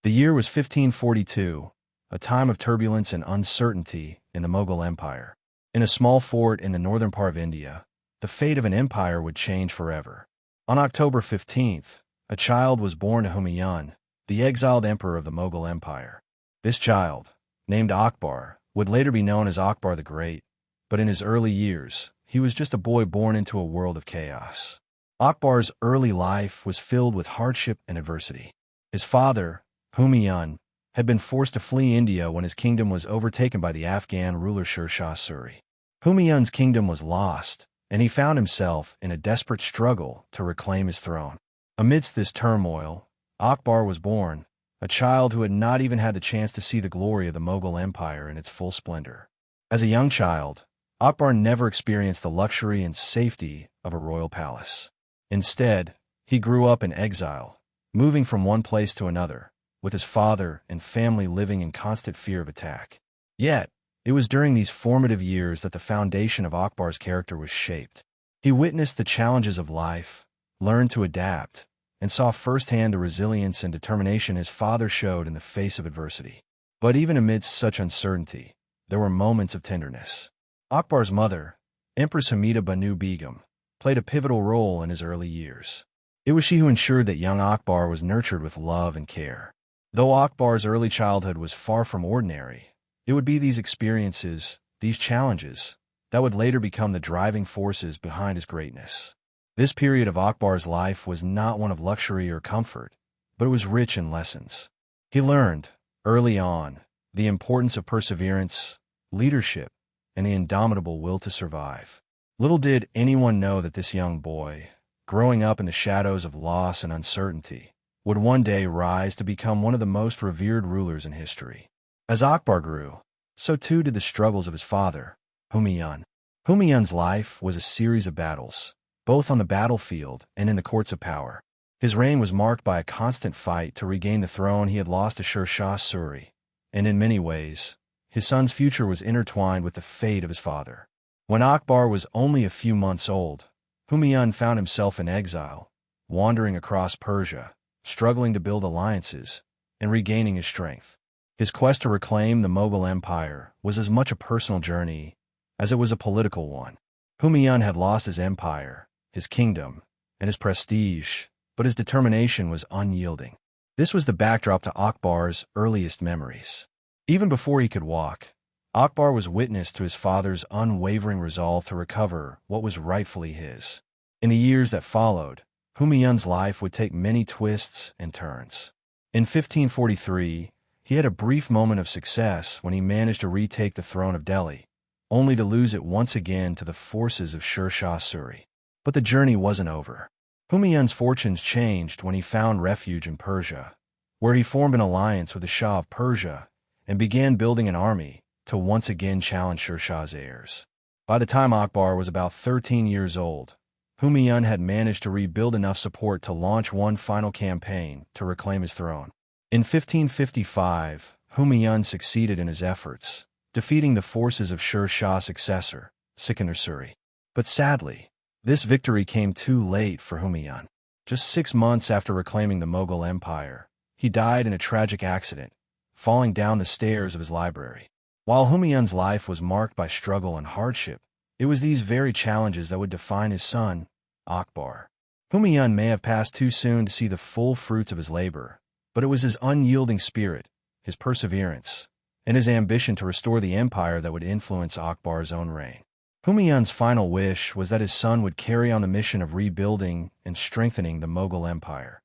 The year was 1542, a time of turbulence and uncertainty in the Mughal Empire. In a small fort in the northern part of India, the fate of an empire would change forever. On October 15th, a child was born to Humayun, the exiled emperor of the Mughal Empire. This child, named Akbar, would later be known as Akbar the Great, but in his early years, he was just a boy born into a world of chaos. Akbar's early life was filled with hardship and adversity. His father, Humayun, had been forced to flee India when his kingdom was overtaken by the Afghan ruler Sher Shah Suri. Humayun's kingdom was lost, and he found himself in a desperate struggle to reclaim his throne. Amidst this turmoil, Akbar was born, a child who had not even had the chance to see the glory of the Mughal Empire in its full splendor. As a young child, Akbar never experienced the luxury and safety of a royal palace. Instead, he grew up in exile, moving from one place to another, with his father and family living in constant fear of attack. Yet, it was during these formative years that the foundation of Akbar's character was shaped. He witnessed the challenges of life, learned to adapt, and saw firsthand the resilience and determination his father showed in the face of adversity. But even amidst such uncertainty, there were moments of tenderness. Akbar's mother, Empress Hamida Banu Begum, played a pivotal role in his early years. It was she who ensured that young Akbar was nurtured with love and care. Though Akbar's early childhood was far from ordinary, it would be these experiences, these challenges, that would later become the driving forces behind his greatness. This period of Akbar's life was not one of luxury or comfort, but it was rich in lessons. He learned, early on, the importance of perseverance, leadership, and the indomitable will to survive. Little did anyone know that this young boy, growing up in the shadows of loss and uncertainty, would one day rise to become one of the most revered rulers in history. As Akbar grew, so too did the struggles of his father, Humayun. Humayun's life was a series of battles, both on the battlefield and in the courts of power. His reign was marked by a constant fight to regain the throne he had lost to Sher Shah Suri, and in many ways, his son's future was intertwined with the fate of his father. When Akbar was only a few months old, Humayun found himself in exile, wandering across Persia, struggling to build alliances, and regaining his strength. His quest to reclaim the Mughal Empire was as much a personal journey as it was a political one. Humayun had lost his empire, his kingdom, and his prestige, but his determination was unyielding. This was the backdrop to Akbar's earliest memories. Even before he could walk, Akbar was witness to his father's unwavering resolve to recover what was rightfully his. In the years that followed, Humayun's life would take many twists and turns. In 1543, he had a brief moment of success when he managed to retake the throne of Delhi, only to lose it once again to the forces of Sher Shah Suri. But the journey wasn't over. Humayun's fortunes changed when he found refuge in Persia, where he formed an alliance with the Shah of Persia and began building an army to once again challenge Sher Shah's heirs. By the time Akbar was about 13 years old, Humayun had managed to rebuild enough support to launch one final campaign to reclaim his throne. In 1555, Humayun succeeded in his efforts, defeating the forces of Sher Shah's successor, Sikandar Suri. But sadly, this victory came too late for Humayun. Just 6 months after reclaiming the Mughal Empire, he died in a tragic accident, falling down the stairs of his library. While Humayun's life was marked by struggle and hardship, it was these very challenges that would define his son, Akbar. Humayun may have passed too soon to see the full fruits of his labor, but it was his unyielding spirit, his perseverance, and his ambition to restore the empire that would influence Akbar's own reign. Humayun's final wish was that his son would carry on the mission of rebuilding and strengthening the Mughal Empire,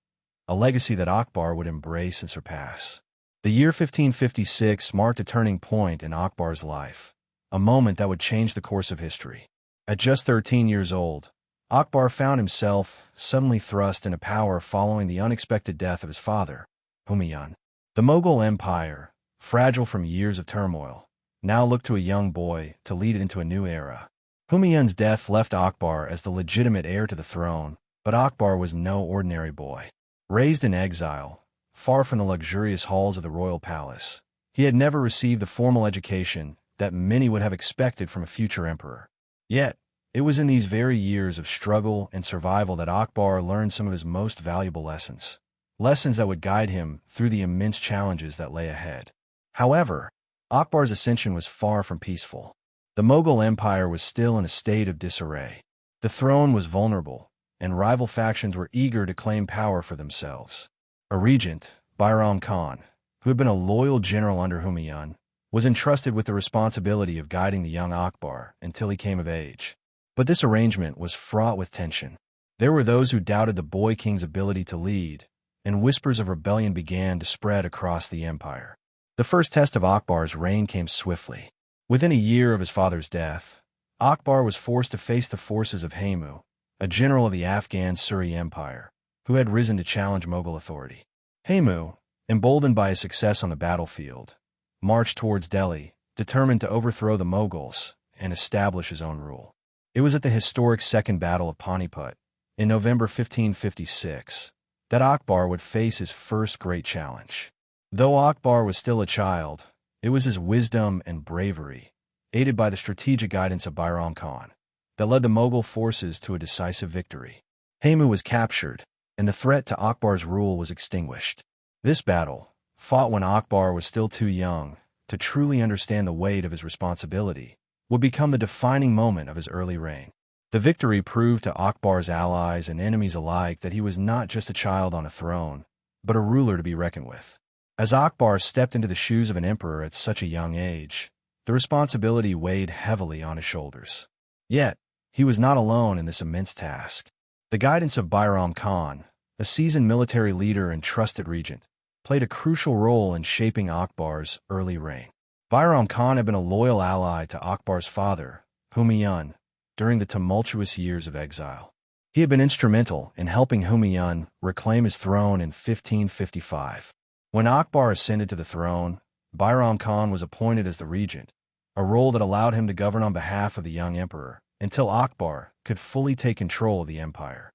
a legacy that Akbar would embrace and surpass. The year 1556 marked a turning point in Akbar's life, a moment that would change the course of history. At just 13 years old, Akbar found himself suddenly thrust into power following the unexpected death of his father, Humayun. The Mughal Empire, fragile from years of turmoil, now looked to a young boy to lead it into a new era. Humayun's death left Akbar as the legitimate heir to the throne, but Akbar was no ordinary boy. Raised in exile, far from the luxurious halls of the royal palace, he had never received the formal education that many would have expected from a future emperor. Yet, it was in these very years of struggle and survival that Akbar learned some of his most valuable lessons. lessons that would guide him through the immense challenges that lay ahead. However, Akbar's ascension was far from peaceful. The Mughal Empire was still in a state of disarray. The throne was vulnerable, and rival factions were eager to claim power for themselves. A regent, Bairam Khan, who had been a loyal general under Humayun, was entrusted with the responsibility of guiding the young Akbar until he came of age. But this arrangement was fraught with tension. There were those who doubted the boy king's ability to lead, and whispers of rebellion began to spread across the empire. The first test of Akbar's reign came swiftly. Within a year of his father's death, Akbar was forced to face the forces of Haymu, a general of the Afghan Suri Empire, who had risen to challenge Mughal authority. Haymu, emboldened by his success on the battlefield, marched towards Delhi, determined to overthrow the Mughals and establish his own rule. It was at the historic Second Battle of Panipat, in November 1556, that Akbar would face his first great challenge. Though Akbar was still a child, it was his wisdom and bravery, aided by the strategic guidance of Bairam Khan, that led the Mughal forces to a decisive victory. Haymu was captured, and the threat to Akbar's rule was extinguished. This battle, fought when Akbar was still too young to truly understand the weight of his responsibility, would become the defining moment of his early reign. The victory proved to Akbar's allies and enemies alike that he was not just a child on a throne, but a ruler to be reckoned with. As Akbar stepped into the shoes of an emperor at such a young age, the responsibility weighed heavily on his shoulders. Yet, he was not alone in this immense task. The guidance of Bairam Khan, a seasoned military leader and trusted regent, played a crucial role in shaping Akbar's early reign. Bairam Khan had been a loyal ally to Akbar's father, Humayun, during the tumultuous years of exile. He had been instrumental in helping Humayun reclaim his throne in 1555. When Akbar ascended to the throne, Bairam Khan was appointed as the regent, a role that allowed him to govern on behalf of the young emperor until Akbar could fully take control of the empire.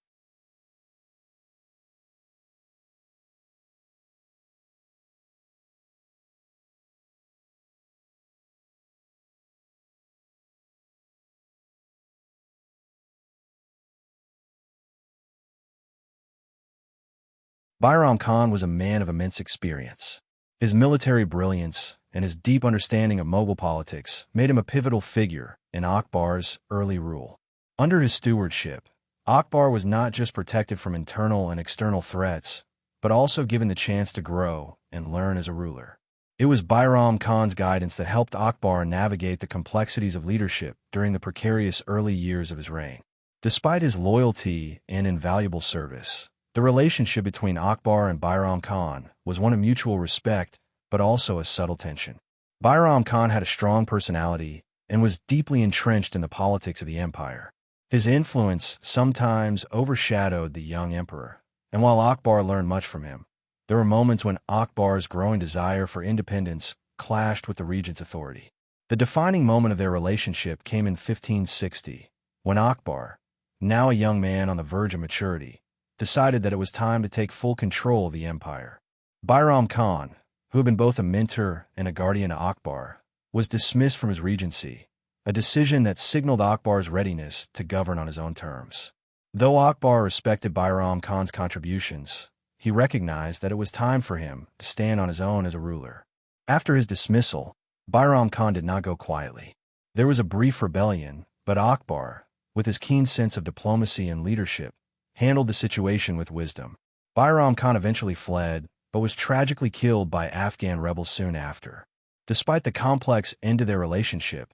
Bairam Khan was a man of immense experience. His military brilliance and his deep understanding of Mughal politics made him a pivotal figure in Akbar's early rule. Under his stewardship, Akbar was not just protected from internal and external threats, but also given the chance to grow and learn as a ruler. It was Bairam Khan's guidance that helped Akbar navigate the complexities of leadership during the precarious early years of his reign. Despite his loyalty and invaluable service, the relationship between Akbar and Bairam Khan was one of mutual respect, but also a subtle tension. Bairam Khan had a strong personality and was deeply entrenched in the politics of the empire. His influence sometimes overshadowed the young emperor, and while Akbar learned much from him, there were moments when Akbar's growing desire for independence clashed with the regent's authority. The defining moment of their relationship came in 1560, when Akbar, now a young man on the verge of maturity, decided that it was time to take full control of the empire. Bairam Khan, who had been both a mentor and a guardian to Akbar, was dismissed from his regency, a decision that signaled Akbar's readiness to govern on his own terms. Though Akbar respected Bairam Khan's contributions, he recognized that it was time for him to stand on his own as a ruler. After his dismissal, Bairam Khan did not go quietly. There was a brief rebellion, but Akbar, with his keen sense of diplomacy and leadership, handled the situation with wisdom. Bairam Khan eventually fled, but was tragically killed by Afghan rebels soon after. Despite the complex end to their relationship,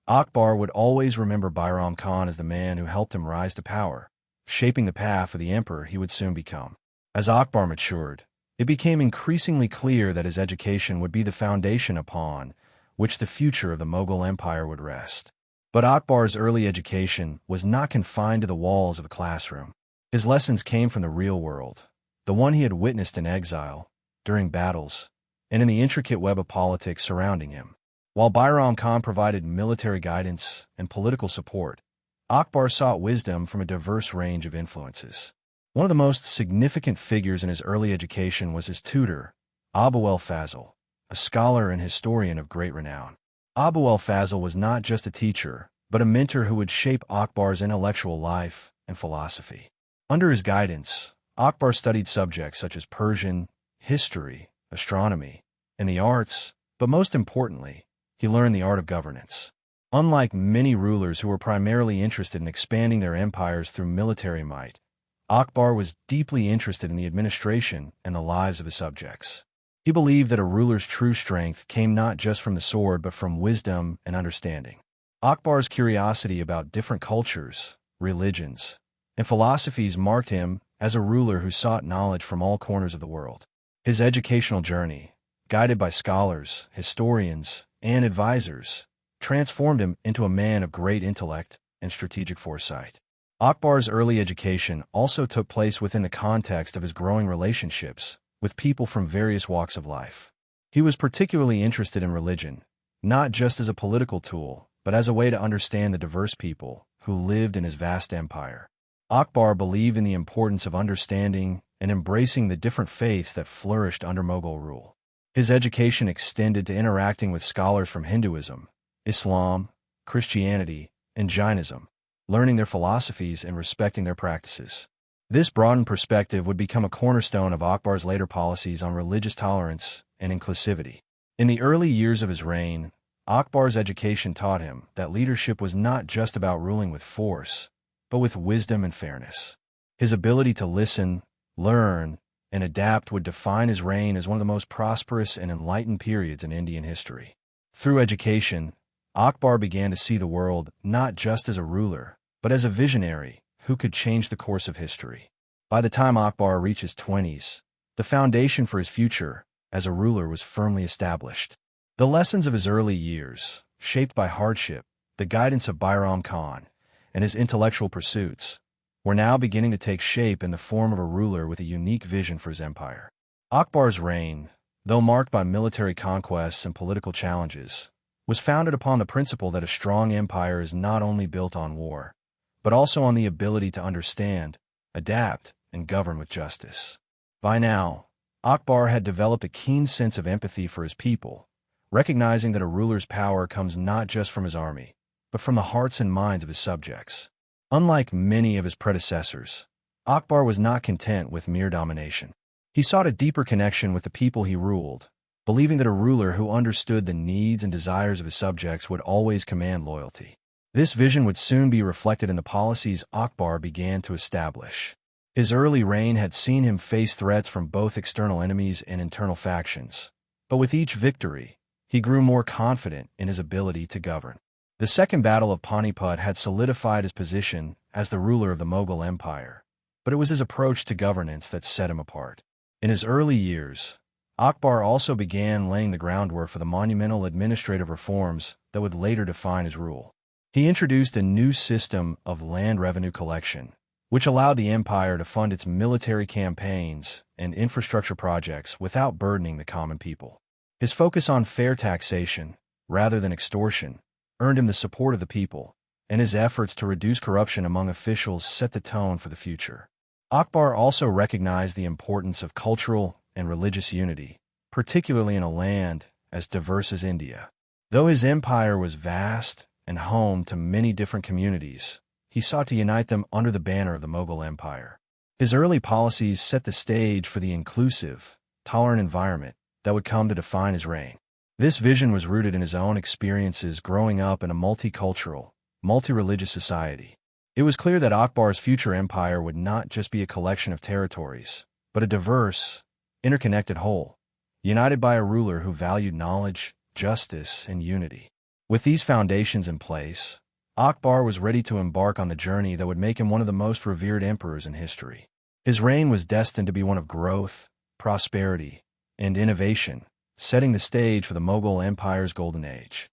Akbar would always remember Bairam Khan as the man who helped him rise to power, shaping the path of the emperor he would soon become. As Akbar matured, it became increasingly clear that his education would be the foundation upon which the future of the Mughal Empire would rest. But Akbar's early education was not confined to the walls of a classroom. His lessons came from the real world, the one he had witnessed in exile, during battles, and in the intricate web of politics surrounding him. While Bairam Khan provided military guidance and political support, Akbar sought wisdom from a diverse range of influences. One of the most significant figures in his early education was his tutor, Abu al-Fazl, a scholar and historian of great renown. Abu al-Fazl was not just a teacher, but a mentor who would shape Akbar's intellectual life and philosophy. Under his guidance, Akbar studied subjects such as Persian, history, astronomy, and the arts, but most importantly, he learned the art of governance. Unlike many rulers who were primarily interested in expanding their empires through military might, Akbar was deeply interested in the administration and the lives of his subjects. He believed that a ruler's true strength came not just from the sword but from wisdom and understanding. Akbar's curiosity about different cultures, religions, and philosophies marked him as a ruler who sought knowledge from all corners of the world. His educational journey, guided by scholars, historians, and advisors, transformed him into a man of great intellect and strategic foresight. Akbar's early education also took place within the context of his growing relationships with people from various walks of life. He was particularly interested in religion, not just as a political tool, but as a way to understand the diverse people who lived in his vast empire. Akbar believed in the importance of understanding and embracing the different faiths that flourished under Mughal rule. His education extended to interacting with scholars from Hinduism, Islam, Christianity, and Jainism, learning their philosophies and respecting their practices. This broadened perspective would become a cornerstone of Akbar's later policies on religious tolerance and inclusivity. In the early years of his reign, Akbar's education taught him that leadership was not just about ruling with force, but with wisdom and fairness. His ability to listen, learn, and adapt would define his reign as one of the most prosperous and enlightened periods in Indian history. Through education, Akbar began to see the world not just as a ruler, but as a visionary who could change the course of history. By the time Akbar reached his 20s, the foundation for his future as a ruler was firmly established. The lessons of his early years, shaped by hardship, the guidance of Bairam Khan, and his intellectual pursuits, were now beginning to take shape in the form of a ruler with a unique vision for his empire. Akbar's reign, though marked by military conquests and political challenges, was founded upon the principle that a strong empire is not only built on war, but also on the ability to understand, adapt, and govern with justice. By now, Akbar had developed a keen sense of empathy for his people, recognizing that a ruler's power comes not just from his army, but from the hearts and minds of his subjects. Unlike many of his predecessors, Akbar was not content with mere domination. He sought a deeper connection with the people he ruled, believing that a ruler who understood the needs and desires of his subjects would always command loyalty. This vision would soon be reflected in the policies Akbar began to establish. His early reign had seen him face threats from both external enemies and internal factions, but with each victory, he grew more confident in his ability to govern. The Second Battle of Panipat had solidified his position as the ruler of the Mughal Empire, but it was his approach to governance that set him apart. In his early years, Akbar also began laying the groundwork for the monumental administrative reforms that would later define his rule. He introduced a new system of land revenue collection, which allowed the empire to fund its military campaigns and infrastructure projects without burdening the common people. His focus on fair taxation, rather than extortion, earned him the support of the people, and his efforts to reduce corruption among officials set the tone for the future. Akbar also recognized the importance of cultural and religious unity, particularly in a land as diverse as India. Though his empire was vast and home to many different communities, he sought to unite them under the banner of the Mughal Empire. His early policies set the stage for the inclusive, tolerant environment that would come to define his reign. This vision was rooted in his own experiences growing up in a multicultural, multi-religious society. It was clear that Akbar's future empire would not just be a collection of territories, but a diverse, interconnected whole, united by a ruler who valued knowledge, justice, and unity. With these foundations in place, Akbar was ready to embark on the journey that would make him one of the most revered emperors in history. His reign was destined to be one of growth, prosperity, and innovation, setting the stage for the Mughal Empire's golden age.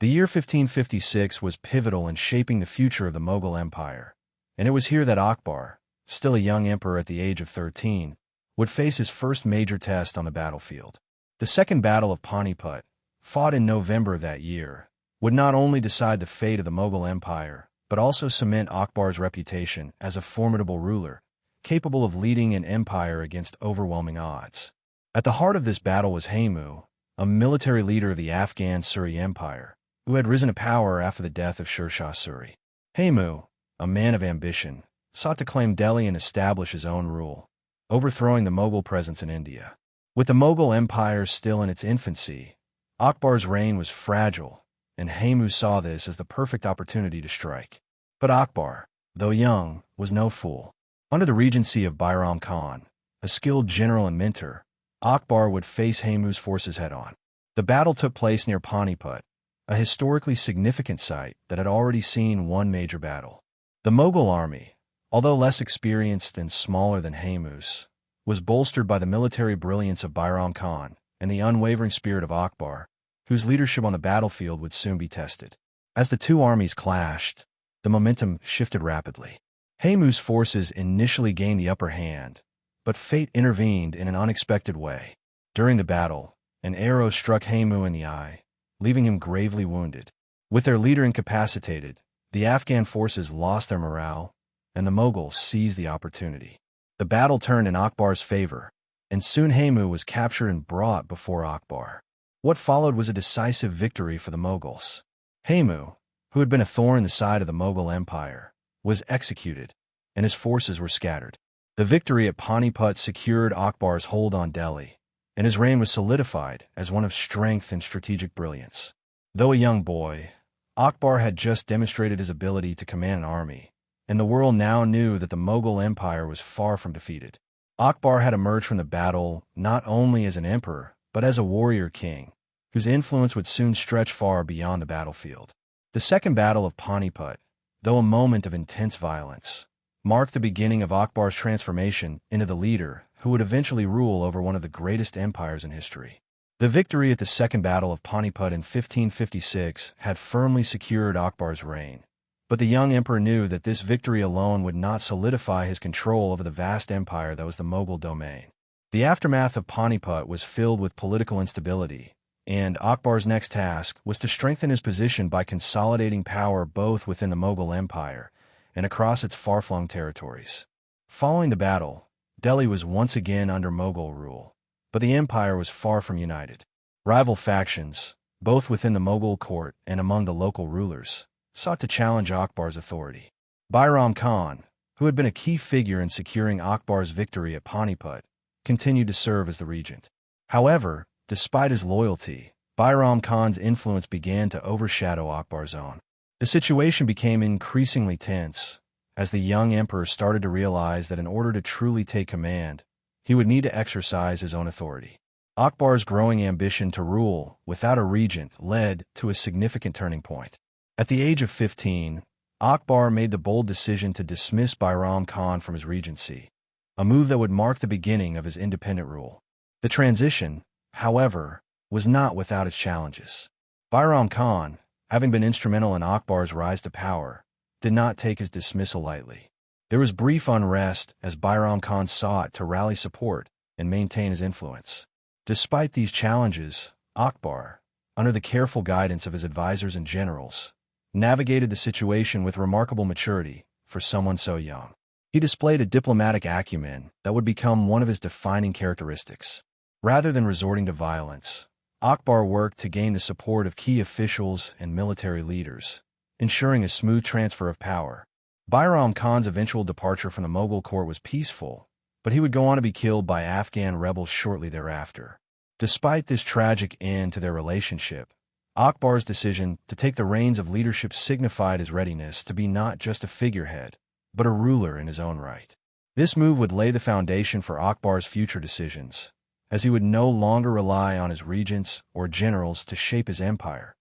The year 1556 was pivotal in shaping the future of the Mughal Empire, and it was here that Akbar, still a young emperor at the age of 13, would face his first major test on the battlefield. The Second Battle of Panipat, fought in November of that year, would not only decide the fate of the Mughal Empire, but also cement Akbar's reputation as a formidable ruler, capable of leading an empire against overwhelming odds. At the heart of this battle was Haymu, a military leader of the Afghan Suri Empire, who had risen to power after the death of Sher Shah Suri. Haymu, a man of ambition, sought to claim Delhi and establish his own rule, overthrowing the Mughal presence in India. With the Mughal Empire still in its infancy, Akbar's reign was fragile, and Haymu saw this as the perfect opportunity to strike. But Akbar, though young, was no fool. Under the regency of Bairam Khan, a skilled general and mentor, Akbar would face Haymu's forces head-on. The battle took place near Panipat, a historically significant site that had already seen one major battle. The Mughal army, although less experienced and smaller than Haymu's, was bolstered by the military brilliance of Bairam Khan and the unwavering spirit of Akbar, whose leadership on the battlefield would soon be tested. As the two armies clashed, the momentum shifted rapidly. Haymu's forces initially gained the upper hand, but fate intervened in an unexpected way. During the battle, an arrow struck Haymu in the eye, leaving him gravely wounded. With their leader incapacitated, the Afghan forces lost their morale, and the Mughals seized the opportunity. The battle turned in Akbar's favor, and soon Haymu was captured and brought before Akbar. What followed was a decisive victory for the Mughals. Haymu, who had been a thorn in the side of the Mughal Empire, was executed, and his forces were scattered. The victory at Panipat secured Akbar's hold on Delhi, and his reign was solidified as one of strength and strategic brilliance. Though a young boy, Akbar had just demonstrated his ability to command an army, and the world now knew that the Mughal Empire was far from defeated. Akbar had emerged from the battle not only as an emperor, but as a warrior king, whose influence would soon stretch far beyond the battlefield. The Second Battle of Panipat, though a moment of intense violence, marked the beginning of Akbar's transformation into the leader who would eventually rule over one of the greatest empires in history. The victory at the Second Battle of Panipat in 1556 had firmly secured Akbar's reign, but the young emperor knew that this victory alone would not solidify his control over the vast empire that was the Mughal domain. The aftermath of Panipat was filled with political instability, and Akbar's next task was to strengthen his position by consolidating power both within the Mughal Empire and across its far-flung territories. Following the battle, Delhi was once again under Mughal rule, but the empire was far from united. Rival factions, both within the Mughal court and among the local rulers, sought to challenge Akbar's authority. Bairam Khan, who had been a key figure in securing Akbar's victory at Panipat, continued to serve as the regent. However, despite his loyalty, Bairam Khan's influence began to overshadow Akbar's own. The situation became increasingly tense, as the young emperor started to realize that in order to truly take command, he would need to exercise his own authority. Akbar's growing ambition to rule without a regent led to a significant turning point. At the age of 15, Akbar made the bold decision to dismiss Bairam Khan from his regency, a move that would mark the beginning of his independent rule. The transition, however, was not without its challenges. Bairam Khan, having been instrumental in Akbar's rise to power, did not take his dismissal lightly. There was brief unrest as Bairam Khan sought to rally support and maintain his influence. Despite these challenges, Akbar, under the careful guidance of his advisors and generals, navigated the situation with remarkable maturity for someone so young. He displayed a diplomatic acumen that would become one of his defining characteristics. Rather than resorting to violence, Akbar worked to gain the support of key officials and military leaders, ensuring a smooth transfer of power. Bairam Khan's eventual departure from the Mughal court was peaceful, but he would go on to be killed by Afghan rebels shortly thereafter. Despite this tragic end to their relationship, Akbar's decision to take the reins of leadership signified his readiness to be not just a figurehead, but a ruler in his own right. This move would lay the foundation for Akbar's future decisions, as he would no longer rely on his regents or generals to shape his empire.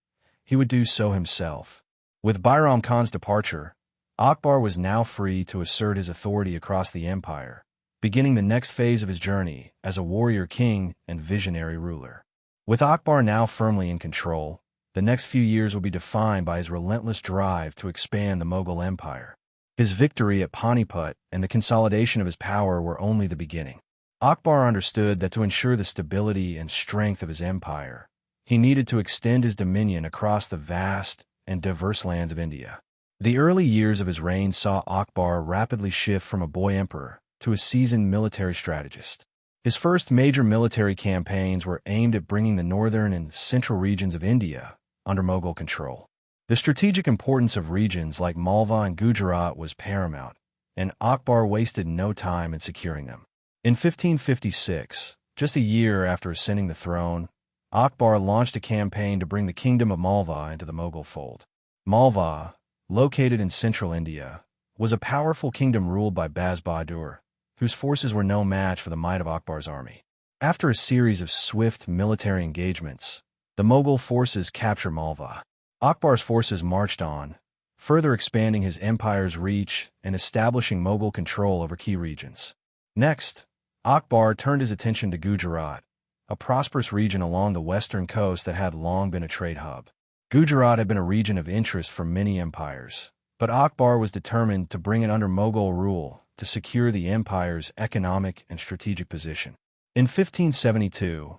He would do so himself. With Bairam Khan's departure, Akbar was now free to assert his authority across the empire, beginning the next phase of his journey as a warrior king and visionary ruler. With Akbar now firmly in control, the next few years would be defined by his relentless drive to expand the Mughal Empire. His victory at Panipat and the consolidation of his power were only the beginning. Akbar understood that to ensure the stability and strength of his empire, he needed to extend his dominion across the vast and diverse lands of India. The early years of his reign saw Akbar rapidly shift from a boy emperor to a seasoned military strategist. His first major military campaigns were aimed at bringing the northern and central regions of India under Mughal control. The strategic importance of regions like Malwa and Gujarat was paramount, and Akbar wasted no time in securing them. In 1556, just a year after ascending the throne, Akbar launched a campaign to bring the kingdom of Malwa into the Mughal fold. Malwa, located in central India, was a powerful kingdom ruled by Bahadur, whose forces were no match for the might of Akbar's army. After a series of swift military engagements, the Mughal forces captured Malwa. Akbar's forces marched on, further expanding his empire's reach and establishing Mughal control over key regions. Next, Akbar turned his attention to Gujarat, a prosperous region along the western coast that had long been a trade hub. Gujarat had been a region of interest for many empires, but Akbar was determined to bring it under Mughal rule to secure the empire's economic and strategic position. In 1572,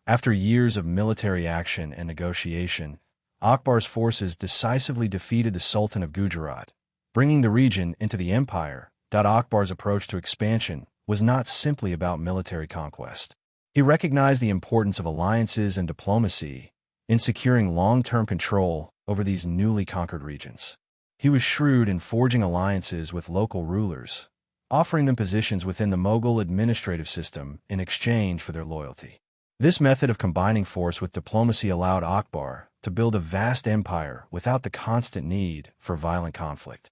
after years of military action and negotiation, Akbar's forces decisively defeated the Sultan of Gujarat, bringing the region into the empire. Akbar's approach to expansion was not simply about military conquest. He recognized the importance of alliances and diplomacy in securing long-term control over these newly conquered regions. He was shrewd in forging alliances with local rulers, offering them positions within the Mughal administrative system in exchange for their loyalty. This method of combining force with diplomacy allowed Akbar to build a vast empire without the constant need for violent conflict.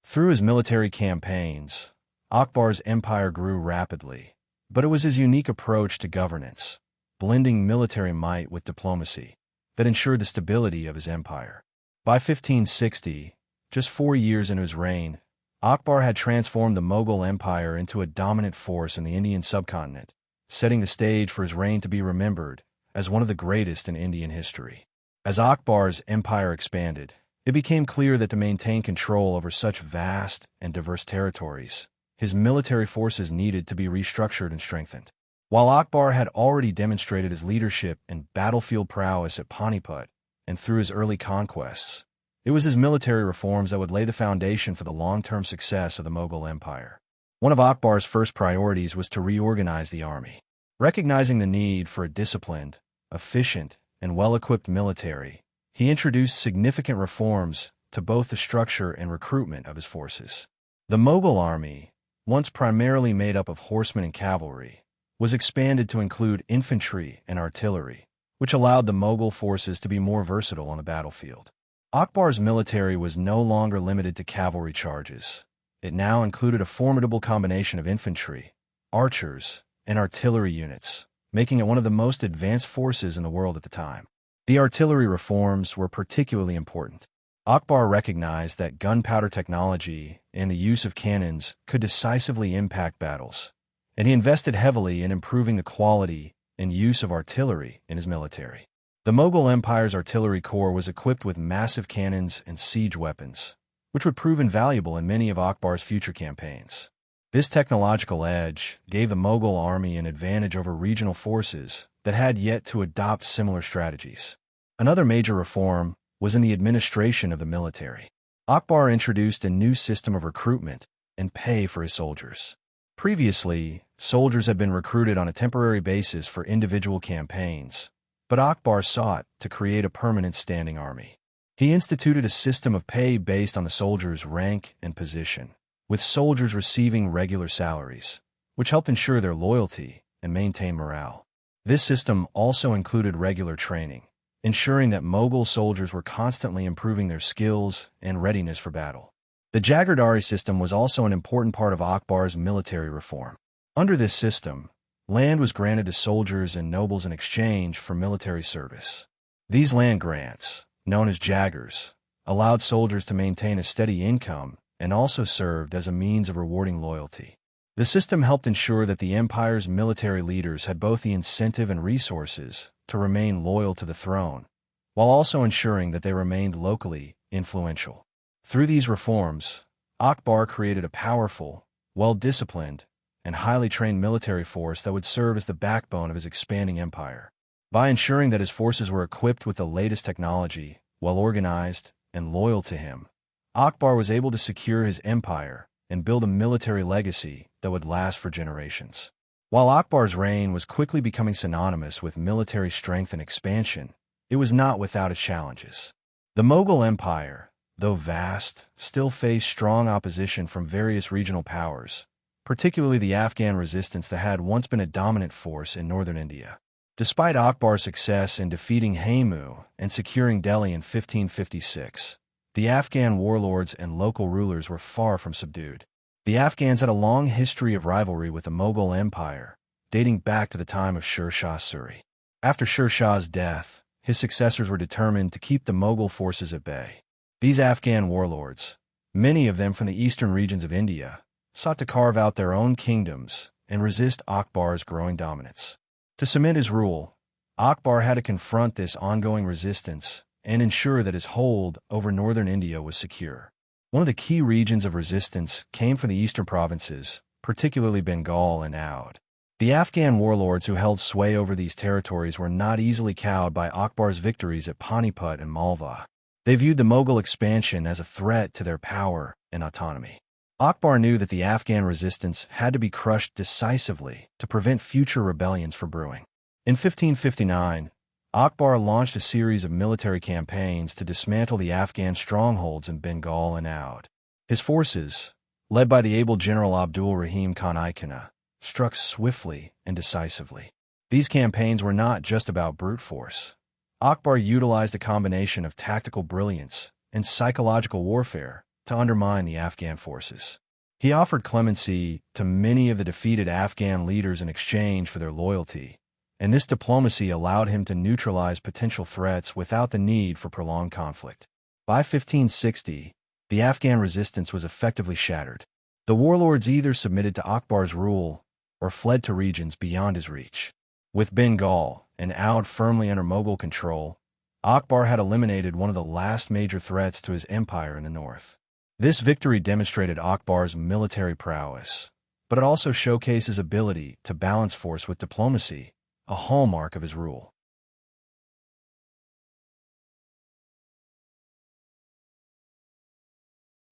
Through his military campaigns, Akbar's empire grew rapidly, but it was his unique approach to governance, blending military might with diplomacy, that ensured the stability of his empire. By 1560, just 4 years into his reign, Akbar had transformed the Mughal Empire into a dominant force in the Indian subcontinent, setting the stage for his reign to be remembered as one of the greatest in Indian history. As Akbar's empire expanded, it became clear that to maintain control over such vast and diverse territories, his military forces needed to be restructured and strengthened. While Akbar had already demonstrated his leadership and battlefield prowess at Panipat and through his early conquests, it was his military reforms that would lay the foundation for the long-term success of the Mughal Empire. One of Akbar's first priorities was to reorganize the army. Recognizing the need for a disciplined, efficient, and well-equipped military, he introduced significant reforms to both the structure and recruitment of his forces. The Mughal army, once primarily made up of horsemen and cavalry, was expanded to include infantry and artillery, which allowed the Mughal forces to be more versatile on the battlefield. Akbar's military was no longer limited to cavalry charges. It now included a formidable combination of infantry, archers, and artillery units, making it one of the most advanced forces in the world at the time. The artillery reforms were particularly important. Akbar recognized that gunpowder technology and the use of cannons could decisively impact battles, and he invested heavily in improving the quality and use of artillery in his military. The Mughal Empire's artillery corps was equipped with massive cannons and siege weapons, which would prove invaluable in many of Akbar's future campaigns. This technological edge gave the Mughal army an advantage over regional forces that had yet to adopt similar strategies. Another major reform was in the administration of the military. Akbar introduced a new system of recruitment and pay for his soldiers. Previously, soldiers had been recruited on a temporary basis for individual campaigns, but Akbar sought to create a permanent standing army. He instituted a system of pay based on the soldiers' rank and position, with soldiers receiving regular salaries, which helped ensure their loyalty and maintain morale. This system also included regular training, ensuring that Mughal soldiers were constantly improving their skills and readiness for battle. The Jagirdari system was also an important part of Akbar's military reform. Under this system, land was granted to soldiers and nobles in exchange for military service. These land grants, known as jagirs, allowed soldiers to maintain a steady income and also served as a means of rewarding loyalty. The system helped ensure that the empire's military leaders had both the incentive and resources to remain loyal to the throne, while also ensuring that they remained locally influential. Through these reforms, Akbar created a powerful, well-disciplined, and highly trained military force that would serve as the backbone of his expanding empire. By ensuring that his forces were equipped with the latest technology, well-organized, and loyal to him, Akbar was able to secure his empire and build a military legacy that would last for generations. While Akbar's reign was quickly becoming synonymous with military strength and expansion, it was not without its challenges. The Mughal Empire, though vast, still faced strong opposition from various regional powers, particularly the Afghan resistance that had once been a dominant force in northern India. Despite Akbar's success in defeating Haymu and securing Delhi in 1556, the Afghan warlords and local rulers were far from subdued. The Afghans had a long history of rivalry with the Mughal Empire, dating back to the time of Sher Shah Suri. After Sher Shah's death, his successors were determined to keep the Mughal forces at bay. These Afghan warlords, many of them from the eastern regions of India, sought to carve out their own kingdoms and resist Akbar's growing dominance. To cement his rule, Akbar had to confront this ongoing resistance and ensure that his hold over northern India was secure. One of the key regions of resistance came from the eastern provinces, particularly Bengal and Oudh. The Afghan warlords who held sway over these territories were not easily cowed by Akbar's victories at Panipat and Malwa. They viewed the Mughal expansion as a threat to their power and autonomy. Akbar knew that the Afghan resistance had to be crushed decisively to prevent future rebellions from brewing. In 1559, Akbar launched a series of military campaigns to dismantle the Afghan strongholds in Bengal and Oudh. His forces, led by the able General Abdul Rahim Khan Ikana, struck swiftly and decisively. These campaigns were not just about brute force. Akbar utilized a combination of tactical brilliance and psychological warfare to undermine the Afghan forces. He offered clemency to many of the defeated Afghan leaders in exchange for their loyalty, and this diplomacy allowed him to neutralize potential threats without the need for prolonged conflict. By 1560, the Afghan resistance was effectively shattered. The warlords either submitted to Akbar's rule or fled to regions beyond his reach. With Bengal and Oudh firmly under Mughal control, Akbar had eliminated one of the last major threats to his empire in the north. This victory demonstrated Akbar's military prowess, but it also showcased his ability to balance force with diplomacy, a hallmark of his rule.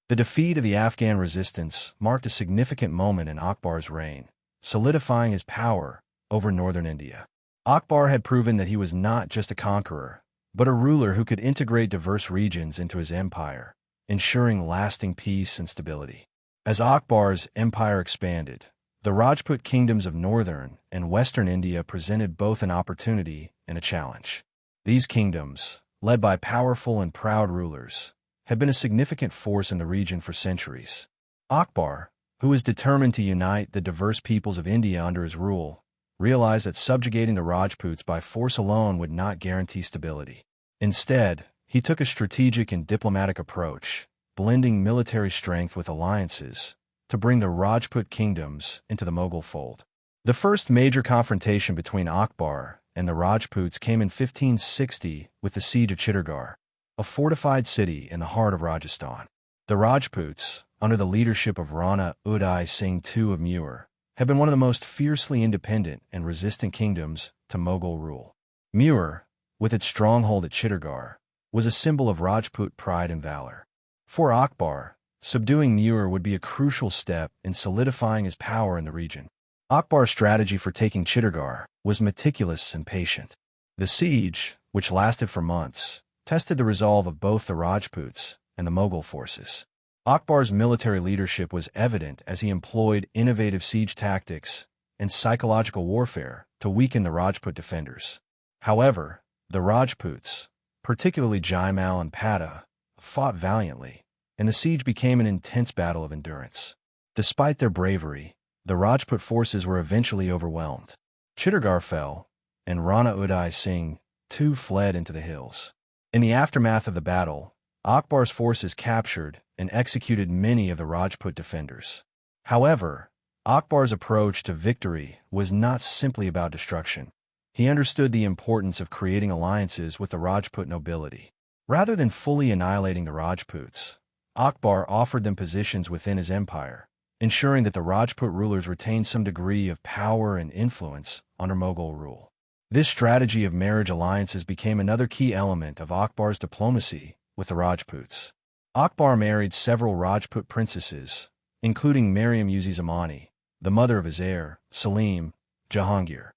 The defeat of the Afghan resistance marked a significant moment in Akbar's reign, solidifying his power over northern India. Akbar had proven that he was not just a conqueror, but a ruler who could integrate diverse regions into his empire, ensuring lasting peace and stability. As Akbar's empire expanded, the Rajput kingdoms of northern and western India presented both an opportunity and a challenge. These kingdoms, led by powerful and proud rulers, had been a significant force in the region for centuries. Akbar, who was determined to unite the diverse peoples of India under his rule, realized that subjugating the Rajputs by force alone would not guarantee stability. Instead, he took a strategic and diplomatic approach, blending military strength with alliances to bring the Rajput kingdoms into the Mughal fold. The first major confrontation between Akbar and the Rajputs came in 1560 with the siege of Chittorgarh, a fortified city in the heart of Rajasthan. The Rajputs, under the leadership of Rana Uday Singh II of Mewar, had been one of the most fiercely independent and resistant kingdoms to Mughal rule. Mewar, with its stronghold at Chittorgarh, was a symbol of Rajput pride and valor. For Akbar, subduing Mewar would be a crucial step in solidifying his power in the region. Akbar's strategy for taking Chittorgarh was meticulous and patient. The siege, which lasted for months, tested the resolve of both the Rajputs and the Mughal forces. Akbar's military leadership was evident as he employed innovative siege tactics and psychological warfare to weaken the Rajput defenders. However, the Rajputs, particularly Jaimal and Pata, fought valiantly, and the siege became an intense battle of endurance. Despite their bravery, the Rajput forces were eventually overwhelmed. Chittorgarh fell, and Rana Uday Singh too fled into the hills. In the aftermath of the battle, Akbar's forces captured and executed many of the Rajput defenders. However, Akbar's approach to victory was not simply about destruction. He understood the importance of creating alliances with the Rajput nobility. Rather than fully annihilating the Rajputs, Akbar offered them positions within his empire, ensuring that the Rajput rulers retained some degree of power and influence under Mughal rule. This strategy of marriage alliances became another key element of Akbar's diplomacy with the Rajputs. Akbar married several Rajput princesses, including Mariam-uz-Zamani, the mother of his heir, Salim, Jahangir.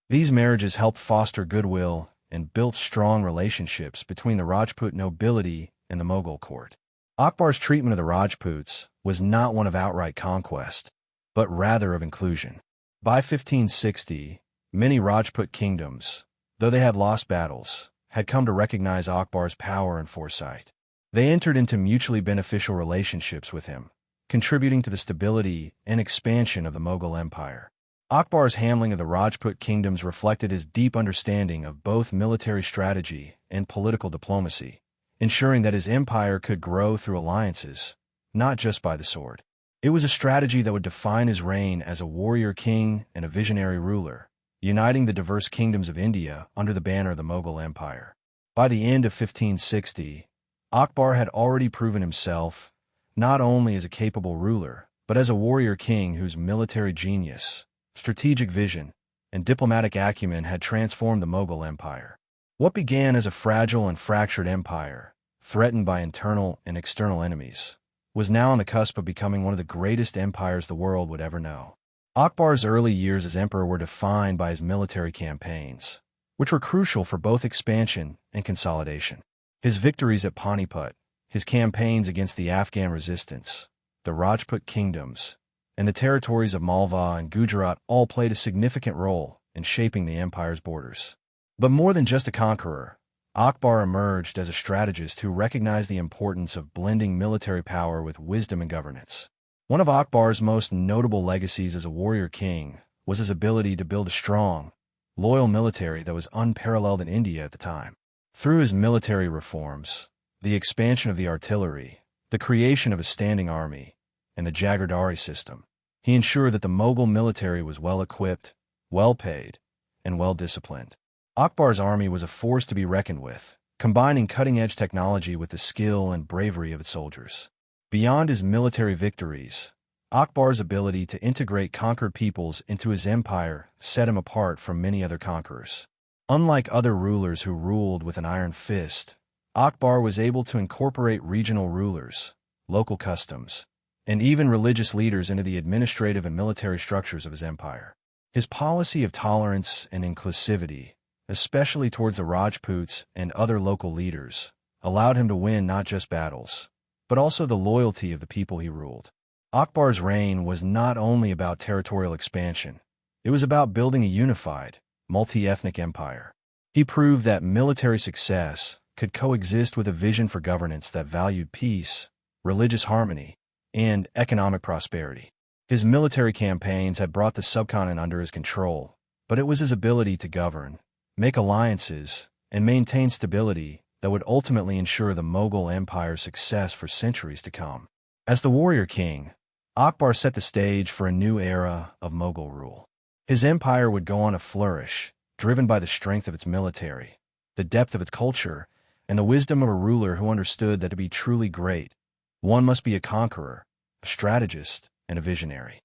These marriages helped foster goodwill and built strong relationships between the Rajput nobility and the Mughal court. Akbar's treatment of the Rajputs was not one of outright conquest, but rather of inclusion. By 1560, many Rajput kingdoms, though they had lost battles, had come to recognize Akbar's power and foresight. They entered into mutually beneficial relationships with him, contributing to the stability and expansion of the Mughal Empire. Akbar's handling of the Rajput kingdoms reflected his deep understanding of both military strategy and political diplomacy, ensuring that his empire could grow through alliances, not just by the sword. It was a strategy that would define his reign as a warrior king and a visionary ruler, uniting the diverse kingdoms of India under the banner of the Mughal Empire. By the end of 1560, Akbar had already proven himself not only as a capable ruler, but as a warrior king whose military genius, strategic vision, and diplomatic acumen had transformed the Mughal Empire. What began as a fragile and fractured empire, threatened by internal and external enemies, was now on the cusp of becoming one of the greatest empires the world would ever know. Akbar's early years as emperor were defined by his military campaigns, which were crucial for both expansion and consolidation. His victories at Panipat, his campaigns against the Afghan resistance, the Rajput kingdoms, and the territories of Malwa and Gujarat all played a significant role in shaping the empire's borders. But more than just a conqueror, Akbar emerged as a strategist who recognized the importance of blending military power with wisdom and governance. One of Akbar's most notable legacies as a warrior king was his ability to build a strong, loyal military that was unparalleled in India at the time. Through his military reforms, the expansion of the artillery, the creation of a standing army, and the Jagirdari system, he ensured that the Mughal military was well-equipped, well-paid, and well-disciplined. Akbar's army was a force to be reckoned with, combining cutting-edge technology with the skill and bravery of its soldiers. Beyond his military victories, Akbar's ability to integrate conquered peoples into his empire set him apart from many other conquerors. Unlike other rulers who ruled with an iron fist, Akbar was able to incorporate regional rulers, local customs, and even religious leaders into the administrative and military structures of his empire. His policy of tolerance and inclusivity, especially towards the Rajputs and other local leaders, allowed him to win not just battles, but also the loyalty of the people he ruled. Akbar's reign was not only about territorial expansion, it was about building a unified, multi-ethnic empire. He proved that military success could coexist with a vision for governance that valued peace, religious harmony, and economic prosperity. His military campaigns had brought the subcontinent under his control, but it was his ability to govern, make alliances, and maintain stability that would ultimately ensure the Mughal Empire's success for centuries to come. As the warrior king, Akbar set the stage for a new era of Mughal rule. His empire would go on to flourish, driven by the strength of its military, the depth of its culture, and the wisdom of a ruler who understood that to be truly great, one must be a conqueror, a strategist, and a visionary.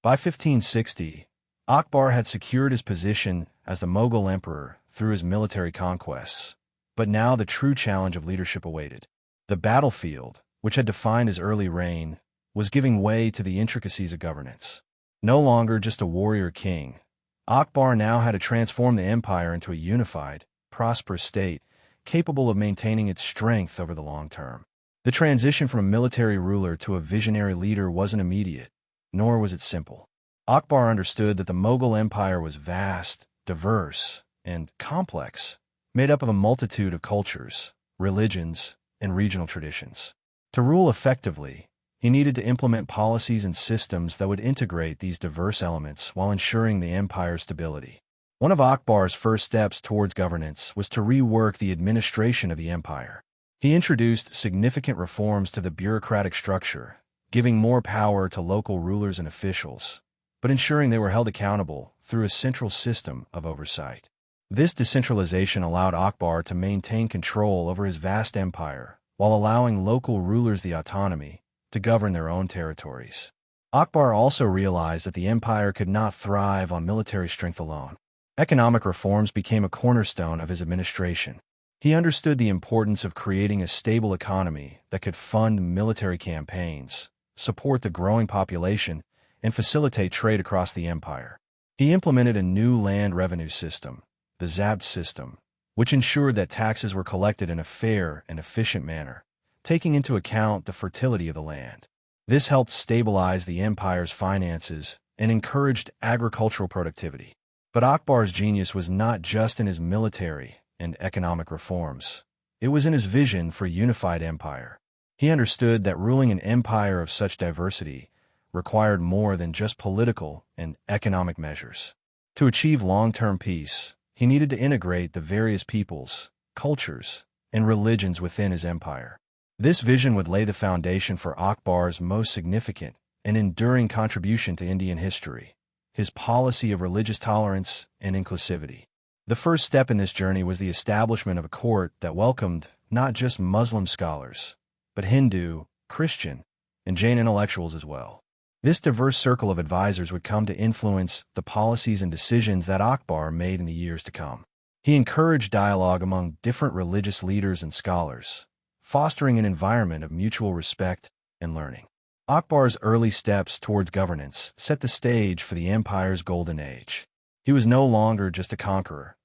By 1560, Akbar had secured his position as the Mughal emperor through his military conquests, but now the true challenge of leadership awaited. The battlefield, which had defined his early reign, was giving way to the intricacies of governance. No longer just a warrior king, Akbar now had to transform the empire into a unified, prosperous state, capable of maintaining its strength over the long term. The transition from a military ruler to a visionary leader wasn't immediate, nor was it simple. Akbar understood that the Mughal Empire was vast, diverse, and complex, made up of a multitude of cultures, religions, and regional traditions. To rule effectively, he needed to implement policies and systems that would integrate these diverse elements while ensuring the empire's stability. One of Akbar's first steps towards governance was to rework the administration of the empire. He introduced significant reforms to the bureaucratic structure, giving more power to local rulers and officials, but ensuring they were held accountable through a central system of oversight. This decentralization allowed Akbar to maintain control over his vast empire while allowing local rulers the autonomy to govern their own territories. Akbar also realized that the empire could not thrive on military strength alone. Economic reforms became a cornerstone of his administration. He understood the importance of creating a stable economy that could fund military campaigns, support the growing population, and facilitate trade across the empire. He implemented a new land revenue system, the zabt system, which ensured that taxes were collected in a fair and efficient manner, taking into account the fertility of the land. This helped stabilize the empire's finances and encouraged agricultural productivity. But Akbar's genius was not just in his military and economic reforms. It was in his vision for a unified empire. He understood that ruling an empire of such diversity required more than just political and economic measures. To achieve long-term peace, he needed to integrate the various peoples, cultures, and religions within his empire. This vision would lay the foundation for Akbar's most significant and enduring contribution to Indian history, his policy of religious tolerance and inclusivity. The first step in this journey was the establishment of a court that welcomed not just Muslim scholars, but Hindu, Christian, and Jain intellectuals as well. This diverse circle of advisors would come to influence the policies and decisions that Akbar made in the years to come. He encouraged dialogue among different religious leaders and scholars, fostering an environment of mutual respect and learning. Akbar's early steps towards governance set the stage for the empire's golden age. He was no longer just a conqueror.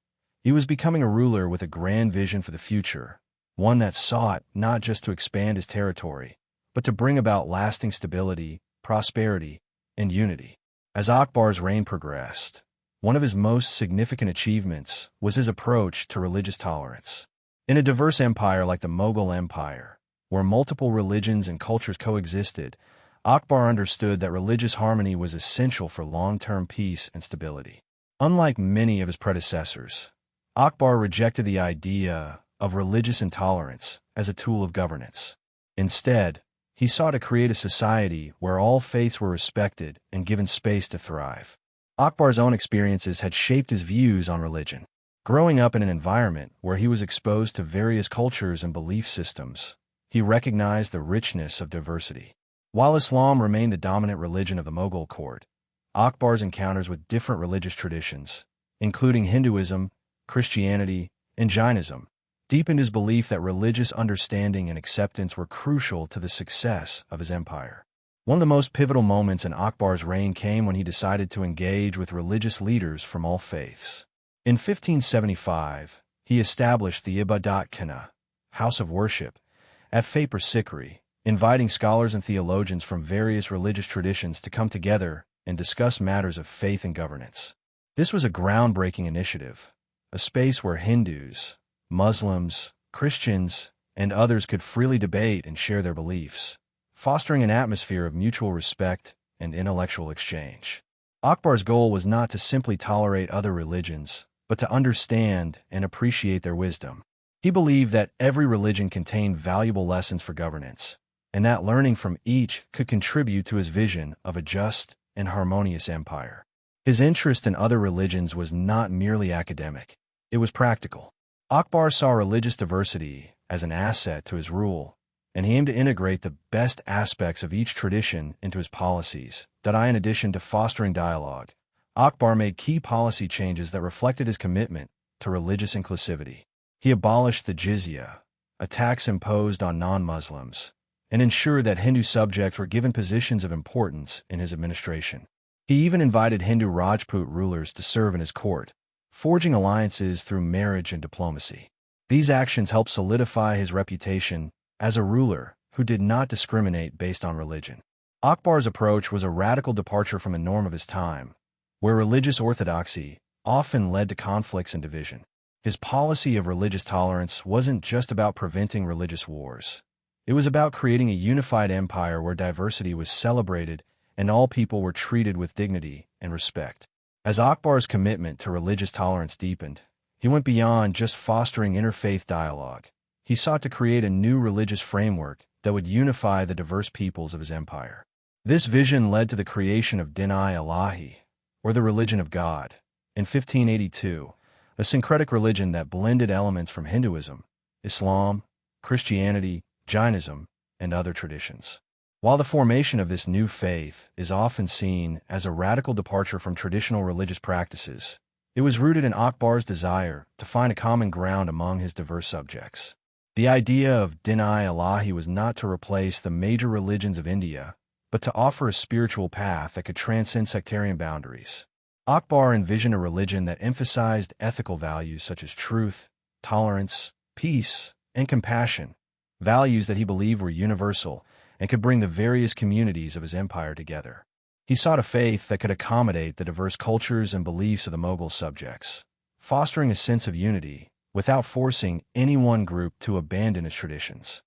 He was becoming a ruler with a grand vision for the future, one that sought not just to expand his territory, but to bring about lasting stability, prosperity, and unity. As Akbar's reign progressed, one of his most significant achievements was his approach to religious tolerance. In a diverse empire like the Mughal Empire, where multiple religions and cultures coexisted, Akbar understood that religious harmony was essential for long-term peace and stability. Unlike many of his predecessors, Akbar rejected the idea of religious intolerance as a tool of governance. Instead, he sought to create a society where all faiths were respected and given space to thrive. Akbar's own experiences had shaped his views on religion. Growing up in an environment where he was exposed to various cultures and belief systems, he recognized the richness of diversity. While Islam remained the dominant religion of the Mughal court, Akbar's encounters with different religious traditions, including Hinduism, Christianity, and Jainism, deepened his belief that religious understanding and acceptance were crucial to the success of his empire. One of the most pivotal moments in Akbar's reign came when he decided to engage with religious leaders from all faiths. In 1575, he established the Ibadat Khana, house of worship, at Fatehpur Sikri, inviting scholars and theologians from various religious traditions to come together and discuss matters of faith and governance. This was a groundbreaking initiative, a space where Hindus, Muslims, Christians, and others could freely debate and share their beliefs, fostering an atmosphere of mutual respect and intellectual exchange. Akbar's goal was not to simply tolerate other religions, but to understand and appreciate their wisdom. He believed that every religion contained valuable lessons for governance, and that learning from each could contribute to his vision of a just and harmonious empire. His interest in other religions was not merely academic, it was practical. Akbar saw religious diversity as an asset to his rule, and he aimed to integrate the best aspects of each tradition into his policies. In addition to fostering dialogue, Akbar made key policy changes that reflected his commitment to religious inclusivity. He abolished the jizya, a tax imposed on non-Muslims, and ensured that Hindu subjects were given positions of importance in his administration. He even invited Hindu Rajput rulers to serve in his court, forging alliances through marriage and diplomacy. These actions helped solidify his reputation as a ruler who did not discriminate based on religion. Akbar's approach was a radical departure from a norm of his time, where religious orthodoxy often led to conflicts and division. His policy of religious tolerance wasn't just about preventing religious wars. It was about creating a unified empire where diversity was celebrated and all people were treated with dignity and respect. As Akbar's commitment to religious tolerance deepened, he went beyond just fostering interfaith dialogue. He sought to create a new religious framework that would unify the diverse peoples of his empire. This vision led to the creation of Din-i-Ilahi, or the religion of God, in 1582, a syncretic religion that blended elements from Hinduism, Islam, Christianity, Jainism, and other traditions. While the formation of this new faith is often seen as a radical departure from traditional religious practices, it was rooted in Akbar's desire to find a common ground among his diverse subjects. The idea of Din-i-Ilahi was not to replace the major religions of India, but to offer a spiritual path that could transcend sectarian boundaries. Akbar envisioned a religion that emphasized ethical values such as truth, tolerance, peace, and compassion, values that he believed were universal and could bring the various communities of his empire together. He sought a faith that could accommodate the diverse cultures and beliefs of the Mughal subjects, fostering a sense of unity without forcing any one group to abandon its traditions.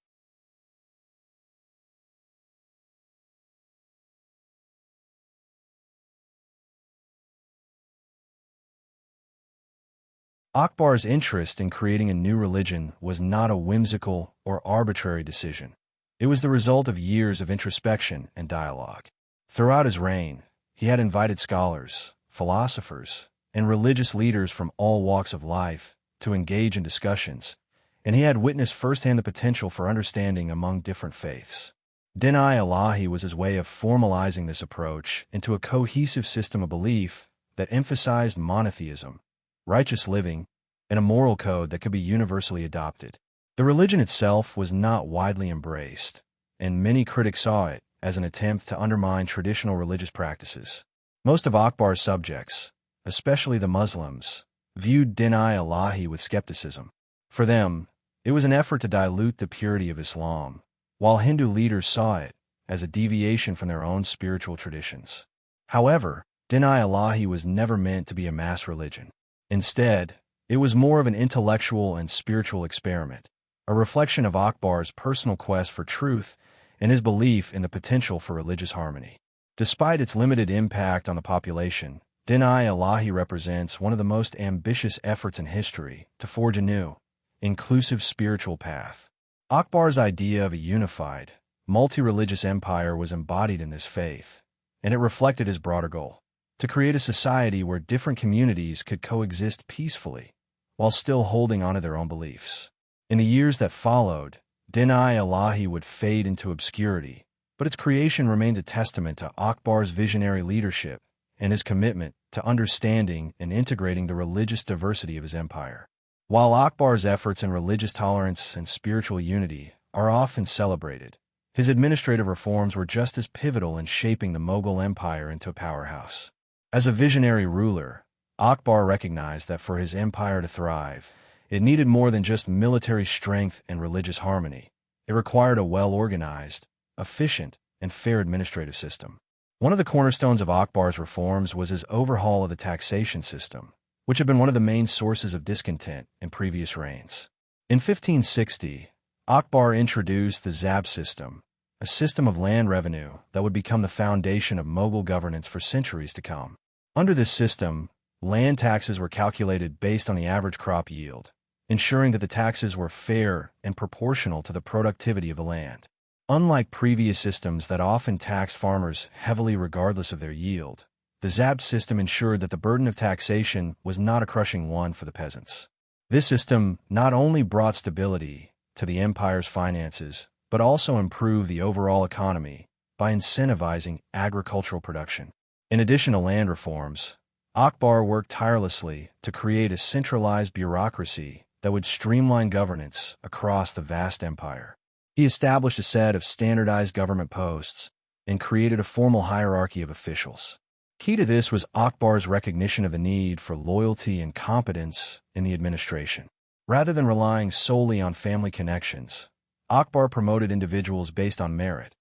Akbar's interest in creating a new religion was not a whimsical or arbitrary decision. It was the result of years of introspection and dialogue. Throughout his reign, he had invited scholars, philosophers, and religious leaders from all walks of life to engage in discussions, and he had witnessed firsthand the potential for understanding among different faiths. Din-i-Ilahi was his way of formalizing this approach into a cohesive system of belief that emphasized monotheism, righteous living, and a moral code that could be universally adopted. The religion itself was not widely embraced, and many critics saw it as an attempt to undermine traditional religious practices. Most of Akbar's subjects, especially the Muslims, viewed Din-i-Ilahi with skepticism. For them, it was an effort to dilute the purity of Islam, while Hindu leaders saw it as a deviation from their own spiritual traditions. However, Din-i-Ilahi was never meant to be a mass religion. Instead, it was more of an intellectual and spiritual experiment, a reflection of Akbar's personal quest for truth and his belief in the potential for religious harmony. Despite its limited impact on the population, Din-i-Ilahi represents one of the most ambitious efforts in history to forge a new, inclusive spiritual path. Akbar's idea of a unified, multi-religious empire was embodied in this faith, and it reflected his broader goal: to create a society where different communities could coexist peacefully, while still holding onto their own beliefs. In the years that followed, Din-i-Ilahi would fade into obscurity, but its creation remains a testament to Akbar's visionary leadership and his commitment to understanding and integrating the religious diversity of his empire. While Akbar's efforts in religious tolerance and spiritual unity are often celebrated, his administrative reforms were just as pivotal in shaping the Mughal Empire into a powerhouse. As a visionary ruler, Akbar recognized that for his empire to thrive, it needed more than just military strength and religious harmony. It required a well-organized, efficient, and fair administrative system. One of the cornerstones of Akbar's reforms was his overhaul of the taxation system, which had been one of the main sources of discontent in previous reigns. In 1560, Akbar introduced the Zab system, a system of land revenue that would become the foundation of Mughal governance for centuries to come. Under this system, land taxes were calculated based on the average crop yield, ensuring that the taxes were fair and proportional to the productivity of the land. Unlike previous systems that often taxed farmers heavily regardless of their yield, the Zab system ensured that the burden of taxation was not a crushing one for the peasants. This system not only brought stability to the empire's finances, but also improved the overall economy by incentivizing agricultural production. In addition to land reforms, Akbar worked tirelessly to create a centralized bureaucracy that would streamline governance across the vast empire. He established a set of standardized government posts and created a formal hierarchy of officials. Key to this was Akbar's recognition of the need for loyalty and competence in the administration. Rather than relying solely on family connections, Akbar promoted individuals based on merit,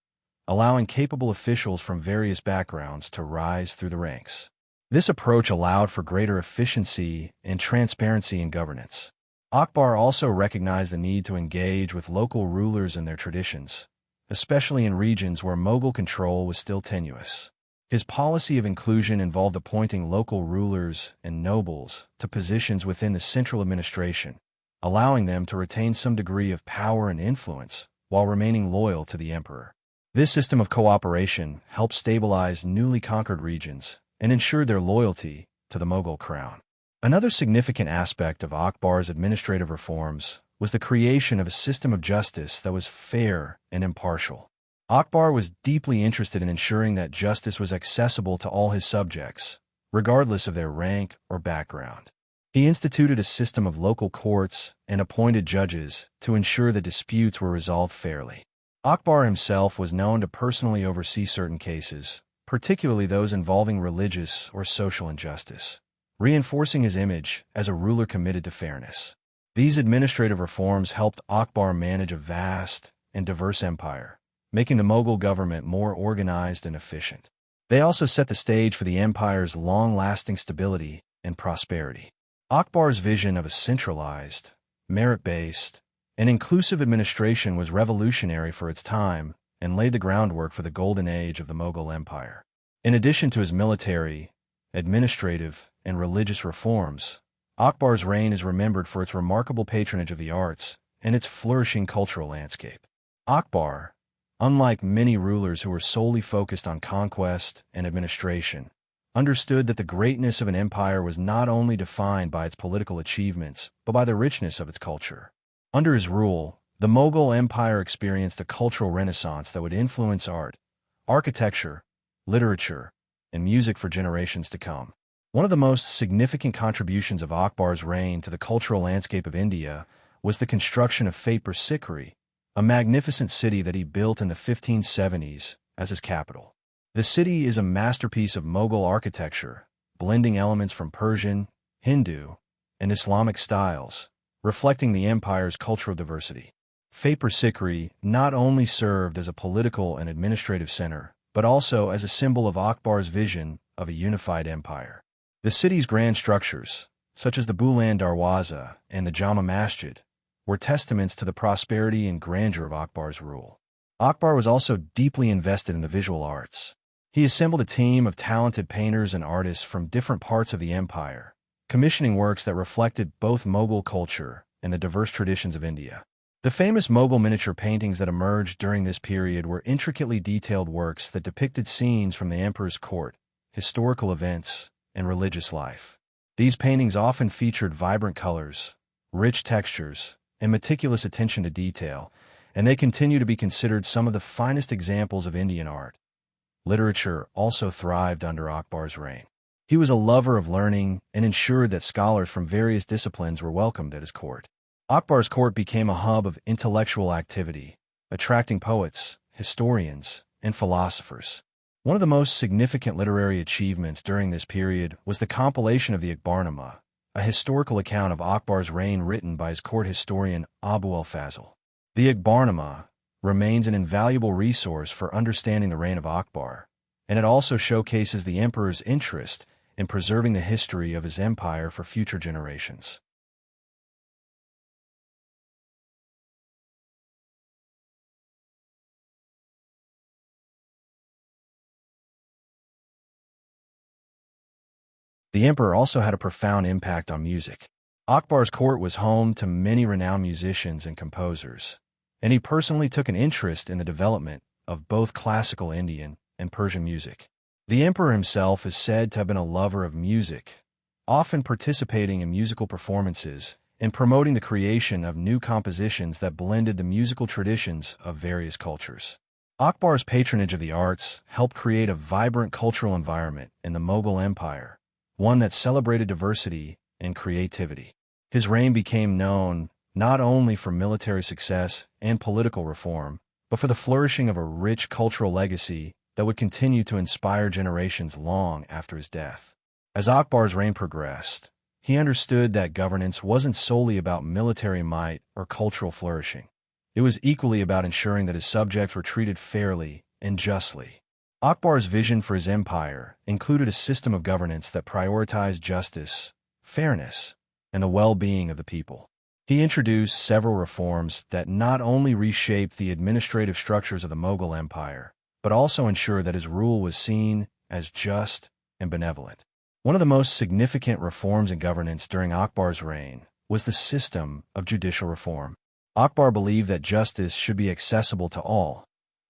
allowing capable officials from various backgrounds to rise through the ranks. This approach allowed for greater efficiency and transparency in governance. Akbar also recognized the need to engage with local rulers and their traditions, especially in regions where Mughal control was still tenuous. His policy of inclusion involved appointing local rulers and nobles to positions within the central administration, allowing them to retain some degree of power and influence while remaining loyal to the emperor. This system of cooperation helped stabilize newly conquered regions and ensured their loyalty to the Mughal crown. Another significant aspect of Akbar's administrative reforms was the creation of a system of justice that was fair and impartial. Akbar was deeply interested in ensuring that justice was accessible to all his subjects, regardless of their rank or background. He instituted a system of local courts and appointed judges to ensure that disputes were resolved fairly. Akbar himself was known to personally oversee certain cases, particularly those involving religious or social injustice, reinforcing his image as a ruler committed to fairness. These administrative reforms helped Akbar manage a vast and diverse empire, making the Mughal government more organized and efficient. They also set the stage for the empire's long-lasting stability and prosperity. Akbar's vision of a centralized, merit-based, and inclusive administration was revolutionary for its time and laid the groundwork for the golden age of the Mughal Empire. In addition to his military, administrative, and religious reforms, Akbar's reign is remembered for its remarkable patronage of the arts and its flourishing cultural landscape. Akbar, unlike many rulers who were solely focused on conquest and administration, understood that the greatness of an empire was not only defined by its political achievements, but by the richness of its culture. Under his rule, the Mughal Empire experienced a cultural renaissance that would influence art, architecture, literature, and music for generations to come. One of the most significant contributions of Akbar's reign to the cultural landscape of India was the construction of Fatehpur Sikri, a magnificent city that he built in the 1570s as his capital. The city is a masterpiece of Mughal architecture, blending elements from Persian, Hindu, and Islamic styles, reflecting the empire's cultural diversity. Fatehpur Sikri not only served as a political and administrative center, but also as a symbol of Akbar's vision of a unified empire. The city's grand structures, such as the Buland Darwaza and the Jama Masjid, were testaments to the prosperity and grandeur of Akbar's rule. Akbar was also deeply invested in the visual arts. He assembled a team of talented painters and artists from different parts of the empire, commissioning works that reflected both Mughal culture and the diverse traditions of India. The famous Mughal miniature paintings that emerged during this period were intricately detailed works that depicted scenes from the emperor's court, historical events, and religious life. These paintings often featured vibrant colors, rich textures, and meticulous attention to detail, and they continue to be considered some of the finest examples of Indian art. Literature also thrived under Akbar's reign. He was a lover of learning and ensured that scholars from various disciplines were welcomed at his court. Akbar's court became a hub of intellectual activity, attracting poets, historians, and philosophers. One of the most significant literary achievements during this period was the compilation of the Akbarnama, a historical account of Akbar's reign written by his court historian Abu al-Fazl. The Akbarnama remains an invaluable resource for understanding the reign of Akbar, and it also showcases the emperor's interest in preserving the history of his empire for future generations. The emperor also had a profound impact on music. Akbar's court was home to many renowned musicians and composers, and he personally took an interest in the development of both classical Indian and Persian music. The emperor himself is said to have been a lover of music, often participating in musical performances and promoting the creation of new compositions that blended the musical traditions of various cultures. Akbar's patronage of the arts helped create a vibrant cultural environment in the Mughal Empire, one that celebrated diversity and creativity. His reign became known not only for military success and political reform, but for the flourishing of a rich cultural legacy that would continue to inspire generations long after his death. As Akbar's reign progressed, he understood that governance wasn't solely about military might or cultural flourishing. It was equally about ensuring that his subjects were treated fairly and justly. Akbar's vision for his empire included a system of governance that prioritized justice, fairness, and the well-being of the people. He introduced several reforms that not only reshaped the administrative structures of the Mughal Empire, but also ensured that his rule was seen as just and benevolent. One of the most significant reforms in governance during Akbar's reign was the system of judicial reform. Akbar believed that justice should be accessible to all,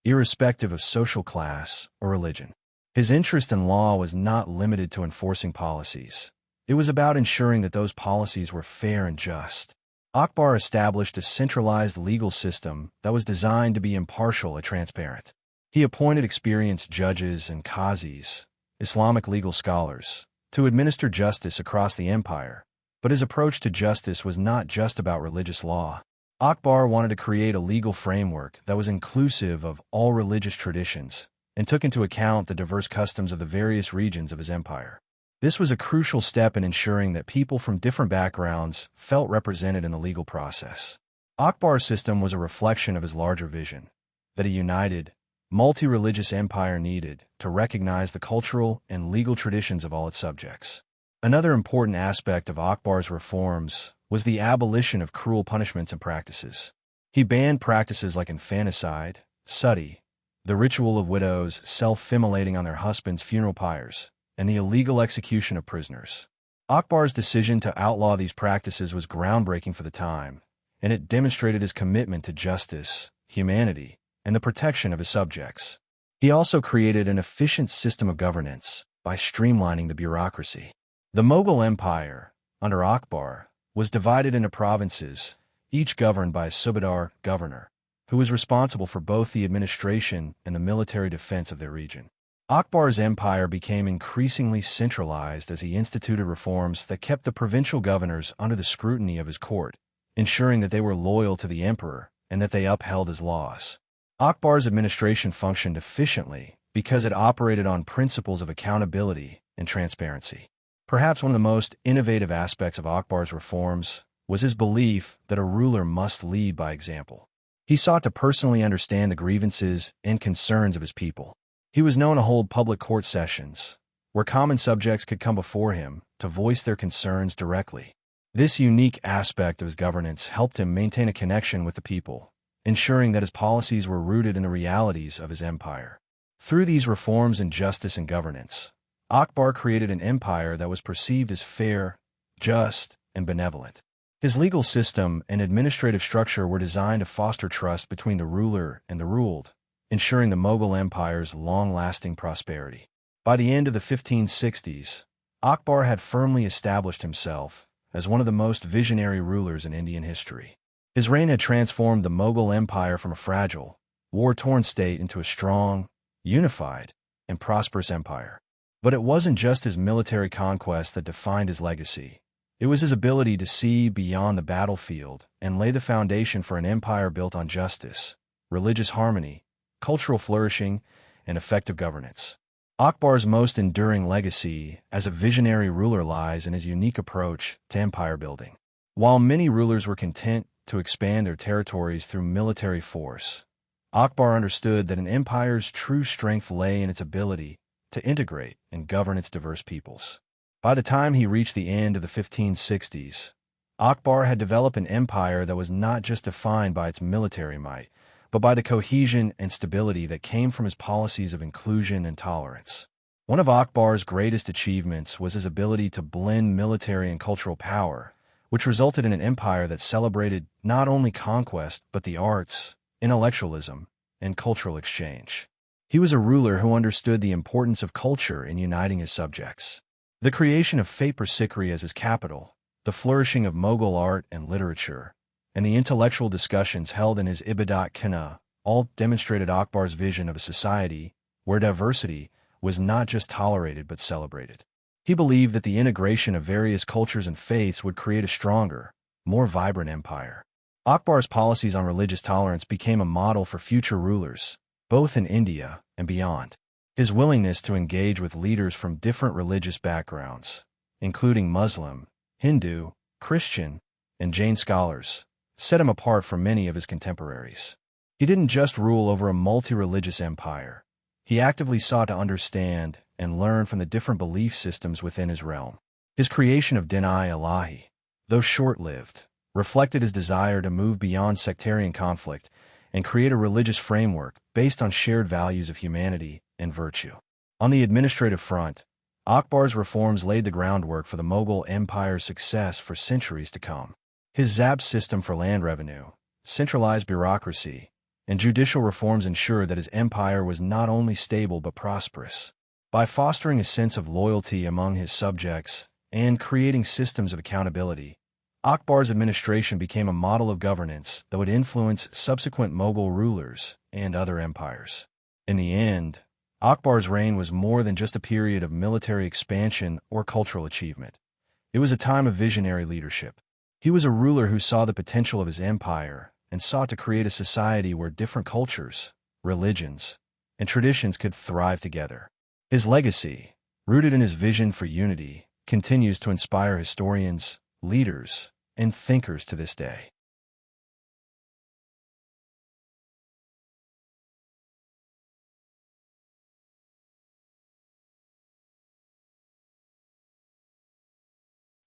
irrespective of social class or religion. His interest in law was not limited to enforcing policies. It was about ensuring that those policies were fair and just. Akbar established a centralized legal system that was designed to be impartial and transparent. He appointed experienced judges and qazis, Islamic legal scholars, to administer justice across the empire. But his approach to justice was not just about religious law. Akbar wanted to create a legal framework that was inclusive of all religious traditions and took into account the diverse customs of the various regions of his empire. This was a crucial step in ensuring that people from different backgrounds felt represented in the legal process. Akbar's system was a reflection of his larger vision, that a united, multi-religious empire needed to recognize the cultural and legal traditions of all its subjects. Another important aspect of Akbar's reforms was the abolition of cruel punishments and practices. He banned practices like infanticide, sati, the ritual of widows self-immolating on their husbands' funeral pyres, and the illegal execution of prisoners. Akbar's decision to outlaw these practices was groundbreaking for the time, and it demonstrated his commitment to justice, humanity, and the protection of his subjects. He also created an efficient system of governance by streamlining the bureaucracy. The Mughal Empire, under Akbar, was divided into provinces, each governed by a subadar governor, who was responsible for both the administration and the military defense of their region. Akbar's empire became increasingly centralized as he instituted reforms that kept the provincial governors under the scrutiny of his court, ensuring that they were loyal to the emperor and that they upheld his laws. Akbar's administration functioned efficiently because it operated on principles of accountability and transparency. Perhaps one of the most innovative aspects of Akbar's reforms was his belief that a ruler must lead by example. He sought to personally understand the grievances and concerns of his people. He was known to hold public court sessions, where common subjects could come before him to voice their concerns directly. This unique aspect of his governance helped him maintain a connection with the people, ensuring that his policies were rooted in the realities of his empire. Through these reforms in justice and governance, Akbar created an empire that was perceived as fair, just, and benevolent. His legal system and administrative structure were designed to foster trust between the ruler and the ruled, ensuring the Mughal Empire's long-lasting prosperity. By the end of the 1560s, Akbar had firmly established himself as one of the most visionary rulers in Indian history. His reign had transformed the Mughal Empire from a fragile, war-torn state into a strong, unified, and prosperous empire. But it wasn't just his military conquest that defined his legacy. It was his ability to see beyond the battlefield and lay the foundation for an empire built on justice, religious harmony, cultural flourishing, and effective governance. Akbar's most enduring legacy as a visionary ruler lies in his unique approach to empire building. While many rulers were content to expand their territories through military force, Akbar understood that an empire's true strength lay in its ability to integrate and govern its diverse peoples. By the time he reached the end of the 1560s, Akbar had developed an empire that was not just defined by its military might, but by the cohesion and stability that came from his policies of inclusion and tolerance. One of Akbar's greatest achievements was his ability to blend military and cultural power, which resulted in an empire that celebrated not only conquest but the arts, intellectualism, and cultural exchange. He was a ruler who understood the importance of culture in uniting his subjects. The creation of Fatehpur Sikri as his capital, the flourishing of Mughal art and literature, and the intellectual discussions held in his Ibadat Khana all demonstrated Akbar's vision of a society where diversity was not just tolerated but celebrated. He believed that the integration of various cultures and faiths would create a stronger, more vibrant empire. Akbar's policies on religious tolerance became a model for future rulers, both in India and beyond. His willingness to engage with leaders from different religious backgrounds, including Muslim, Hindu, Christian, and Jain scholars, set him apart from many of his contemporaries. He didn't just rule over a multi-religious empire. He actively sought to understand and learn from the different belief systems within his realm. His creation of Din-i-Ilahi, though short-lived, reflected his desire to move beyond sectarian conflict and create a religious framework based on shared values of humanity and virtue. On the administrative front, Akbar's reforms laid the groundwork for the Mughal Empire's success for centuries to come. His Zabt system for land revenue, centralized bureaucracy, and judicial reforms ensured that his empire was not only stable but prosperous. By fostering a sense of loyalty among his subjects and creating systems of accountability, Akbar's administration became a model of governance that would influence subsequent Mughal rulers and other empires. In the end, Akbar's reign was more than just a period of military expansion or cultural achievement. It was a time of visionary leadership. He was a ruler who saw the potential of his empire and sought to create a society where different cultures, religions, and traditions could thrive together. His legacy, rooted in his vision for unity, continues to inspire historians, leaders, and thinkers to this day.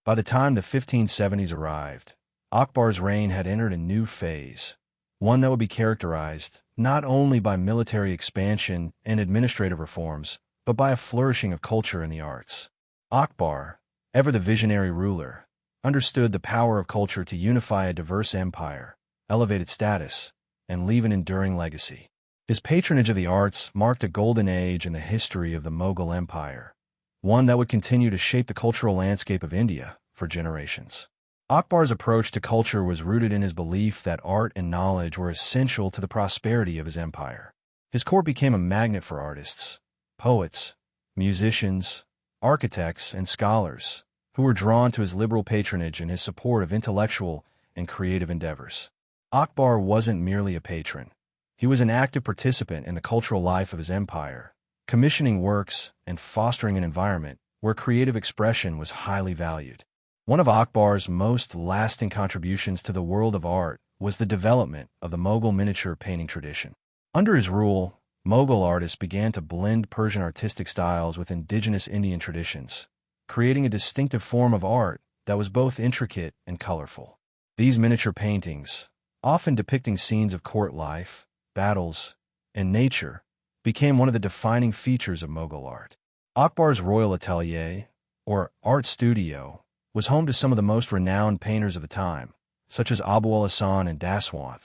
By the time the 1570s arrived, Akbar's reign had entered a new phase, one that would be characterized not only by military expansion and administrative reforms, but by a flourishing of culture and the arts. Akbar, ever the visionary ruler, understood the power of culture to unify a diverse empire, elevate its status, and leave an enduring legacy. His patronage of the arts marked a golden age in the history of the Mughal Empire, one that would continue to shape the cultural landscape of India for generations. Akbar's approach to culture was rooted in his belief that art and knowledge were essential to the prosperity of his empire. His court became a magnet for artists, poets, musicians, architects, and scholars, who were drawn to his liberal patronage and his support of intellectual and creative endeavors. Akbar wasn't merely a patron. He was an active participant in the cultural life of his empire, commissioning works and fostering an environment where creative expression was highly valued. One of Akbar's most lasting contributions to the world of art was the development of the Mughal miniature painting tradition. Under his rule, Mughal artists began to blend Persian artistic styles with indigenous Indian traditions, creating a distinctive form of art that was both intricate and colorful. These miniature paintings, often depicting scenes of court life, battles, and nature, became one of the defining features of Mughal art. Akbar's royal atelier, or art studio, was home to some of the most renowned painters of the time, such as Abu al-Hasan and Daswant,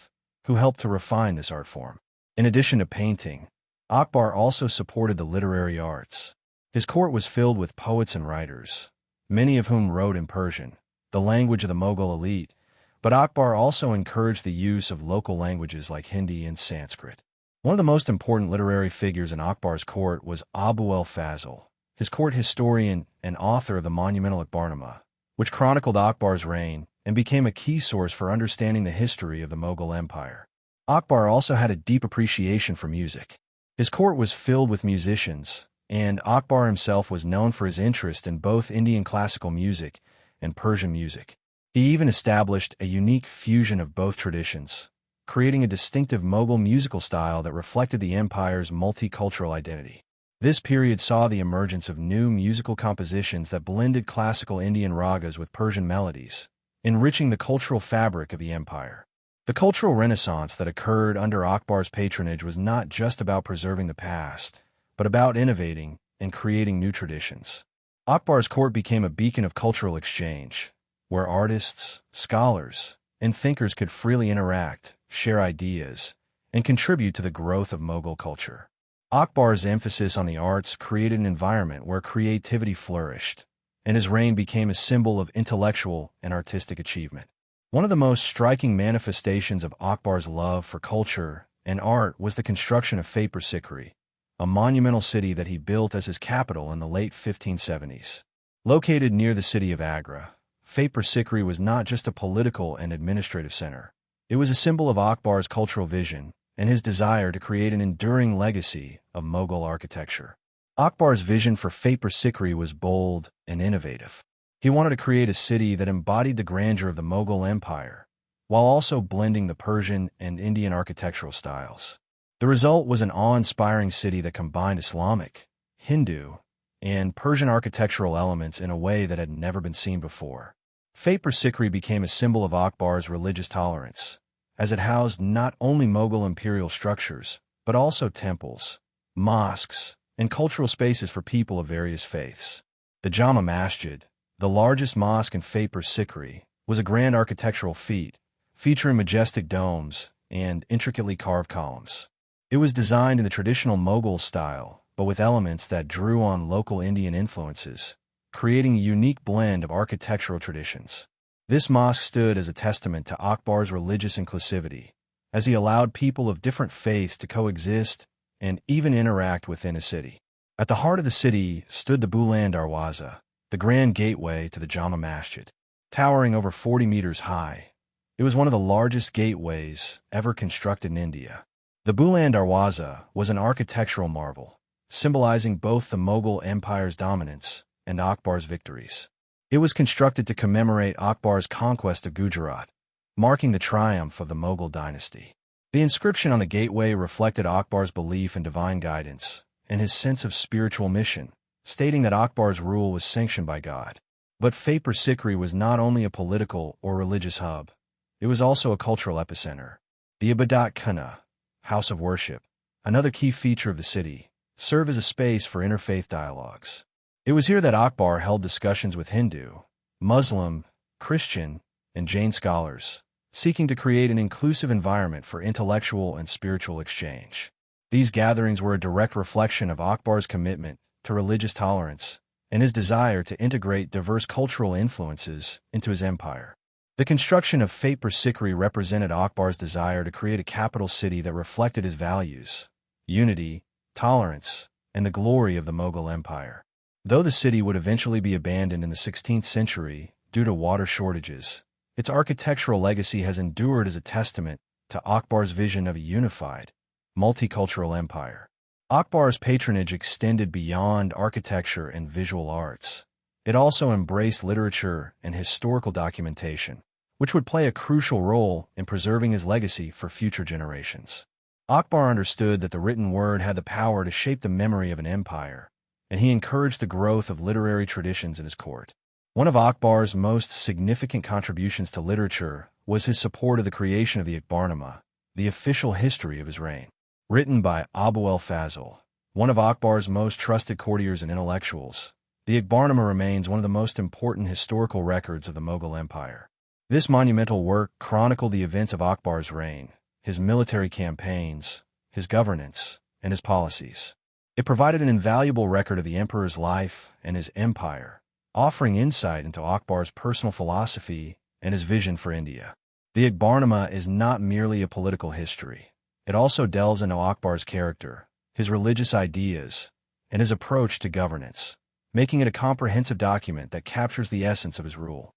who helped to refine this art form. In addition to painting, Akbar also supported the literary arts. His court was filled with poets and writers, many of whom wrote in Persian, the language of the Mughal elite, but Akbar also encouraged the use of local languages like Hindi and Sanskrit. One of the most important literary figures in Akbar's court was Abu al-Fazl, his court historian and author of the monumental Akbarnama, which chronicled Akbar's reign and became a key source for understanding the history of the Mughal Empire. Akbar also had a deep appreciation for music. His court was filled with musicians, and Akbar himself was known for his interest in both Indian classical music and Persian music. He even established a unique fusion of both traditions, creating a distinctive Mughal musical style that reflected the empire's multicultural identity. This period saw the emergence of new musical compositions that blended classical Indian ragas with Persian melodies, enriching the cultural fabric of the empire. The cultural renaissance that occurred under Akbar's patronage was not just about preserving the past, but about innovating and creating new traditions. Akbar's court became a beacon of cultural exchange, where artists, scholars, and thinkers could freely interact, share ideas, and contribute to the growth of Mughal culture. Akbar's emphasis on the arts created an environment where creativity flourished, and his reign became a symbol of intellectual and artistic achievement. One of the most striking manifestations of Akbar's love for culture and art was the construction of Fatehpur Sikri, a monumental city that he built as his capital in the late 1570s. Located near the city of Agra, Fatehpur Sikri was not just a political and administrative center. It was a symbol of Akbar's cultural vision and his desire to create an enduring legacy of Mughal architecture. Akbar's vision for Fatehpur Sikri was bold and innovative. He wanted to create a city that embodied the grandeur of the Mughal Empire, while also blending the Persian and Indian architectural styles. The result was an awe-inspiring city that combined Islamic, Hindu, and Persian architectural elements in a way that had never been seen before. Fatehpur Sikri became a symbol of Akbar's religious tolerance, as it housed not only Mughal imperial structures, but also temples, mosques, and cultural spaces for people of various faiths. The Jama Masjid, the largest mosque in Fatehpur Sikri, was a grand architectural feat, featuring majestic domes and intricately carved columns. It was designed in the traditional Mughal style, but with elements that drew on local Indian influences, creating a unique blend of architectural traditions. This mosque stood as a testament to Akbar's religious inclusivity, as he allowed people of different faiths to coexist and even interact within a city. At the heart of the city stood the Buland Darwaza, the grand gateway to the Jama Masjid. Towering over 40 meters high, it was one of the largest gateways ever constructed in India. The Buland Darwaza was an architectural marvel, symbolizing both the Mughal Empire's dominance and Akbar's victories. It was constructed to commemorate Akbar's conquest of Gujarat, marking the triumph of the Mughal dynasty. The inscription on the gateway reflected Akbar's belief in divine guidance and his sense of spiritual mission, stating that Akbar's rule was sanctioned by God. But Fatehpur Sikri was not only a political or religious hub, it was also a cultural epicenter. The Ibadat Khana, house of worship, another key feature of the city, served as a space for interfaith dialogues. It was here that Akbar held discussions with Hindu, Muslim, Christian, and Jain scholars, seeking to create an inclusive environment for intellectual and spiritual exchange. These gatherings were a direct reflection of Akbar's commitment to religious tolerance and his desire to integrate diverse cultural influences into his empire. The construction of Fatehpur Sikri represented Akbar's desire to create a capital city that reflected his values, unity, tolerance, and the glory of the Mughal Empire. Though the city would eventually be abandoned in the 16th century due to water shortages, its architectural legacy has endured as a testament to Akbar's vision of a unified, multicultural empire. Akbar's patronage extended beyond architecture and visual arts. It also embraced literature and historical documentation, which would play a crucial role in preserving his legacy for future generations. Akbar understood that the written word had the power to shape the memory of an empire, and he encouraged the growth of literary traditions in his court. One of Akbar's most significant contributions to literature was his support of the creation of the Akbarnama, the official history of his reign. Written by Abu el-Fazl, one of Akbar's most trusted courtiers and intellectuals, the Akbarnama remains one of the most important historical records of the Mughal Empire. This monumental work chronicled the events of Akbar's reign, his military campaigns, his governance, and his policies. It provided an invaluable record of the emperor's life and his empire, offering insight into Akbar's personal philosophy and his vision for India. The Akbarnama is not merely a political history. It also delves into Akbar's character, his religious ideas, and his approach to governance, making it a comprehensive document that captures the essence of his rule.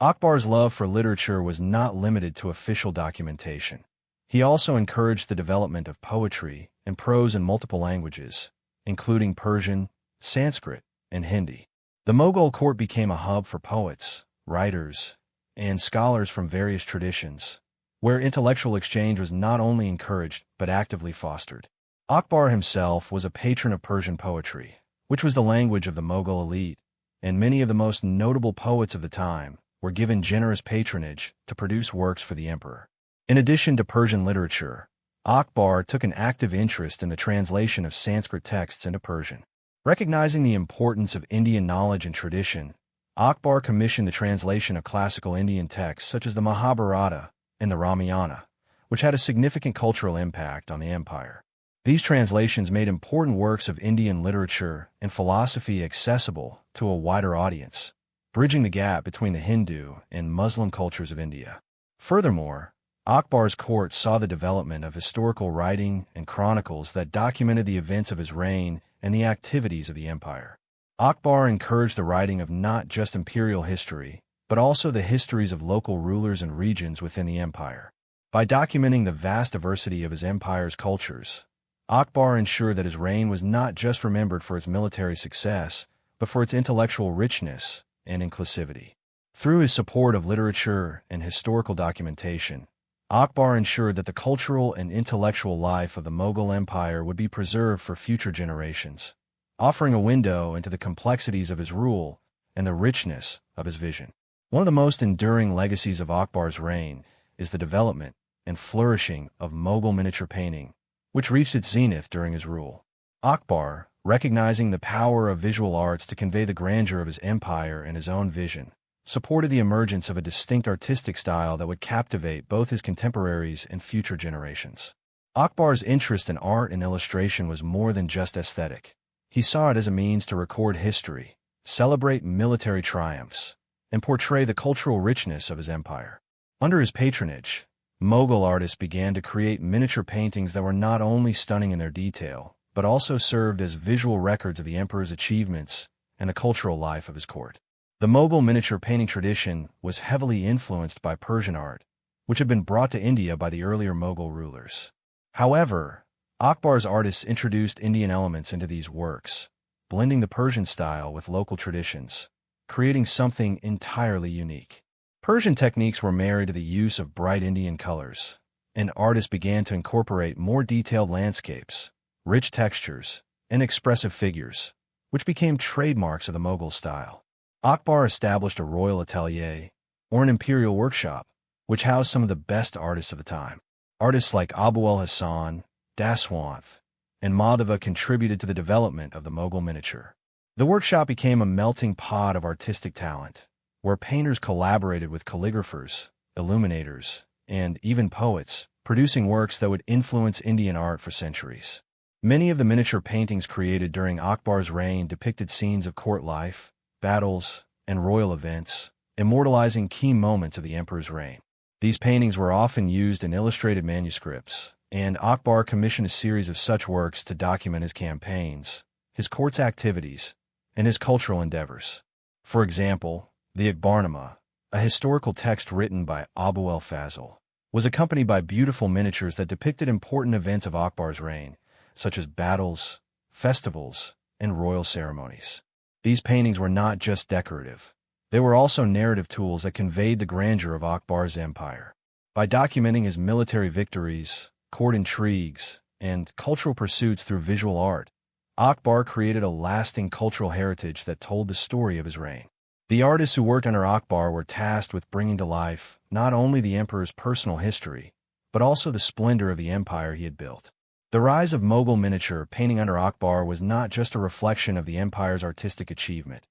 Akbar's love for literature was not limited to official documentation. He also encouraged the development of poetry and prose in multiple languages, including Persian, Sanskrit, and Hindi. The Mughal court became a hub for poets, writers, and scholars from various traditions, where intellectual exchange was not only encouraged but actively fostered. Akbar himself was a patron of Persian poetry, which was the language of the Mughal elite, and many of the most notable poets of the time were given generous patronage to produce works for the emperor. In addition to Persian literature, Akbar took an active interest in the translation of Sanskrit texts into Persian. Recognizing the importance of Indian knowledge and tradition, Akbar commissioned the translation of classical Indian texts such as the Mahabharata and the Ramayana, which had a significant cultural impact on the empire. These translations made important works of Indian literature and philosophy accessible to a wider audience, bridging the gap between the Hindu and Muslim cultures of India. Furthermore, Akbar's court saw the development of historical writing and chronicles that documented the events of his reign and the activities of the empire. Akbar encouraged the writing of not just imperial history, but also the histories of local rulers and regions within the empire. By documenting the vast diversity of his empire's cultures, Akbar ensured that his reign was not just remembered for its military success, but for its intellectual richness and inclusivity. Through his support of literature and historical documentation, Akbar ensured that the cultural and intellectual life of the Mughal Empire would be preserved for future generations, offering a window into the complexities of his rule and the richness of his vision. One of the most enduring legacies of Akbar's reign is the development and flourishing of Mughal miniature painting, which reached its zenith during his rule. Akbar, recognizing the power of visual arts to convey the grandeur of his empire and his own vision, supported the emergence of a distinct artistic style that would captivate both his contemporaries and future generations. Akbar's interest in art and illustration was more than just aesthetic. He saw it as a means to record history, celebrate military triumphs, and portray the cultural richness of his empire. Under his patronage, Mughal artists began to create miniature paintings that were not only stunning in their detail, but also served as visual records of the emperor's achievements and the cultural life of his court. The Mughal miniature painting tradition was heavily influenced by Persian art, which had been brought to India by the earlier Mughal rulers. However, Akbar's artists introduced Indian elements into these works, blending the Persian style with local traditions, creating something entirely unique. Persian techniques were married to the use of bright Indian colors, and artists began to incorporate more detailed landscapes, rich textures, and expressive figures, which became trademarks of the Mughal style. Akbar established a royal atelier, or an imperial workshop, which housed some of the best artists of the time. Artists like Abu al-Hasan, Daswant, and Madhava contributed to the development of the Mughal miniature. The workshop became a melting pot of artistic talent, where painters collaborated with calligraphers, illuminators, and even poets, producing works that would influence Indian art for centuries. Many of the miniature paintings created during Akbar's reign depicted scenes of court life, battles, and royal events, immortalizing key moments of the emperor's reign. These paintings were often used in illustrated manuscripts, and Akbar commissioned a series of such works to document his campaigns, his court's activities, and his cultural endeavors. For example, the Akbarnama, a historical text written by Abu al-Fazl, was accompanied by beautiful miniatures that depicted important events of Akbar's reign, such as battles, festivals, and royal ceremonies. These paintings were not just decorative. They were also narrative tools that conveyed the grandeur of Akbar's empire. By documenting his military victories, court intrigues, and cultural pursuits through visual art, Akbar created a lasting cultural heritage that told the story of his reign. The artists who worked under Akbar were tasked with bringing to life not only the emperor's personal history, but also the splendor of the empire he had built. The rise of Mughal miniature painting under Akbar was not just a reflection of the empire's artistic achievement.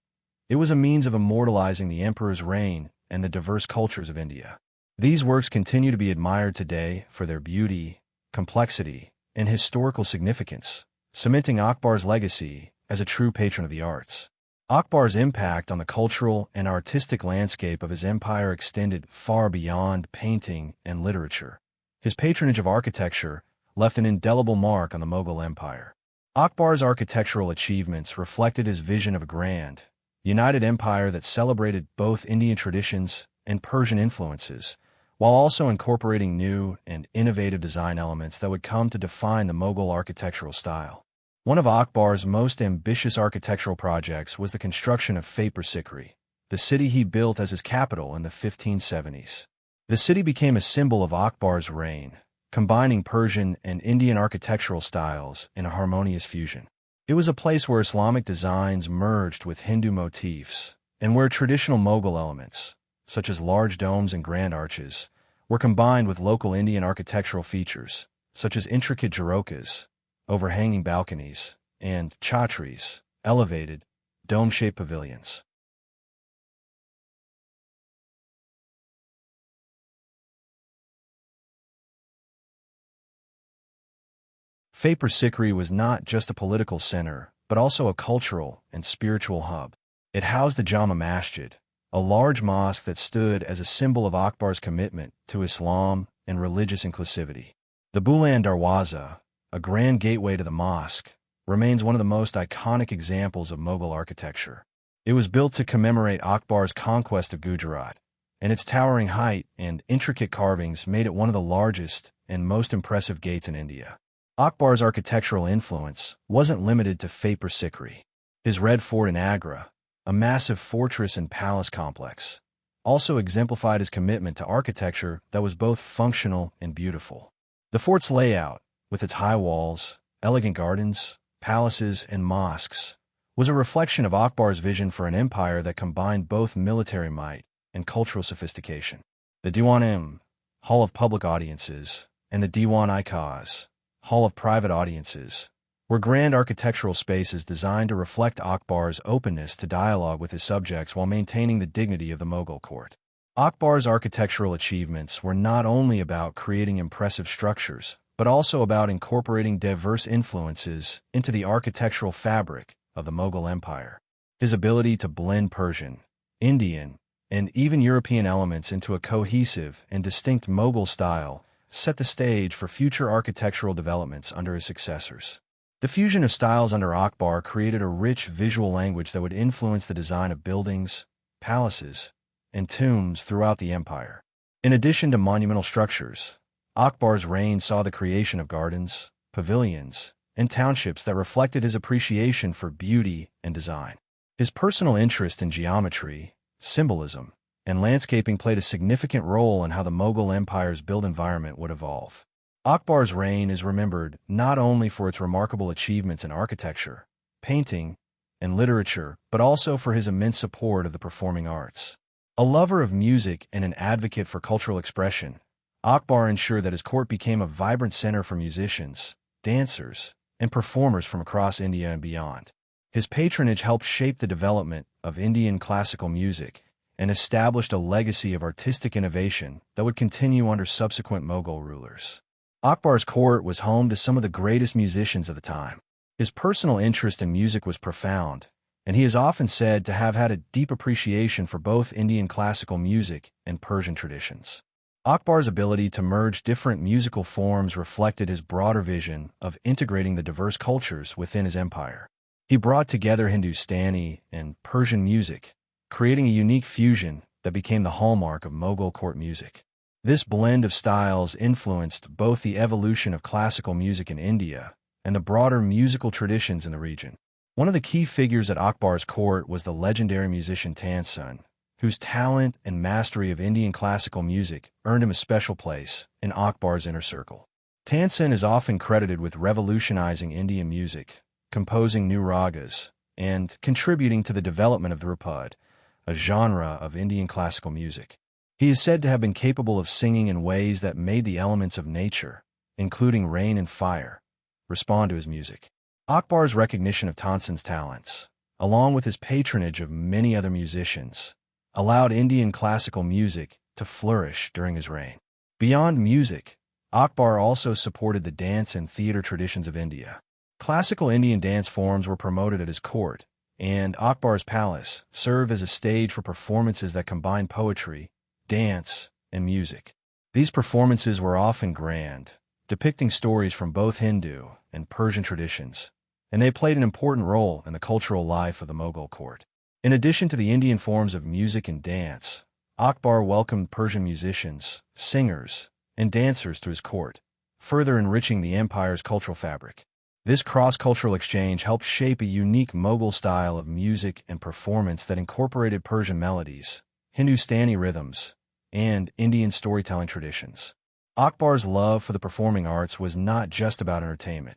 It was a means of immortalizing the emperor's reign and the diverse cultures of India. These works continue to be admired today for their beauty, complexity, and historical significance, cementing Akbar's legacy as a true patron of the arts. Akbar's impact on the cultural and artistic landscape of his empire extended far beyond painting and literature. His patronage of architecture left an indelible mark on the Mughal Empire. Akbar's architectural achievements reflected his vision of a grand, united empire that celebrated both Indian traditions and Persian influences, while also incorporating new and innovative design elements that would come to define the Mughal architectural style. One of Akbar's most ambitious architectural projects was the construction of Fatehpur Sikri, the city he built as his capital in the 1570s. The city became a symbol of Akbar's reign, combining Persian and Indian architectural styles in a harmonious fusion. It was a place where Islamic designs merged with Hindu motifs, and where traditional Mughal elements, such as large domes and grand arches, were combined with local Indian architectural features, such as intricate jharokas, overhanging balconies, and chhatris, elevated, dome-shaped pavilions. Fatehpur Sikri was not just a political center, but also a cultural and spiritual hub. It housed the Jama Masjid, a large mosque that stood as a symbol of Akbar's commitment to Islam and religious inclusivity. The Buland Darwaza, a grand gateway to the mosque, remains one of the most iconic examples of Mughal architecture. It was built to commemorate Akbar's conquest of Gujarat, and its towering height and intricate carvings made it one of the largest and most impressive gates in India. Akbar's architectural influence wasn't limited to Fatehpur Sikri. His Red Fort in Agra, a massive fortress and palace complex, also exemplified his commitment to architecture that was both functional and beautiful. The fort's layout, with its high walls, elegant gardens, palaces, and mosques, was a reflection of Akbar's vision for an empire that combined both military might and cultural sophistication. The Diwan-im, Hall of Public Audiences, and the Diwan-i-Khas, Hall of Private Audiences, were grand architectural spaces designed to reflect Akbar's openness to dialogue with his subjects while maintaining the dignity of the Mughal court. Akbar's architectural achievements were not only about creating impressive structures, but also about incorporating diverse influences into the architectural fabric of the Mughal Empire. His ability to blend Persian, Indian, and even European elements into a cohesive and distinct Mughal style set the stage for future architectural developments under his successors. The fusion of styles under Akbar created a rich visual language that would influence the design of buildings, palaces, and tombs throughout the empire. In addition to monumental structures, Akbar's reign saw the creation of gardens, pavilions, and townships that reflected his appreciation for beauty and design. His personal interest in geometry, symbolism, and landscaping played a significant role in how the Mughal Empire's built environment would evolve. Akbar's reign is remembered not only for its remarkable achievements in architecture, painting, and literature, but also for his immense support of the performing arts. A lover of music and an advocate for cultural expression, Akbar ensured that his court became a vibrant center for musicians, dancers, and performers from across India and beyond. His patronage helped shape the development of Indian classical music and established a legacy of artistic innovation that would continue under subsequent Mughal rulers. Akbar's court was home to some of the greatest musicians of the time. His personal interest in music was profound, and he is often said to have had a deep appreciation for both Indian classical music and Persian traditions. Akbar's ability to merge different musical forms reflected his broader vision of integrating the diverse cultures within his empire. He brought together Hindustani and Persian music, creating a unique fusion that became the hallmark of Mughal court music. This blend of styles influenced both the evolution of classical music in India and the broader musical traditions in the region. One of the key figures at Akbar's court was the legendary musician Tansen, whose talent and mastery of Indian classical music earned him a special place in Akbar's inner circle. Tansen is often credited with revolutionizing Indian music, composing new ragas, and contributing to the development of the Dhrupad, a genre of Indian classical music. He is said to have been capable of singing in ways that made the elements of nature, including rain and fire, respond to his music. Akbar's recognition of Tansen's talents, along with his patronage of many other musicians, allowed Indian classical music to flourish during his reign. Beyond music, Akbar also supported the dance and theater traditions of India. Classical Indian dance forms were promoted at his court, and Akbar's palace served as a stage for performances that combined poetry, dance, and music. These performances were often grand, depicting stories from both Hindu and Persian traditions, and they played an important role in the cultural life of the Mughal court. In addition to the Indian forms of music and dance, Akbar welcomed Persian musicians, singers, and dancers to his court, further enriching the empire's cultural fabric. This cross-cultural exchange helped shape a unique Mughal style of music and performance that incorporated Persian melodies, Hindustani rhythms, and Indian storytelling traditions. Akbar's love for the performing arts was not just about entertainment.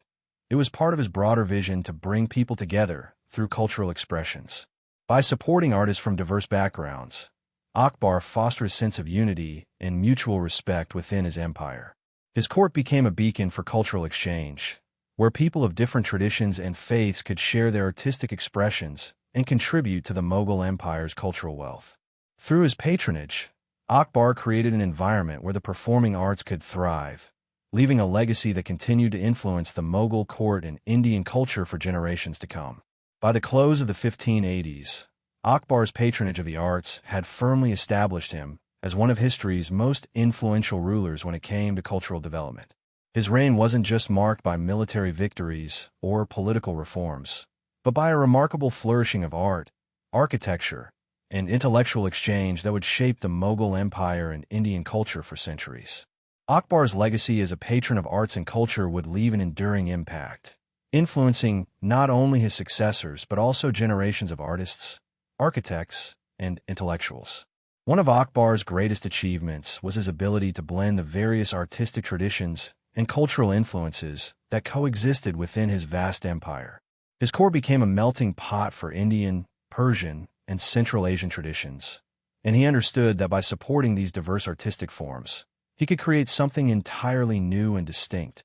It was part of his broader vision to bring people together through cultural expressions. By supporting artists from diverse backgrounds, Akbar fostered a sense of unity and mutual respect within his empire. His court became a beacon for cultural exchange, where people of different traditions and faiths could share their artistic expressions and contribute to the Mughal Empire's cultural wealth. Through his patronage, Akbar created an environment where the performing arts could thrive, leaving a legacy that continued to influence the Mughal court and Indian culture for generations to come. By the close of the 1580s, Akbar's patronage of the arts had firmly established him as one of history's most influential rulers when it came to cultural development. His reign wasn't just marked by military victories or political reforms, but by a remarkable flourishing of art, architecture, and intellectual exchange that would shape the Mughal Empire and Indian culture for centuries. Akbar's legacy as a patron of arts and culture would leave an enduring impact, influencing not only his successors but also generations of artists, architects, and intellectuals. One of Akbar's greatest achievements was his ability to blend the various artistic traditions and cultural influences that coexisted within his vast empire. His court became a melting pot for Indian, Persian, and Central Asian traditions, and he understood that by supporting these diverse artistic forms, he could create something entirely new and distinct,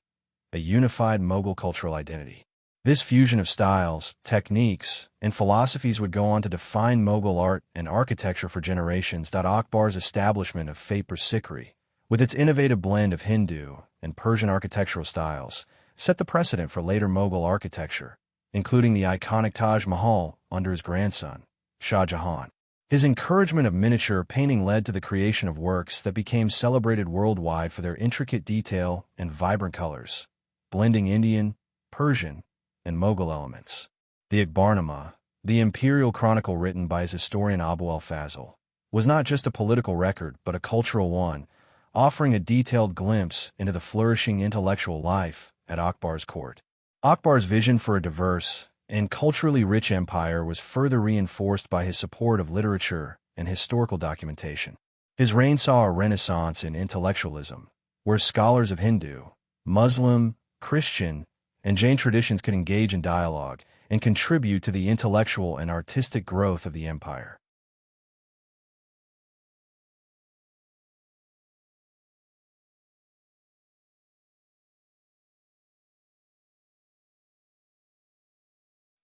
a unified Mughal cultural identity. This fusion of styles, techniques, and philosophies would go on to define Mughal art and architecture for generations. Akbar's establishment of Fatehpur Sikri, with its innovative blend of Hindu and Persian architectural styles, set the precedent for later Mughal architecture, including the iconic Taj Mahal under his grandson, Shah Jahan. His encouragement of miniature painting led to the creation of works that became celebrated worldwide for their intricate detail and vibrant colors, blending Indian, Persian, and Mughal elements. The Akbarnama, the imperial chronicle written by his historian Abu al-Fazl, was not just a political record but a cultural one, offering a detailed glimpse into the flourishing intellectual life at Akbar's court. Akbar's vision for a diverse and culturally rich empire was further reinforced by his support of literature and historical documentation. His reign saw a renaissance in intellectualism, where scholars of Hindu, Muslim, Christian, and Jain traditions could engage in dialogue and contribute to the intellectual and artistic growth of the empire.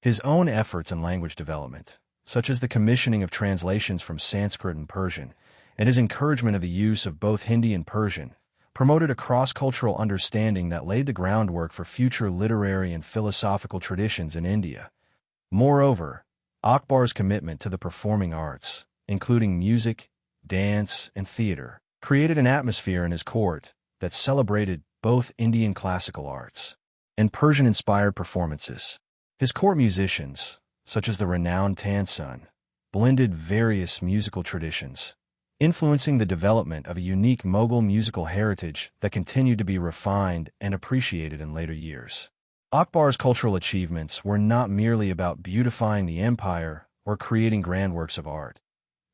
His own efforts in language development, such as the commissioning of translations from Sanskrit and Persian, and his encouragement of the use of both Hindi and Persian, promoted a cross-cultural understanding that laid the groundwork for future literary and philosophical traditions in India. Moreover, Akbar's commitment to the performing arts, including music, dance, and theater, created an atmosphere in his court that celebrated both Indian classical arts and Persian-inspired performances. His court musicians, such as the renowned Tansun, blended various musical traditions, influencing the development of a unique Mughal musical heritage that continued to be refined and appreciated in later years. Akbar's cultural achievements were not merely about beautifying the empire or creating grand works of art.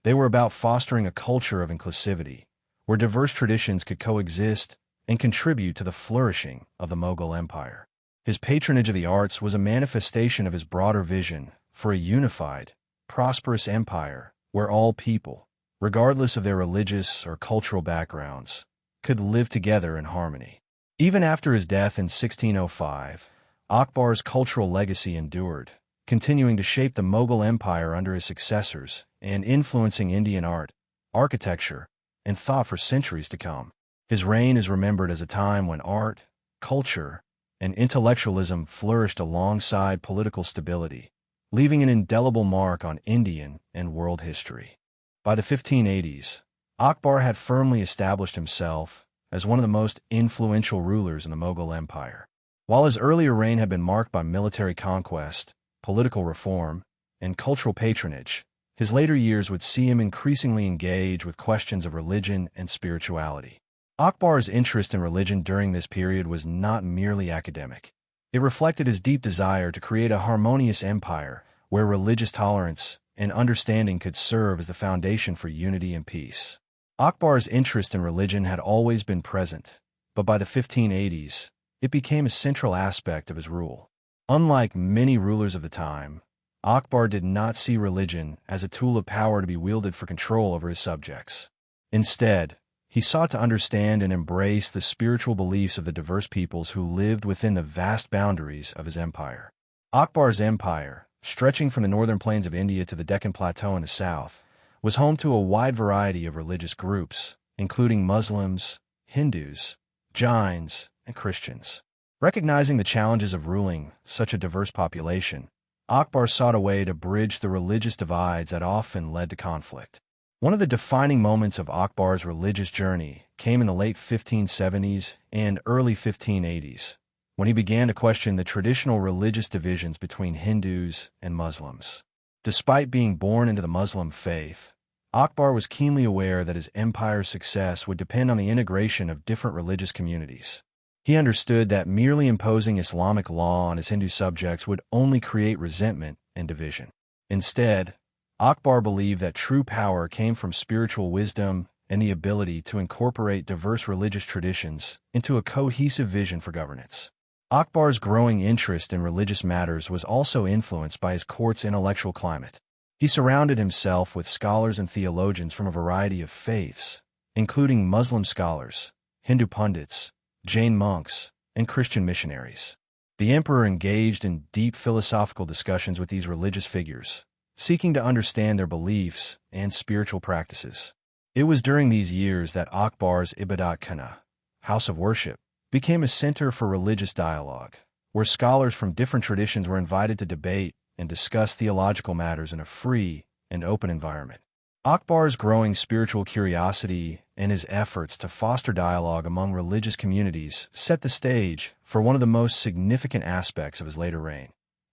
They were about fostering a culture of inclusivity, where diverse traditions could coexist and contribute to the flourishing of the Mughal Empire. His patronage of the arts was a manifestation of his broader vision for a unified, prosperous empire where all people, regardless of their religious or cultural backgrounds, could live together in harmony. Even after his death in 1605, Akbar's cultural legacy endured, continuing to shape the Mughal Empire under his successors and influencing Indian art, architecture, and thought for centuries to come. His reign is remembered as a time when art, culture, and intellectualism flourished alongside political stability, leaving an indelible mark on Indian and world history. By the 1580s, Akbar had firmly established himself as one of the most influential rulers in the Mughal Empire. While his earlier reign had been marked by military conquest, political reform, and cultural patronage, his later years would see him increasingly engage with questions of religion and spirituality. Akbar's interest in religion during this period was not merely academic. It reflected his deep desire to create a harmonious empire where religious tolerance and understanding could serve as the foundation for unity and peace. Akbar's interest in religion had always been present, but by the 1580s, it became a central aspect of his rule. Unlike many rulers of the time, Akbar did not see religion as a tool of power to be wielded for control over his subjects. Instead, he sought to understand and embrace the spiritual beliefs of the diverse peoples who lived within the vast boundaries of his empire. Akbar's empire, stretching from the northern plains of India to the Deccan Plateau in the south, was home to a wide variety of religious groups, including Muslims, Hindus, Jains, and Christians. Recognizing the challenges of ruling such a diverse population, Akbar sought a way to bridge the religious divides that often led to conflict. One of the defining moments of Akbar's religious journey came in the late 1570s and early 1580s, when he began to question the traditional religious divisions between Hindus and Muslims. Despite being born into the Muslim faith, Akbar was keenly aware that his empire's success would depend on the integration of different religious communities. He understood that merely imposing Islamic law on his Hindu subjects would only create resentment and division. Instead, Akbar believed that true power came from spiritual wisdom and the ability to incorporate diverse religious traditions into a cohesive vision for governance. Akbar's growing interest in religious matters was also influenced by his court's intellectual climate. He surrounded himself with scholars and theologians from a variety of faiths, including Muslim scholars, Hindu pundits, Jain monks, and Christian missionaries. The emperor engaged in deep philosophical discussions with these religious figures, seeking to understand their beliefs and spiritual practices. It was during these years that Akbar's Ibadat Khana, house of worship, became a center for religious dialogue, where scholars from different traditions were invited to debate and discuss theological matters in a free and open environment. Akbar's growing spiritual curiosity and his efforts to foster dialogue among religious communities set the stage for one of the most significant aspects of his later reign,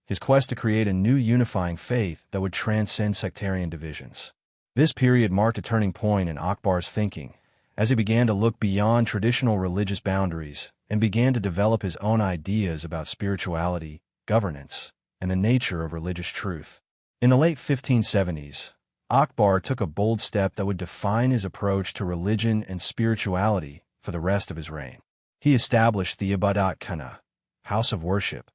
his quest to create a new unifying faith that would transcend sectarian divisions. This period marked a turning point in Akbar's thinking, as he began to look beyond traditional religious boundaries and began to develop his own ideas about spirituality, governance, and the nature of religious truth. In the late 1570s, Akbar took a bold step that would define his approach to religion and spirituality for the rest of his reign. He established the Ibadat Khana, house of worship,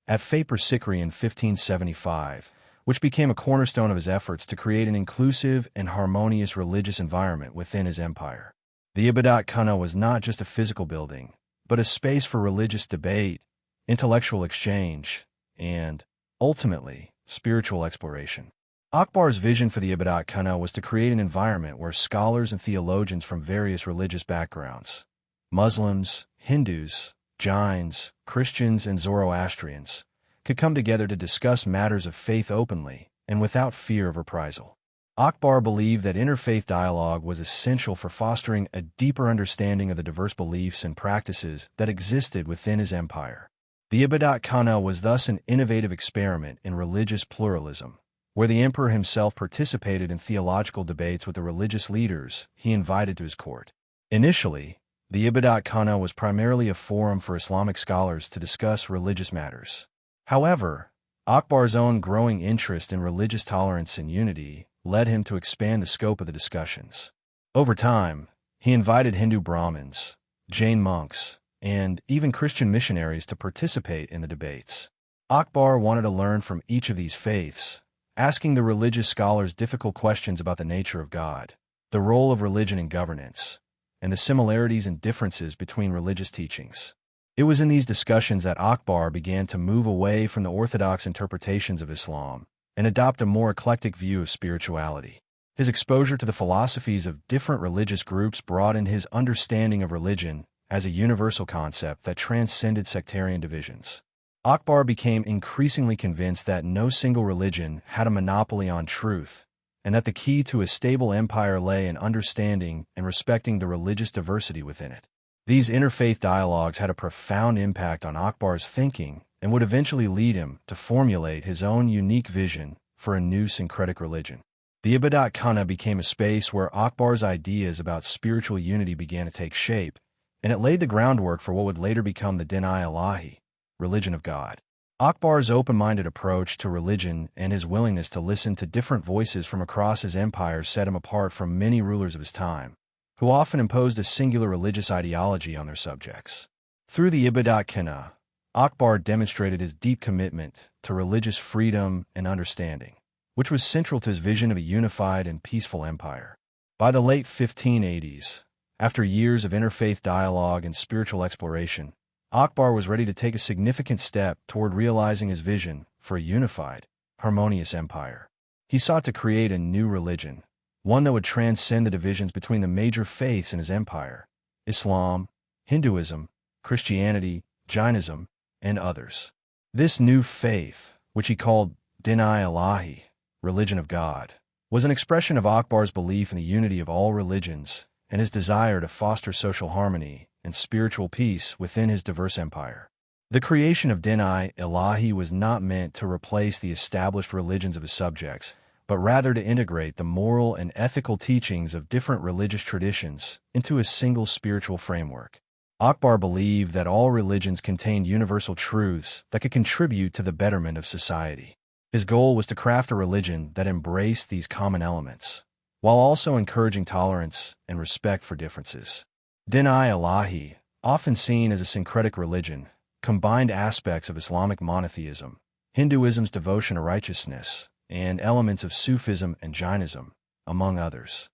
at Fatpur Sikri in 1575, which became a cornerstone of his efforts to create an inclusive and harmonious religious environment within his empire. The Ibadat Khana was not just a physical building, but a space for religious debate, intellectual exchange, and, ultimately, spiritual exploration. Akbar's vision for the Ibadat Khana was to create an environment where scholars and theologians from various religious backgrounds, Muslims, Hindus, Jains, Christians, and Zoroastrians, could come together to discuss matters of faith openly and without fear of reprisal. Akbar believed that interfaith dialogue was essential for fostering a deeper understanding of the diverse beliefs and practices that existed within his empire. The Ibadat Khana was thus an innovative experiment in religious pluralism, where the emperor himself participated in theological debates with the religious leaders he invited to his court. Initially, the Ibadat Khana was primarily a forum for Islamic scholars to discuss religious matters. However, Akbar's own growing interest in religious tolerance and unity led him to expand the scope of the discussions. Over time, he invited Hindu Brahmins, Jain monks, and even Christian missionaries to participate in the debates. Akbar wanted to learn from each of these faiths, asking the religious scholars difficult questions about the nature of God, the role of religion in governance, and the similarities and differences between religious teachings. It was in these discussions that Akbar began to move away from the orthodox interpretations of Islam and adopt a more eclectic view of spirituality. His exposure to the philosophies of different religious groups broadened his understanding of religion as a universal concept that transcended sectarian divisions. Akbar became increasingly convinced that no single religion had a monopoly on truth, and that the key to a stable empire lay in understanding and respecting the religious diversity within it. These interfaith dialogues had a profound impact on Akbar's thinking and would eventually lead him to formulate his own unique vision for a new syncretic religion. The Ibadat Khana became a space where Akbar's ideas about spiritual unity began to take shape, and it laid the groundwork for what would later become the Din-i-Ilahi, religion of God. Akbar's open-minded approach to religion and his willingness to listen to different voices from across his empire set him apart from many rulers of his time, who often imposed a singular religious ideology on their subjects. Through the Ibadat Khana, Akbar demonstrated his deep commitment to religious freedom and understanding, which was central to his vision of a unified and peaceful empire. By the late 1580s, after years of interfaith dialogue and spiritual exploration, Akbar was ready to take a significant step toward realizing his vision for a unified, harmonious empire. He sought to create a new religion, one that would transcend the divisions between the major faiths in his empire: Islam, Hinduism, Christianity, Jainism, and others. This new faith, which he called Din-i-Ilahi, religion of God, was an expression of Akbar's belief in the unity of all religions and his desire to foster social harmony and spiritual peace within his diverse empire. The creation of Din-i-Ilahi was not meant to replace the established religions of his subjects, but rather to integrate the moral and ethical teachings of different religious traditions into a single spiritual framework. Akbar believed that all religions contained universal truths that could contribute to the betterment of society. His goal was to craft a religion that embraced these common elements, while also encouraging tolerance and respect for differences. Din-i-Ilahi, often seen as a syncretic religion, combined aspects of Islamic monotheism, Hinduism's devotion to righteousness, and elements of Sufism and Jainism, among others.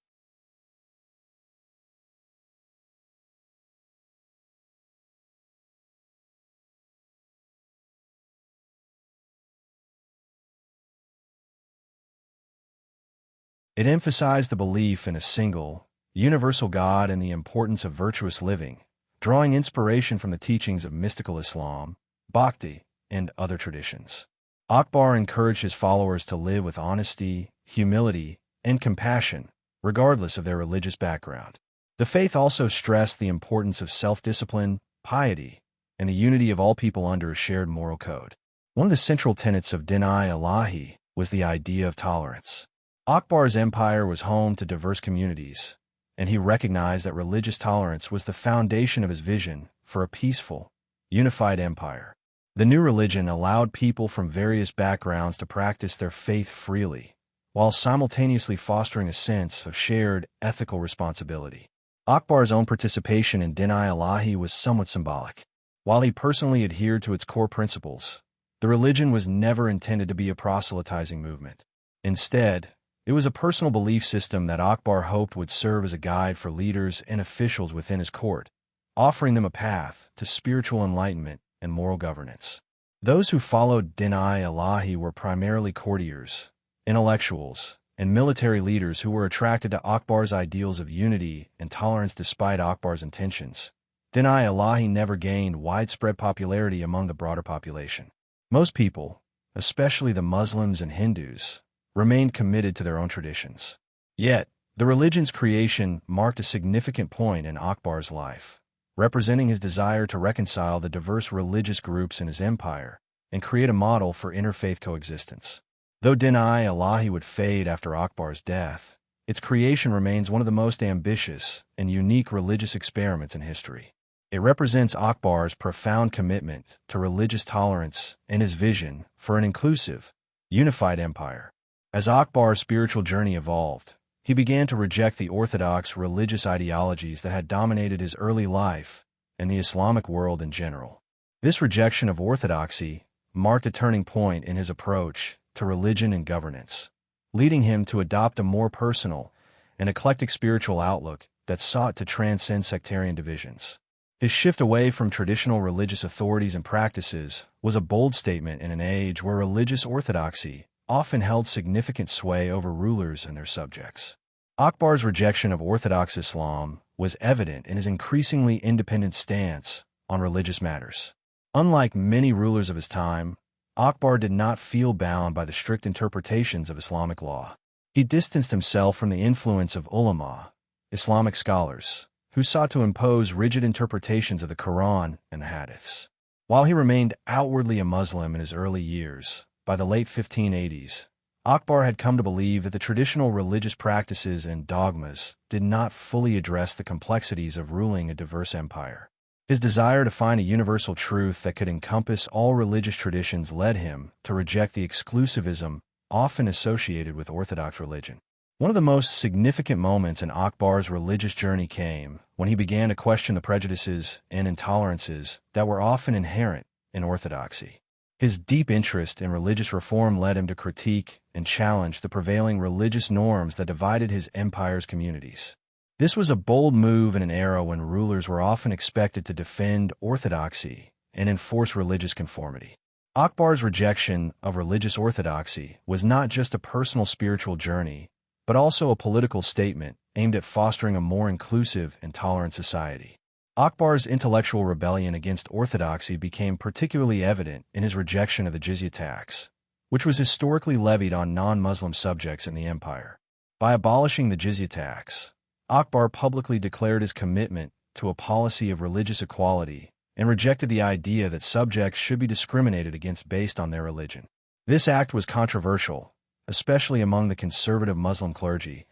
It emphasized the belief in a single, universal God and the importance of virtuous living, drawing inspiration from the teachings of mystical Islam, Bhakti, and other traditions. Akbar encouraged his followers to live with honesty, humility, and compassion, regardless of their religious background. The faith also stressed the importance of self-discipline, piety, and the unity of all people under a shared moral code. One of the central tenets of Din-i-Ilahi was the idea of tolerance. Akbar's empire was home to diverse communities, and he recognized that religious tolerance was the foundation of his vision for a peaceful, unified empire. The new religion allowed people from various backgrounds to practice their faith freely, while simultaneously fostering a sense of shared ethical responsibility. Akbar's own participation in Din-i-Ilahi was somewhat symbolic. While he personally adhered to its core principles, the religion was never intended to be a proselytizing movement. Instead, it was a personal belief system that Akbar hoped would serve as a guide for leaders and officials within his court, offering them a path to spiritual enlightenment and moral governance. Those who followed Din-i-Ilahi were primarily courtiers, intellectuals, and military leaders who were attracted to Akbar's ideals of unity and tolerance despite Akbar's intentions. Din-i-Ilahi never gained widespread popularity among the broader population. Most people, especially the Muslims and Hindus, remained committed to their own traditions. Yet, the religion's creation marked a significant point in Akbar's life, representing his desire to reconcile the diverse religious groups in his empire and create a model for interfaith coexistence. Though Din-i-Ilahi would fade after Akbar's death, its creation remains one of the most ambitious and unique religious experiments in history. It represents Akbar's profound commitment to religious tolerance and his vision for an inclusive, unified empire. As Akbar's spiritual journey evolved, he began to reject the orthodox religious ideologies that had dominated his early life and the Islamic world in general. This rejection of orthodoxy marked a turning point in his approach to religion and governance, leading him to adopt a more personal and eclectic spiritual outlook that sought to transcend sectarian divisions. His shift away from traditional religious authorities and practices was a bold statement in an age where religious orthodoxy often held significant sway over rulers and their subjects. Akbar's rejection of Orthodox Islam was evident in his increasingly independent stance on religious matters. Unlike many rulers of his time, Akbar did not feel bound by the strict interpretations of Islamic law. He distanced himself from the influence of ulama, Islamic scholars, who sought to impose rigid interpretations of the Quran and the Hadiths. While he remained outwardly a Muslim in his early years, by the late 1580s, Akbar had come to believe that the traditional religious practices and dogmas did not fully address the complexities of ruling a diverse empire. His desire to find a universal truth that could encompass all religious traditions led him to reject the exclusivism often associated with Orthodox religion. One of the most significant moments in Akbar's religious journey came when he began to question the prejudices and intolerances that were often inherent in orthodoxy. His deep interest in religious reform led him to critique and challenge the prevailing religious norms that divided his empire's communities. This was a bold move in an era when rulers were often expected to defend orthodoxy and enforce religious conformity. Akbar's rejection of religious orthodoxy was not just a personal spiritual journey, but also a political statement aimed at fostering a more inclusive and tolerant society. Akbar's intellectual rebellion against orthodoxy became particularly evident in his rejection of the jizya tax, which was historically levied on non-Muslim subjects in the empire. By abolishing the jizya tax, Akbar publicly declared his commitment to a policy of religious equality and rejected the idea that subjects should be discriminated against based on their religion. This act was controversial, especially among the conservative Muslim clergy,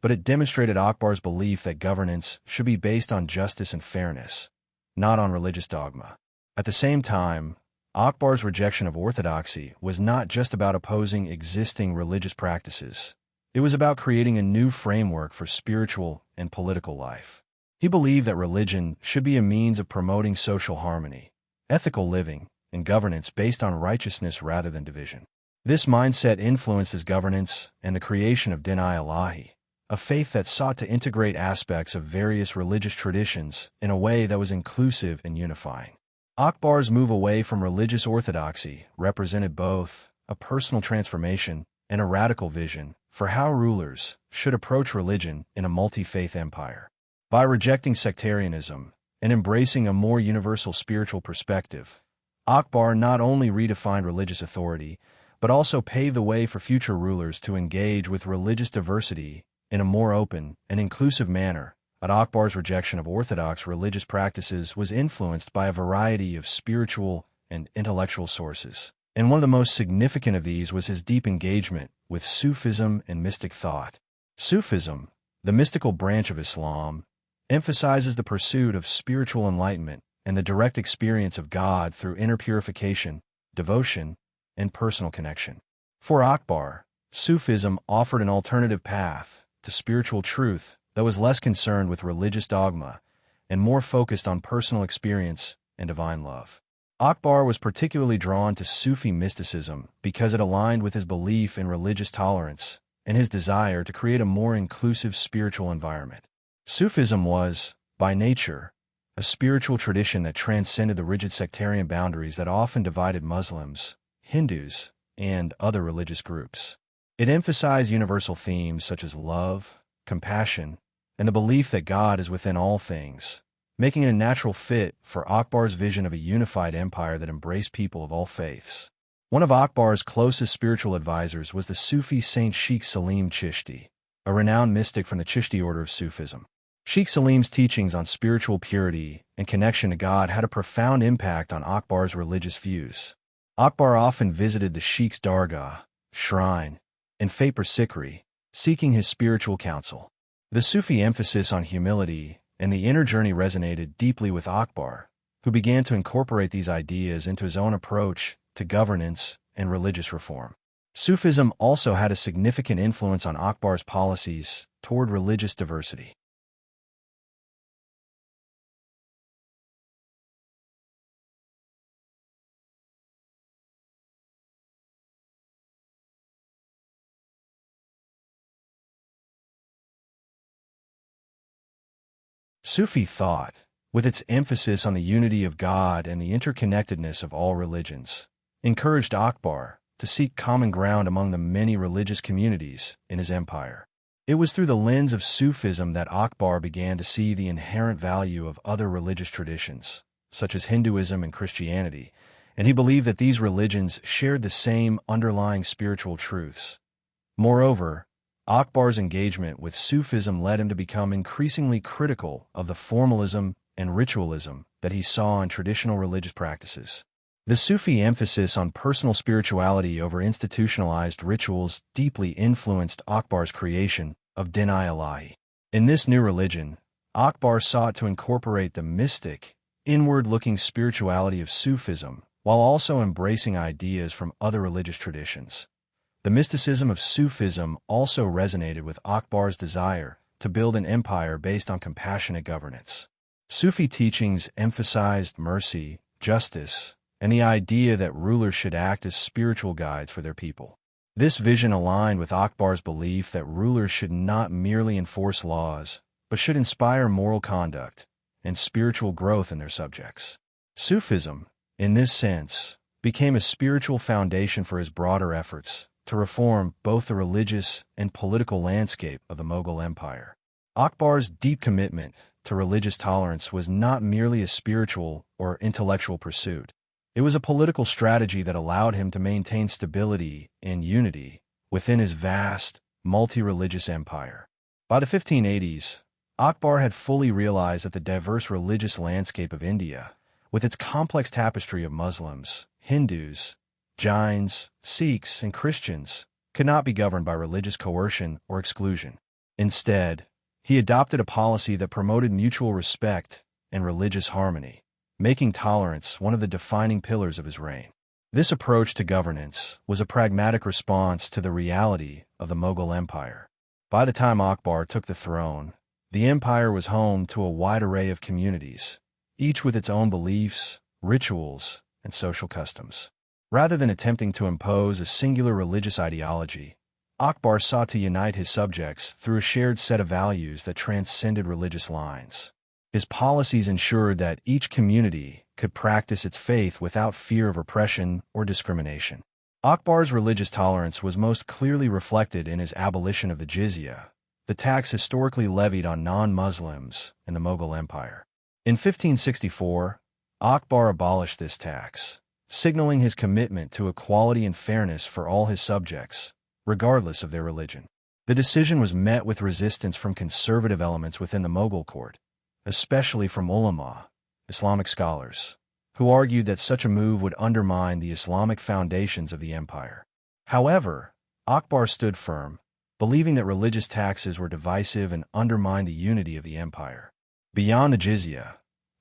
but it demonstrated Akbar's belief that governance should be based on justice and fairness, not on religious dogma. At the same time, Akbar's rejection of orthodoxy was not just about opposing existing religious practices. It was about creating a new framework for spiritual and political life. He believed that religion should be a means of promoting social harmony, ethical living, and governance based on righteousness rather than division. This mindset influenced his governance and the creation of Din-i-Ilahi, a faith that sought to integrate aspects of various religious traditions in a way that was inclusive and unifying. Akbar's move away from religious orthodoxy represented both a personal transformation and a radical vision for how rulers should approach religion in a multi-faith empire. By rejecting sectarianism and embracing a more universal spiritual perspective, Akbar not only redefined religious authority, but also paved the way for future rulers to engage with religious diversity in a more open and inclusive manner. Akbar's rejection of orthodox religious practices was influenced by a variety of spiritual and intellectual sources, and one of the most significant of these was his deep engagement with Sufism and mystic thought. Sufism, the mystical branch of Islam, emphasizes the pursuit of spiritual enlightenment and the direct experience of God through inner purification, devotion, and personal connection. For Akbar, Sufism offered an alternative path to spiritual truth that was less concerned with religious dogma and more focused on personal experience and divine love. Akbar was particularly drawn to Sufi mysticism because it aligned with his belief in religious tolerance and his desire to create a more inclusive spiritual environment. Sufism was, by nature, a spiritual tradition that transcended the rigid sectarian boundaries that often divided Muslims, Hindus, and other religious groups. It emphasized universal themes such as love, compassion, and the belief that God is within all things, making it a natural fit for Akbar's vision of a unified empire that embraced people of all faiths. One of Akbar's closest spiritual advisors was the Sufi Saint Sheikh Salim Chishti, a renowned mystic from the Chishti order of Sufism. Sheikh Salim's teachings on spiritual purity and connection to God had a profound impact on Akbar's religious views. Akbar often visited the Sheikh's dargah, shrine, and Faper Sikri, seeking his spiritual counsel. The Sufi emphasis on humility and the inner journey resonated deeply with Akbar, who began to incorporate these ideas into his own approach to governance and religious reform. Sufism also had a significant influence on Akbar's policies toward religious diversity. Sufi thought, with its emphasis on the unity of God and the interconnectedness of all religions, encouraged Akbar to seek common ground among the many religious communities in his empire. It was through the lens of Sufism that Akbar began to see the inherent value of other religious traditions, such as Hinduism and Christianity, and he believed that these religions shared the same underlying spiritual truths. Moreover, Akbar's engagement with Sufism led him to become increasingly critical of the formalism and ritualism that he saw in traditional religious practices. The Sufi emphasis on personal spirituality over institutionalized rituals deeply influenced Akbar's creation of Din-i-Ilahi. In this new religion, Akbar sought to incorporate the mystic, inward-looking spirituality of Sufism while also embracing ideas from other religious traditions. The mysticism of Sufism also resonated with Akbar's desire to build an empire based on compassionate governance. Sufi teachings emphasized mercy, justice, and the idea that rulers should act as spiritual guides for their people. This vision aligned with Akbar's belief that rulers should not merely enforce laws, but should inspire moral conduct and spiritual growth in their subjects. Sufism, in this sense, became a spiritual foundation for his broader efforts to reform both the religious and political landscape of the Mughal Empire. Akbar's deep commitment to religious tolerance was not merely a spiritual or intellectual pursuit. It was a political strategy that allowed him to maintain stability and unity within his vast, multi-religious empire. By the 1580s, Akbar had fully realized that the diverse religious landscape of India, with its complex tapestry of Muslims, Hindus, Jains, Sikhs, and Christians, could not be governed by religious coercion or exclusion. Instead, he adopted a policy that promoted mutual respect and religious harmony, making tolerance one of the defining pillars of his reign. This approach to governance was a pragmatic response to the reality of the Mughal Empire. By the time Akbar took the throne, the empire was home to a wide array of communities, each with its own beliefs, rituals, and social customs. Rather than attempting to impose a singular religious ideology, Akbar sought to unite his subjects through a shared set of values that transcended religious lines. His policies ensured that each community could practice its faith without fear of oppression or discrimination. Akbar's religious tolerance was most clearly reflected in his abolition of the jizya, the tax historically levied on non-Muslims in the Mughal Empire. In 1564, Akbar abolished this tax, signaling his commitment to equality and fairness for all his subjects, regardless of their religion. The decision was met with resistance from conservative elements within the Mughal court, especially from ulama, Islamic scholars, who argued that such a move would undermine the Islamic foundations of the empire. However, Akbar stood firm, believing that religious taxes were divisive and undermined the unity of the empire. Beyond the jizya,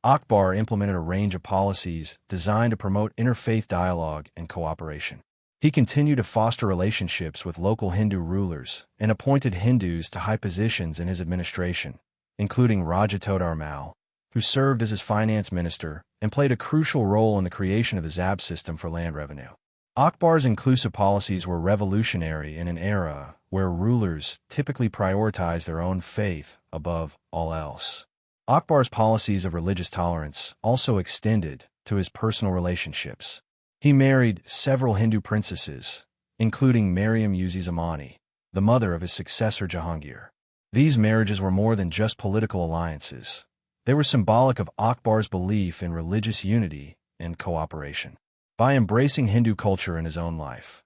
Akbar implemented a range of policies designed to promote interfaith dialogue and cooperation. He continued to foster relationships with local Hindu rulers and appointed Hindus to high positions in his administration, including Raja Todar Mal, who served as his finance minister and played a crucial role in the creation of the Zab system for land revenue. Akbar's inclusive policies were revolutionary in an era where rulers typically prioritized their own faith above all else. Akbar's policies of religious tolerance also extended to his personal relationships. He married several Hindu princesses, including Mariam-uz-Zamani, the mother of his successor Jahangir. These marriages were more than just political alliances. They were symbolic of Akbar's belief in religious unity and cooperation. By embracing Hindu culture in his own life,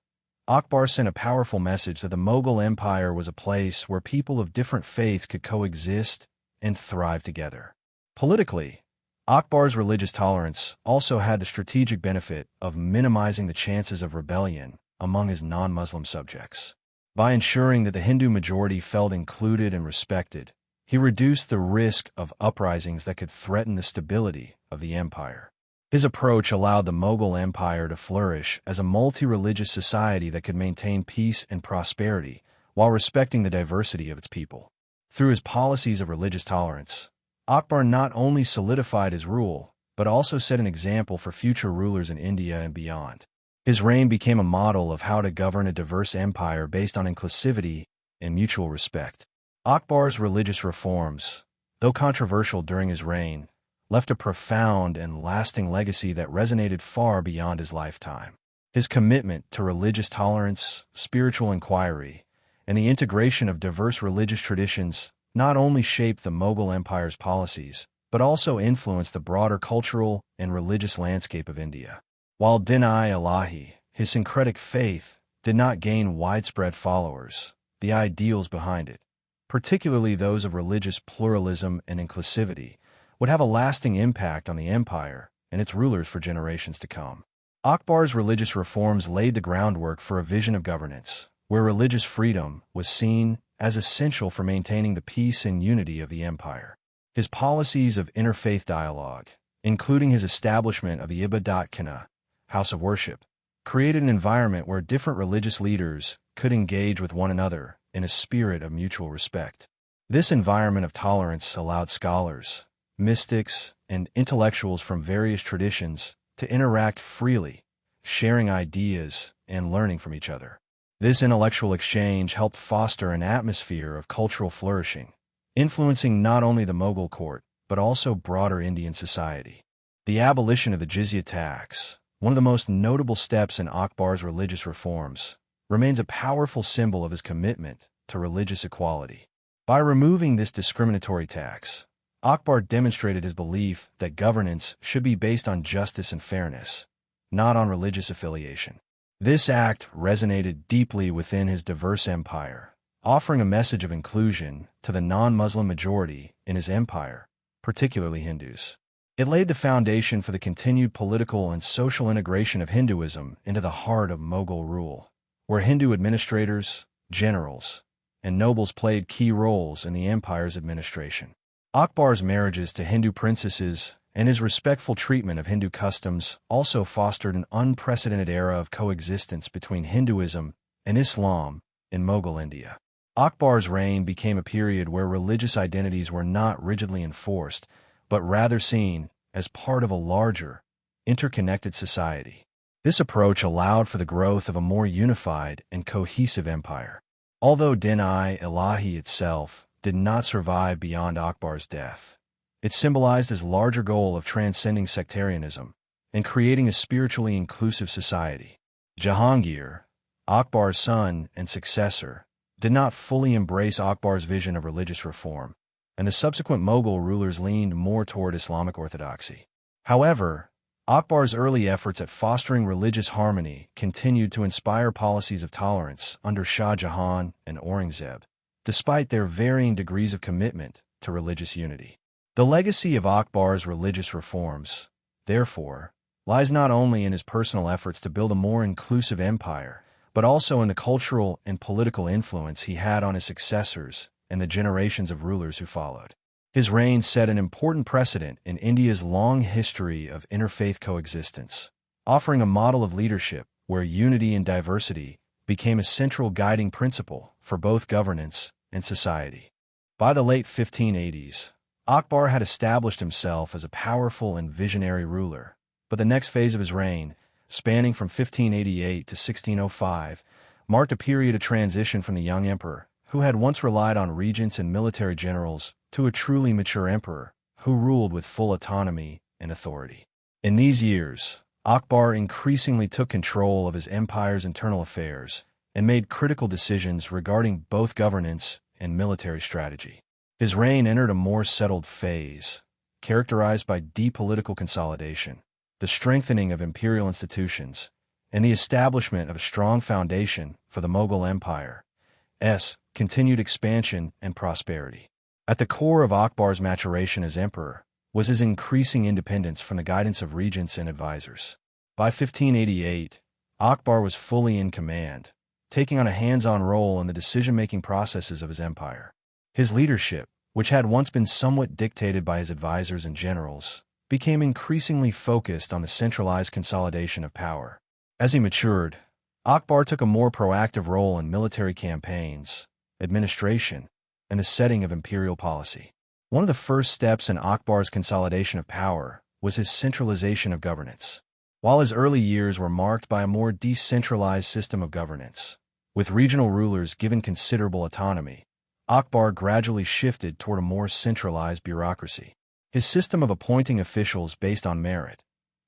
Akbar sent a powerful message that the Mughal Empire was a place where people of different faiths could coexist and thrive together. Politically, Akbar's religious tolerance also had the strategic benefit of minimizing the chances of rebellion among his non-Muslim subjects. By ensuring that the Hindu majority felt included and respected, he reduced the risk of uprisings that could threaten the stability of the empire. His approach allowed the Mughal Empire to flourish as a multi-religious society that could maintain peace and prosperity while respecting the diversity of its people. Through his policies of religious tolerance, Akbar not only solidified his rule, but also set an example for future rulers in India and beyond. His reign became a model of how to govern a diverse empire based on inclusivity and mutual respect. Akbar's religious reforms, though controversial during his reign, left a profound and lasting legacy that resonated far beyond his lifetime. His commitment to religious tolerance, spiritual inquiry, and the integration of diverse religious traditions not only shaped the Mughal Empire's policies, but also influenced the broader cultural and religious landscape of India. While Din-i-Ilahi, his syncretic faith, did not gain widespread followers, the ideals behind it, particularly those of religious pluralism and inclusivity, would have a lasting impact on the empire and its rulers for generations to come. Akbar's religious reforms laid the groundwork for a vision of governance, where religious freedom was seen as essential for maintaining the peace and unity of the empire. His policies of interfaith dialogue, including his establishment of the Ibadat Khana, house of worship, created an environment where different religious leaders could engage with one another in a spirit of mutual respect. This environment of tolerance allowed scholars, mystics, and intellectuals from various traditions to interact freely, sharing ideas and learning from each other. This intellectual exchange helped foster an atmosphere of cultural flourishing, influencing not only the Mughal court, but also broader Indian society. The abolition of the jizya tax, one of the most notable steps in Akbar's religious reforms, remains a powerful symbol of his commitment to religious equality. By removing this discriminatory tax, Akbar demonstrated his belief that governance should be based on justice and fairness, not on religious affiliation. This act resonated deeply within his diverse empire, offering a message of inclusion to the non-Muslim majority in his empire, particularly Hindus. It laid the foundation for the continued political and social integration of Hinduism into the heart of Mughal rule, where Hindu administrators, generals, and nobles played key roles in the empire's administration. Akbar's marriages to Hindu princesses and his respectful treatment of Hindu customs also fostered an unprecedented era of coexistence between Hinduism and Islam in Mughal India. Akbar's reign became a period where religious identities were not rigidly enforced, but rather seen as part of a larger, interconnected society. This approach allowed for the growth of a more unified and cohesive empire. Although Din-i-Ilahi itself did not survive beyond Akbar's death, it symbolized his larger goal of transcending sectarianism and creating a spiritually inclusive society. Jahangir, Akbar's son and successor, did not fully embrace Akbar's vision of religious reform, and the subsequent Mughal rulers leaned more toward Islamic orthodoxy. However, Akbar's early efforts at fostering religious harmony continued to inspire policies of tolerance under Shah Jahan and Aurangzeb, despite their varying degrees of commitment to religious unity. The legacy of Akbar's religious reforms, therefore, lies not only in his personal efforts to build a more inclusive empire, but also in the cultural and political influence he had on his successors and the generations of rulers who followed. His reign set an important precedent in India's long history of interfaith coexistence, offering a model of leadership where unity and diversity became a central guiding principle for both governance and society. By the late 1580s, Akbar had established himself as a powerful and visionary ruler, but the next phase of his reign, spanning from 1588 to 1605, marked a period of transition from the young emperor, who had once relied on regents and military generals, to a truly mature emperor, who ruled with full autonomy and authority. In these years, Akbar increasingly took control of his empire's internal affairs and made critical decisions regarding both governance and military strategy. His reign entered a more settled phase, characterized by deep political consolidation, the strengthening of imperial institutions, and the establishment of a strong foundation for the Mughal Empire's continued expansion and prosperity. At the core of Akbar's maturation as emperor was his increasing independence from the guidance of regents and advisors. By 1588, Akbar was fully in command, taking on a hands-on role in the decision-making processes of his empire. His leadership, which had once been somewhat dictated by his advisors and generals, became increasingly focused on the centralized consolidation of power. As he matured, Akbar took a more proactive role in military campaigns, administration, and the setting of imperial policy. One of the first steps in Akbar's consolidation of power was his centralization of governance. While his early years were marked by a more decentralized system of governance, with regional rulers given considerable autonomy, Akbar gradually shifted toward a more centralized bureaucracy. His system of appointing officials based on merit,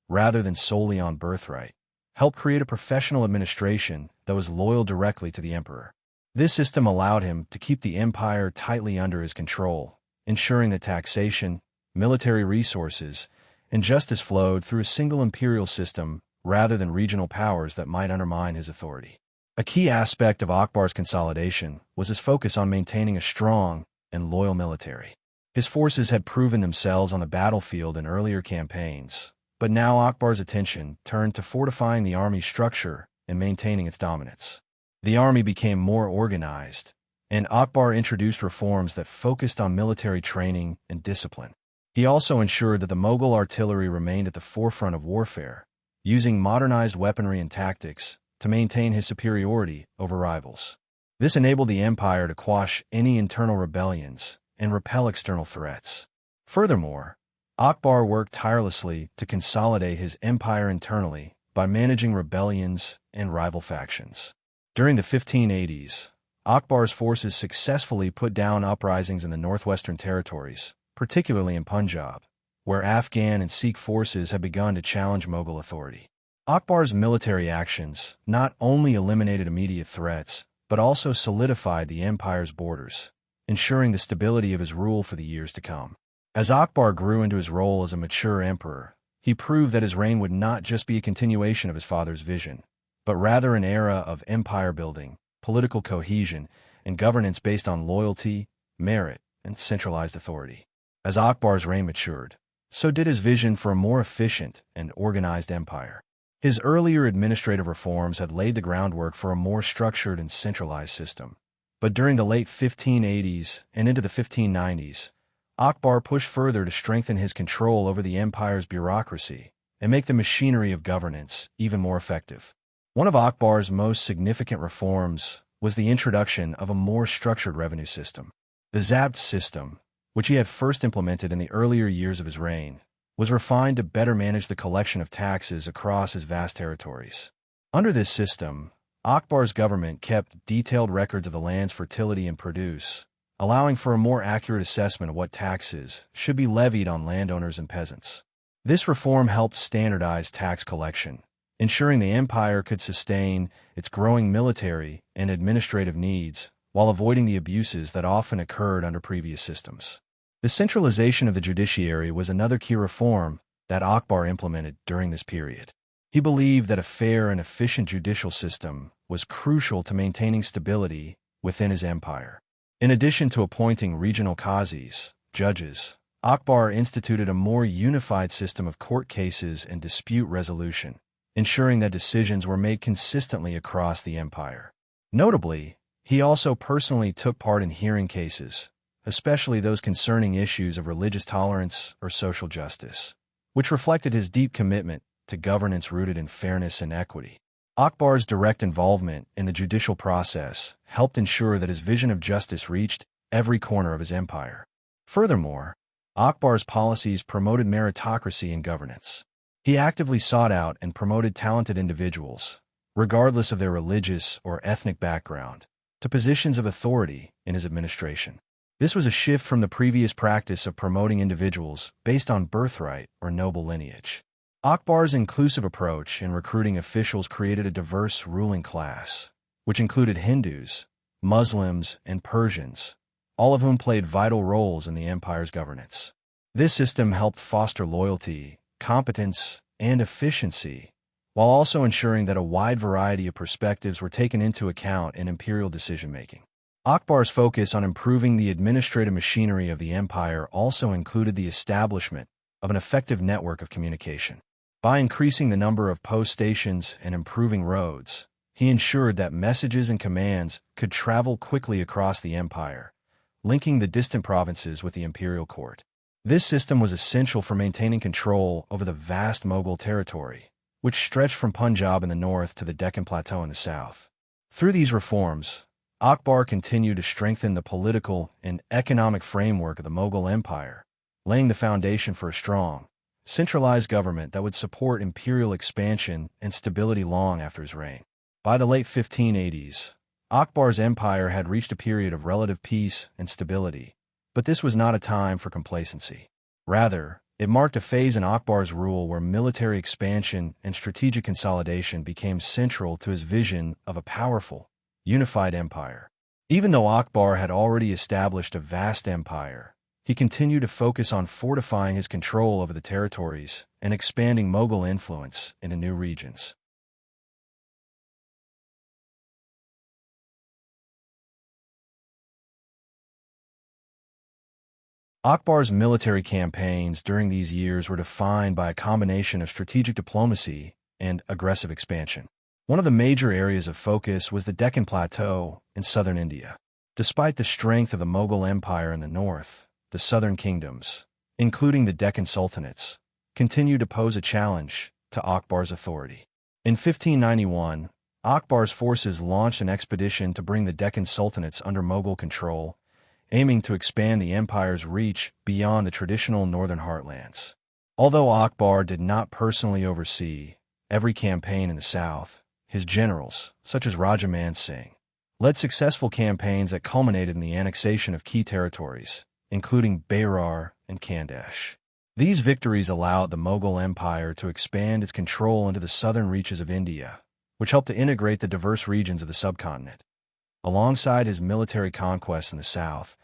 rather than solely on birthright, helped create a professional administration that was loyal directly to the emperor. This system allowed him to keep the empire tightly under his control, ensuring that taxation, military resources, and justice flowed through a single imperial system rather than regional powers that might undermine his authority. A key aspect of Akbar's consolidation was his focus on maintaining a strong and loyal military. His forces had proven themselves on the battlefield in earlier campaigns, but now Akbar's attention turned to fortifying the army's structure and maintaining its dominance. The army became more organized, and Akbar introduced reforms that focused on military training and discipline. He also ensured that the Mughal artillery remained at the forefront of warfare, using modernized weaponry and tactics to maintain his superiority over rivals. This enabled the empire to quash any internal rebellions and repel external threats. Furthermore, Akbar worked tirelessly to consolidate his empire internally by managing rebellions and rival factions. During the 1580s, Akbar's forces successfully put down uprisings in the northwestern territories, particularly in Punjab, where Afghan and Sikh forces had begun to challenge Mughal authority. Akbar's military actions not only eliminated immediate threats, but also solidified the empire's borders, ensuring the stability of his rule for the years to come. As Akbar grew into his role as a mature emperor, he proved that his reign would not just be a continuation of his father's vision, but rather an era of empire building, political cohesion, and governance based on loyalty, merit, and centralized authority. As Akbar's reign matured, so did his vision for a more efficient and organized empire. His earlier administrative reforms had laid the groundwork for a more structured and centralized system. But during the late 1580s and into the 1590s, Akbar pushed further to strengthen his control over the empire's bureaucracy and make the machinery of governance even more effective. One of Akbar's most significant reforms was the introduction of a more structured revenue system. The Zabt system, which he had first implemented in the earlier years of his reign, was refined to better manage the collection of taxes across his vast territories. Under this system, Akbar's government kept detailed records of the land's fertility and produce, allowing for a more accurate assessment of what taxes should be levied on landowners and peasants. This reform helped standardize tax collection, ensuring the empire could sustain its growing military and administrative needs while avoiding the abuses that often occurred under previous systems. The centralization of the judiciary was another key reform that Akbar implemented during this period. He believed that a fair and efficient judicial system was crucial to maintaining stability within his empire. In addition to appointing regional qazis, judges, Akbar instituted a more unified system of court cases and dispute resolution, ensuring that decisions were made consistently across the empire. Notably, he also personally took part in hearing cases, especially those concerning issues of religious tolerance or social justice, which reflected his deep commitment to governance rooted in fairness and equity. Akbar's direct involvement in the judicial process helped ensure that his vision of justice reached every corner of his empire. Furthermore, Akbar's policies promoted meritocracy in governance. He actively sought out and promoted talented individuals, regardless of their religious or ethnic background, to positions of authority in his administration. This was a shift from the previous practice of promoting individuals based on birthright or noble lineage. Akbar's inclusive approach in recruiting officials created a diverse ruling class, which included Hindus, Muslims, and Persians, all of whom played vital roles in the empire's governance. This system helped foster loyalty, competence, and efficiency, while also ensuring that a wide variety of perspectives were taken into account in imperial decision-making. Akbar's focus on improving the administrative machinery of the empire also included the establishment of an effective network of communication. By increasing the number of post stations and improving roads, he ensured that messages and commands could travel quickly across the empire, linking the distant provinces with the imperial court. This system was essential for maintaining control over the vast Mughal territory, which stretched from Punjab in the north to the Deccan Plateau in the south. Through these reforms, Akbar continued to strengthen the political and economic framework of the Mughal Empire, laying the foundation for a strong, centralized government that would support imperial expansion and stability long after his reign. By the late 1580s, Akbar's empire had reached a period of relative peace and stability, but this was not a time for complacency. Rather, it marked a phase in Akbar's rule where military expansion and strategic consolidation became central to his vision of a powerful, unified empire. Even though Akbar had already established a vast empire, he continued to focus on fortifying his control over the territories and expanding Mughal influence into new regions. Akbar's military campaigns during these years were defined by a combination of strategic diplomacy and aggressive expansion. One of the major areas of focus was the Deccan Plateau in southern India. Despite the strength of the Mughal Empire in the north, the southern kingdoms, including the Deccan Sultanates, continued to pose a challenge to Akbar's authority. In 1591, Akbar's forces launched an expedition to bring the Deccan Sultanates under Mughal control, aiming to expand the empire's reach beyond the traditional northern heartlands. Although Akbar did not personally oversee every campaign in the south, his generals, such as Raja Man Singh, led successful campaigns that culminated in the annexation of key territories, including Berar and Khandesh. These victories allowed the Mughal Empire to expand its control into the southern reaches of India, which helped to integrate the diverse regions of the subcontinent. Alongside his military conquests in the south,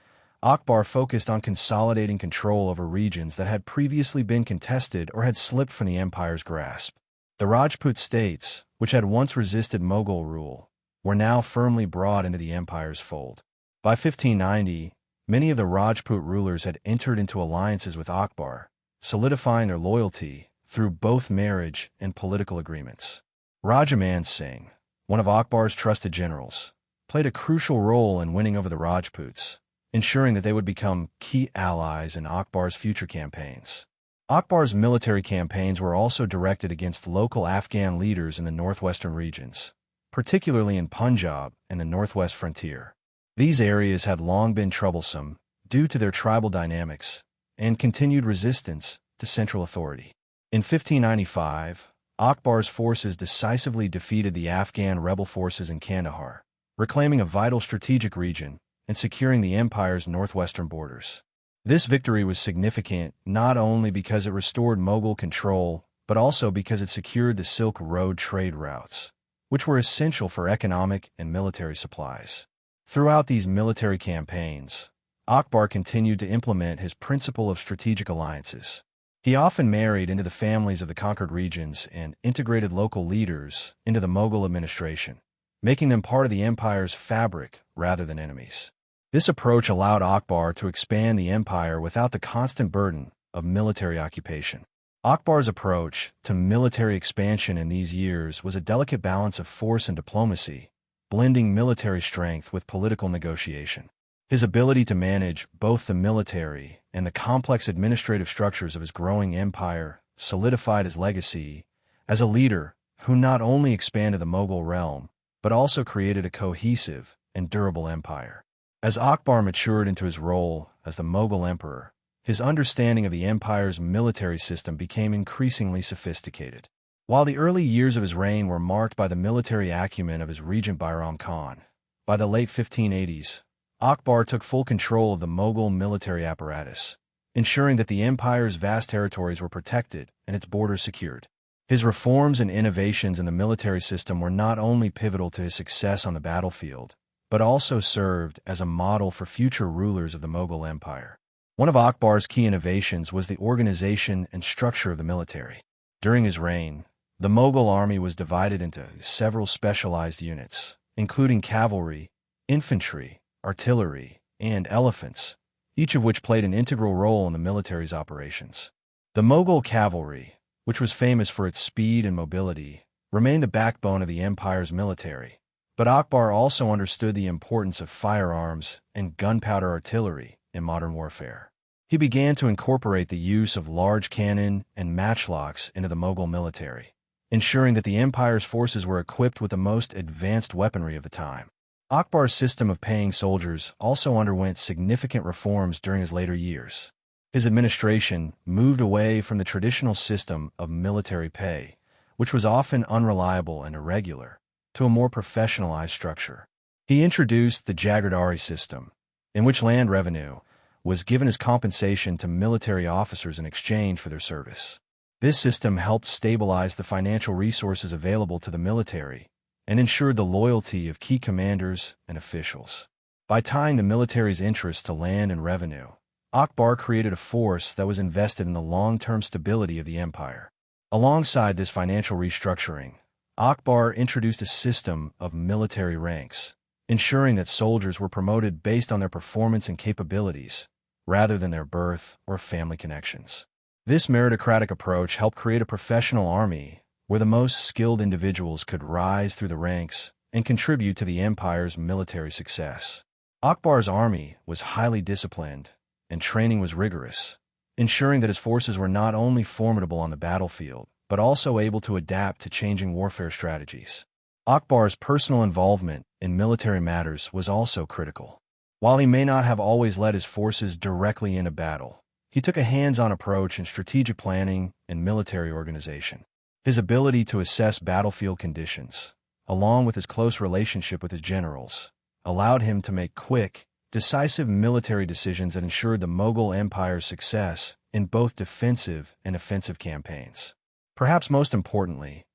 Akbar focused on consolidating control over regions that had previously been contested or had slipped from the empire's grasp. The Rajput states, which had once resisted Mughal rule, were now firmly brought into the empire's fold. By 1590, many of the Rajput rulers had entered into alliances with Akbar, solidifying their loyalty through both marriage and political agreements. Raja Man Singh, one of Akbar's trusted generals, played a crucial role in winning over the Rajputs, ensuring that they would become key allies in Akbar's future campaigns. Akbar's military campaigns were also directed against local Afghan leaders in the northwestern regions, particularly in Punjab and the northwest frontier. These areas had long been troublesome due to their tribal dynamics and continued resistance to central authority. In 1595, Akbar's forces decisively defeated the Afghan rebel forces in Kandahar, reclaiming a vital strategic region and securing the empire's northwestern borders. This victory was significant not only because it restored Mughal control, but also because it secured the Silk Road trade routes, which were essential for economic and military supplies. Throughout these military campaigns, Akbar continued to implement his principle of strategic alliances. He often married into the families of the conquered regions and integrated local leaders into the Mughal administration, making them part of the empire's fabric rather than enemies. This approach allowed Akbar to expand the empire without the constant burden of military occupation. Akbar's approach to military expansion in these years was a delicate balance of force and diplomacy, blending military strength with political negotiation. His ability to manage both the military and the complex administrative structures of his growing empire solidified his legacy as a leader who not only expanded the Mughal realm, but also created a cohesive and durable empire. As Akbar matured into his role as the Mughal emperor, his understanding of the empire's military system became increasingly sophisticated. While the early years of his reign were marked by the military acumen of his regent Bairam Khan, by the late 1580s, Akbar took full control of the Mughal military apparatus, ensuring that the empire's vast territories were protected and its borders secured. His reforms and innovations in the military system were not only pivotal to his success on the battlefield, but also served as a model for future rulers of the Mughal Empire. One of Akbar's key innovations was the organization and structure of the military. During his reign, the Mughal army was divided into several specialized units, including cavalry, infantry, artillery, and elephants, each of which played an integral role in the military's operations. The Mughal cavalry, which was famous for its speed and mobility, remained the backbone of the empire's military, but Akbar also understood the importance of firearms and gunpowder artillery in modern warfare. He began to incorporate the use of large cannon and matchlocks into the Mughal military, ensuring that the empire's forces were equipped with the most advanced weaponry of the time. Akbar's system of paying soldiers also underwent significant reforms during his later years. His administration moved away from the traditional system of military pay, which was often unreliable and irregular, to a more professionalized structure. He introduced the Jagirdari system, in which land revenue was given as compensation to military officers in exchange for their service. This system helped stabilize the financial resources available to the military and ensured the loyalty of key commanders and officials. By tying the military's interests to land and revenue, Akbar created a force that was invested in the long-term stability of the empire. Alongside this financial restructuring, Akbar introduced a system of military ranks, ensuring that soldiers were promoted based on their performance and capabilities, rather than their birth or family connections. This meritocratic approach helped create a professional army where the most skilled individuals could rise through the ranks and contribute to the empire's military success. Akbar's army was highly disciplined, and training was rigorous, ensuring that his forces were not only formidable on the battlefield, but also able to adapt to changing warfare strategies. Akbar's personal involvement in military matters was also critical. While he may not have always led his forces directly into battle, he took a hands-on approach in strategic planning and military organization. His ability to assess battlefield conditions, along with his close relationship with his generals, allowed him to make quick, decisive military decisions that ensured the Mughal Empire's success in both defensive and offensive campaigns. Perhaps most importantly,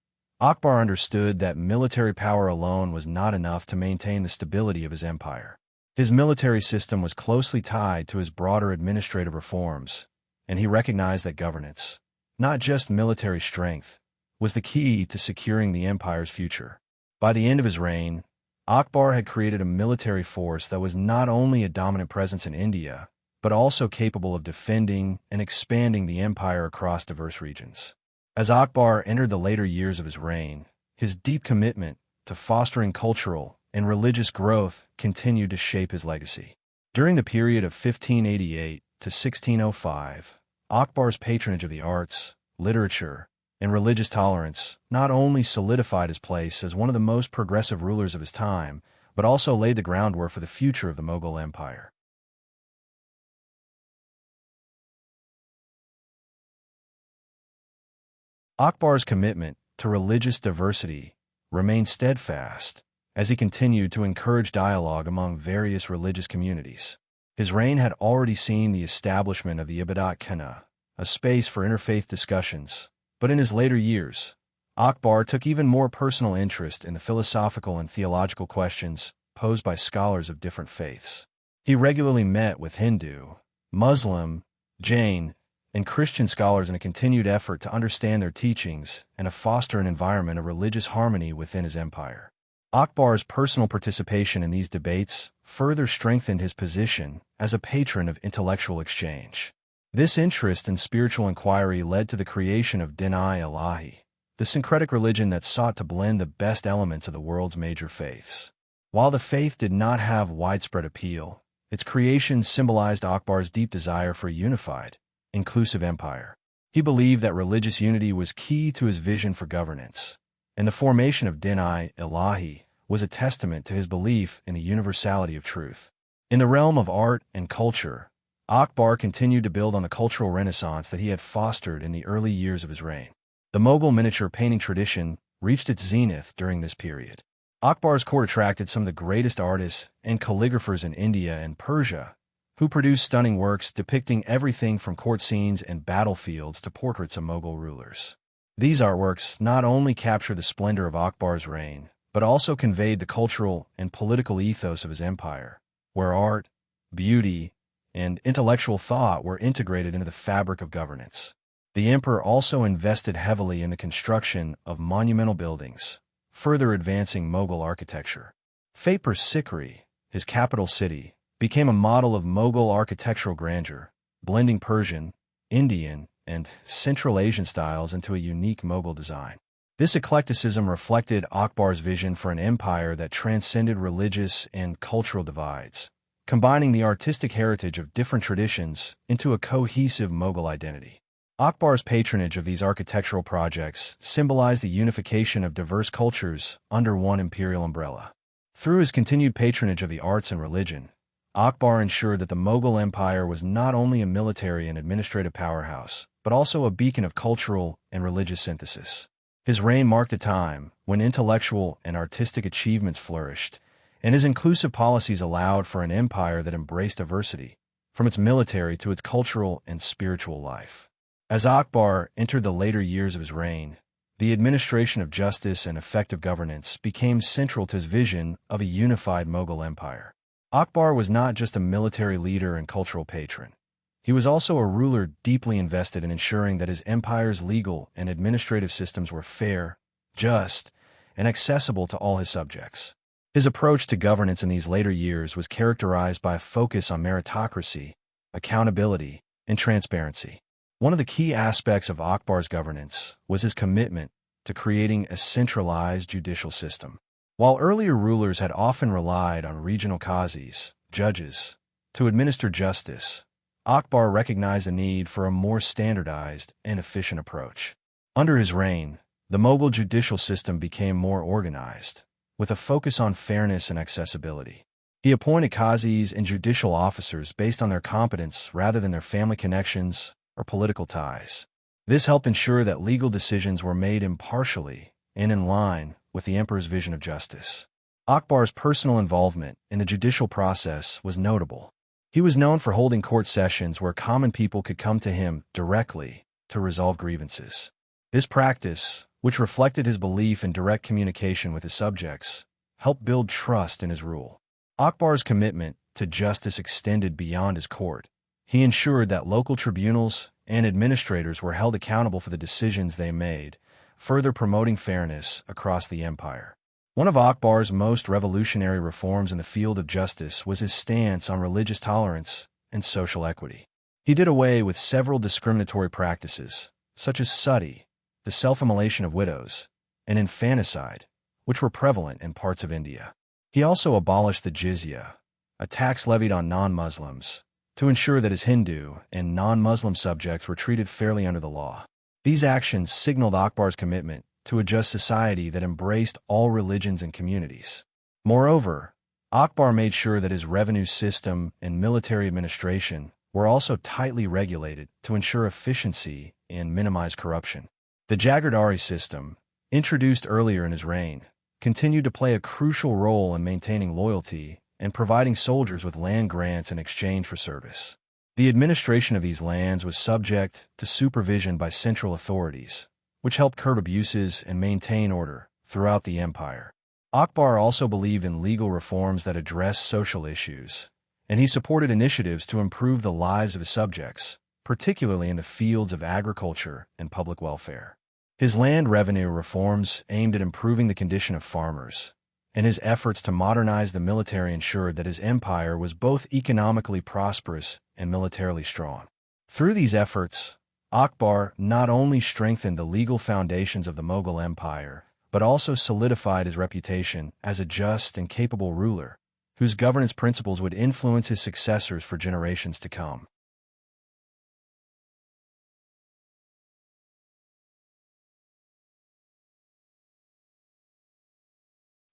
Akbar understood that military power alone was not enough to maintain the stability of his empire. His military system was closely tied to his broader administrative reforms, and he recognized that governance, not just military strength, was the key to securing the empire's future. By the end of his reign, Akbar had created a military force that was not only a dominant presence in India, but also capable of defending and expanding the empire across diverse regions. As Akbar entered the later years of his reign, his deep commitment to fostering cultural and religious growth continued to shape his legacy. During the period of 1588 to 1605, Akbar's patronage of the arts, literature, and religious tolerance not only solidified his place as one of the most progressive rulers of his time, but also laid the groundwork for the future of the Mughal Empire. Akbar's commitment to religious diversity remained steadfast as he continued to encourage dialogue among various religious communities. His reign had already seen the establishment of the Ibadat Khana, a space for interfaith discussions, But in his later years, Akbar took even more personal interest in the philosophical and theological questions posed by scholars of different faiths. He regularly met with Hindu, Muslim, Jain, and Christian scholars in a continued effort to understand their teachings and to foster an environment of religious harmony within his empire. Akbar's personal participation in these debates further strengthened his position as a patron of intellectual exchange. This interest in spiritual inquiry led to the creation of Din-i-Ilahi, the syncretic religion that sought to blend the best elements of the world's major faiths. While the faith did not have widespread appeal, its creation symbolized Akbar's deep desire for a unified, inclusive empire. He believed that religious unity was key to his vision for governance, and the formation of Din-i-Ilahi was a testament to his belief in the universality of truth. In the realm of art and culture, Akbar continued to build on the cultural renaissance that he had fostered in the early years of his reign. The Mughal miniature painting tradition reached its zenith during this period. Akbar's court attracted some of the greatest artists and calligraphers in India and Persia, who produced stunning works depicting everything from court scenes and battlefields to portraits of Mughal rulers. These artworks not only captured the splendor of Akbar's reign, but also conveyed the cultural and political ethos of his empire, where art, beauty, and intellectual thought were integrated into the fabric of governance. The emperor also invested heavily in the construction of monumental buildings, further advancing Mughal architecture. Fatehpur Sikri, his capital city, became a model of Mughal architectural grandeur, blending Persian, Indian, and Central Asian styles into a unique Mughal design. This eclecticism reflected Akbar's vision for an empire that transcended religious and cultural divides, combining the artistic heritage of different traditions into a cohesive Mughal identity. Akbar's patronage of these architectural projects symbolized the unification of diverse cultures under one imperial umbrella. Through his continued patronage of the arts and religion, Akbar ensured that the Mughal Empire was not only a military and administrative powerhouse, but also a beacon of cultural and religious synthesis. His reign marked a time when intellectual and artistic achievements flourished, and his inclusive policies allowed for an empire that embraced diversity, from its military to its cultural and spiritual life. As Akbar entered the later years of his reign, the administration of justice and effective governance became central to his vision of a unified Mughal empire. Akbar was not just a military leader and cultural patron. He was also a ruler deeply invested in ensuring that his empire's legal and administrative systems were fair, just, and accessible to all his subjects. His approach to governance in these later years was characterized by a focus on meritocracy, accountability, and transparency. One of the key aspects of Akbar's governance was his commitment to creating a centralized judicial system. While earlier rulers had often relied on regional qazis, judges, to administer justice, Akbar recognized the need for a more standardized and efficient approach. Under his reign, the Mughal judicial system became more organized, with a focus on fairness and accessibility. He appointed qazis and judicial officers based on their competence rather than their family connections or political ties. This helped ensure that legal decisions were made impartially and in line with the emperor's vision of justice. Akbar's personal involvement in the judicial process was notable. He was known for holding court sessions where common people could come to him directly to resolve grievances. This practice, which reflected his belief in direct communication with his subjects, helped build trust in his rule. Akbar's commitment to justice extended beyond his court. He ensured that local tribunals and administrators were held accountable for the decisions they made, further promoting fairness across the empire. One of Akbar's most revolutionary reforms in the field of justice was his stance on religious tolerance and social equity. He did away with several discriminatory practices, such as sati, the self-immolation of widows, and infanticide, which were prevalent in parts of India. He also abolished the jizya, a tax levied on non-Muslims, to ensure that his Hindu and non-Muslim subjects were treated fairly under the law. These actions signaled Akbar's commitment to a just society that embraced all religions and communities. Moreover, Akbar made sure that his revenue system and military administration were also tightly regulated to ensure efficiency and minimize corruption. The Jagirdari system, introduced earlier in his reign, continued to play a crucial role in maintaining loyalty and providing soldiers with land grants in exchange for service. The administration of these lands was subject to supervision by central authorities, which helped curb abuses and maintain order throughout the empire. Akbar also believed in legal reforms that addressed social issues, and he supported initiatives to improve the lives of his subjects, particularly in the fields of agriculture and public welfare. His land revenue reforms aimed at improving the condition of farmers, and his efforts to modernize the military ensured that his empire was both economically prosperous and militarily strong. Through these efforts, Akbar not only strengthened the legal foundations of the Mughal Empire, but also solidified his reputation as a just and capable ruler, whose governance principles would influence his successors for generations to come.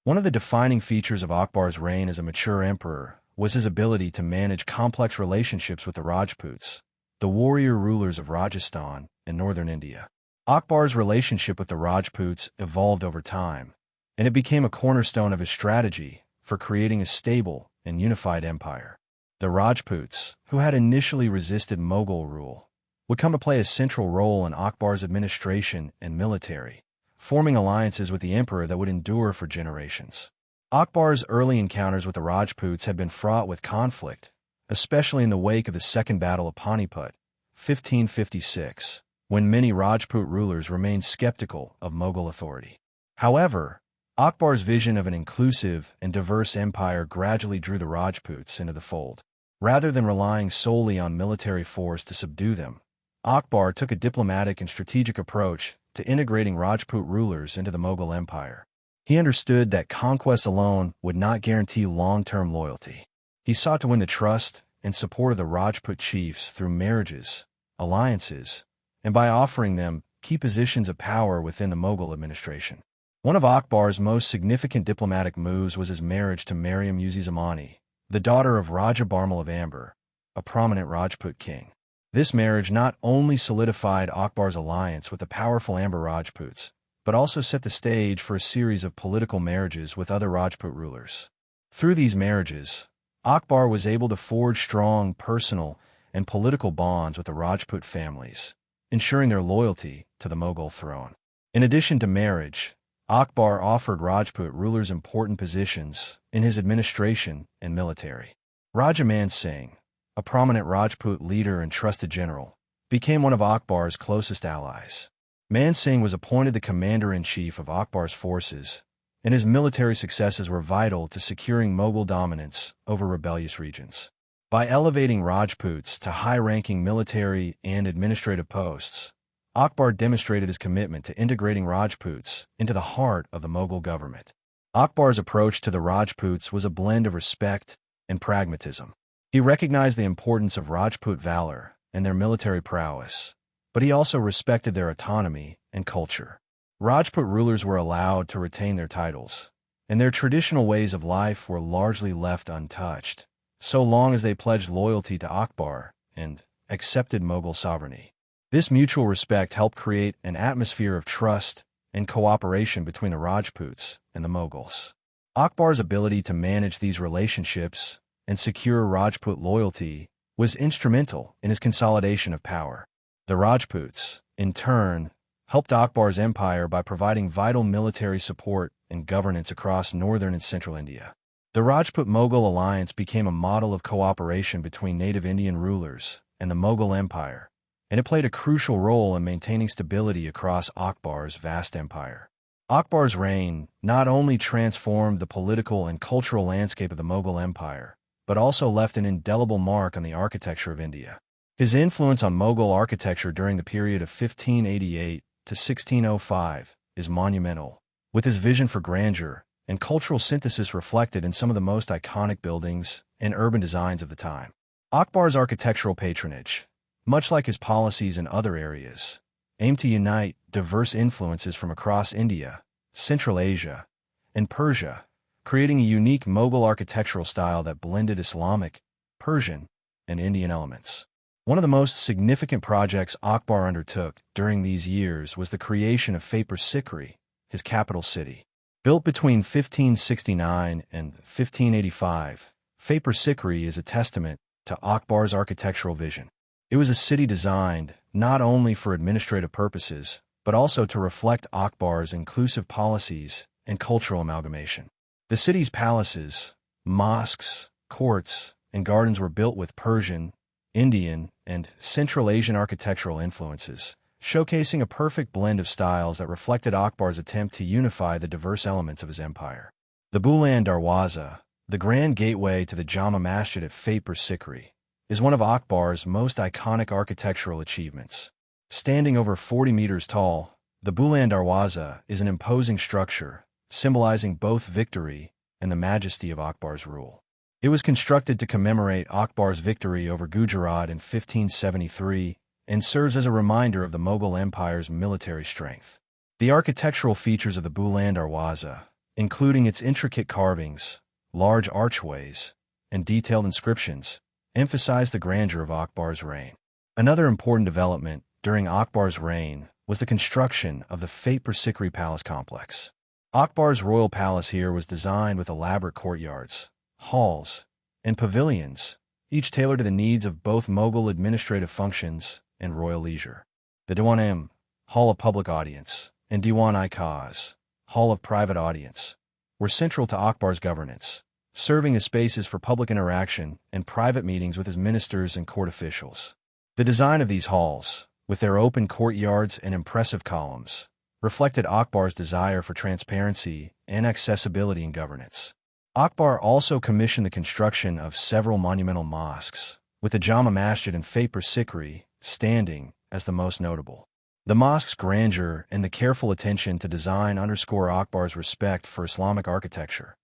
One of the defining features of Akbar's reign as a mature emperor was his ability to manage complex relationships with the Rajputs, the warrior rulers of Rajasthan and northern India. Akbar's relationship with the Rajputs evolved over time, and it became a cornerstone of his strategy for creating a stable and unified empire. The Rajputs, who had initially resisted Mughal rule, would come to play a central role in Akbar's administration and military, forming alliances with the emperor that would endure for generations. Akbar's early encounters with the Rajputs had been fraught with conflict, especially in the wake of the Second Battle of Panipat, 1556, when many Rajput rulers remained skeptical of Mughal authority. However, Akbar's vision of an inclusive and diverse empire gradually drew the Rajputs into the fold. Rather than relying solely on military force to subdue them, Akbar took a diplomatic and strategic approach to integrating Rajput rulers into the Mughal Empire. He understood that conquest alone would not guarantee long-term loyalty. He sought to win the trust and support of the Rajput chiefs through marriages, alliances, and by offering them key positions of power within the Mughal administration. One of Akbar's most significant diplomatic moves was his marriage to Mariam-uz-Zamani, the daughter of Raja Barmal of Amber, a prominent Rajput king. This marriage not only solidified Akbar's alliance with the powerful Amber Rajputs, but also set the stage for a series of political marriages with other Rajput rulers. Through these marriages, Akbar was able to forge strong personal and political bonds with the Rajput families, ensuring their loyalty to the Mughal throne. In addition to marriage, Akbar offered Rajput rulers important positions in his administration and military. Raja Man Singh, a prominent Rajput leader and trusted general, became one of Akbar's closest allies. Man Singh was appointed the commander-in-chief of Akbar's forces, and his military successes were vital to securing Mughal dominance over rebellious regions. By elevating Rajputs to high-ranking military and administrative posts, Akbar demonstrated his commitment to integrating Rajputs into the heart of the Mughal government. Akbar's approach to the Rajputs was a blend of respect and pragmatism. He recognized the importance of Rajput valor and their military prowess, but he also respected their autonomy and culture. Rajput rulers were allowed to retain their titles, and their traditional ways of life were largely left untouched, so long as they pledged loyalty to Akbar and accepted Mughal sovereignty. This mutual respect helped create an atmosphere of trust and cooperation between the Rajputs and the Mughals. Akbar's ability to manage these relationships and secure Rajput loyalty was instrumental in his consolidation of power. The Rajputs, in turn, helped Akbar's empire by providing vital military support and governance across northern and central India. The Rajput-Mughal alliance became a model of cooperation between native Indian rulers and the Mughal Empire, and it played a crucial role in maintaining stability across Akbar's vast empire. Akbar's reign not only transformed the political and cultural landscape of the Mughal Empire, but also left an indelible mark on the architecture of India. His influence on Mughal architecture during the period of 1588 to 1605 is monumental, with his vision for grandeur and cultural synthesis reflected in some of the most iconic buildings and urban designs of the time. Akbar's architectural patronage, much like his policies in other areas, aimed to unite diverse influences from across India, Central Asia, and Persia, creating a unique Mughal architectural style that blended Islamic, Persian, and Indian elements. One of the most significant projects Akbar undertook during these years was the creation of Fatehpur Sikri, his capital city. Built between 1569 and 1585, Fatehpur Sikri is a testament to Akbar's architectural vision. It was a city designed not only for administrative purposes, but also to reflect Akbar's inclusive policies and cultural amalgamation. The city's palaces, mosques, courts, and gardens were built with Persian, Indian, and Central Asian architectural influences, showcasing a perfect blend of styles that reflected Akbar's attempt to unify the diverse elements of his empire. The Buland Darwaza, the grand gateway to the Jama Masjid at Fatehpur Sikri, is one of Akbar's most iconic architectural achievements. Standing over 40 meters tall, the Buland Darwaza is an imposing structure, symbolizing both victory and the majesty of Akbar's rule. It was constructed to commemorate Akbar's victory over Gujarat in 1573 and serves as a reminder of the Mughal Empire's military strength. The architectural features of the Buland Darwaza, including its intricate carvings, large archways, and detailed inscriptions, emphasize the grandeur of Akbar's reign. Another important development during Akbar's reign was the construction of the Fatehpur Sikri Palace complex. Akbar's royal palace here was designed with elaborate courtyards, halls, and pavilions, each tailored to the needs of both Mughal administrative functions and royal leisure. The Diwan-im, Hall of Public Audience, and Diwan-i-Khas, Hall of Private Audience, were central to Akbar's governance, serving as spaces for public interaction and private meetings with his ministers and court officials. The design of these halls, with their open courtyards and impressive columns, reflected Akbar's desire for transparency and accessibility in governance. Akbar also commissioned the construction of several monumental mosques, with the Jama Masjid and Fatehpur Sikri standing as the most notable. The mosque's grandeur and the careful attention to design underscore Akbar's respect for Islamic architecture,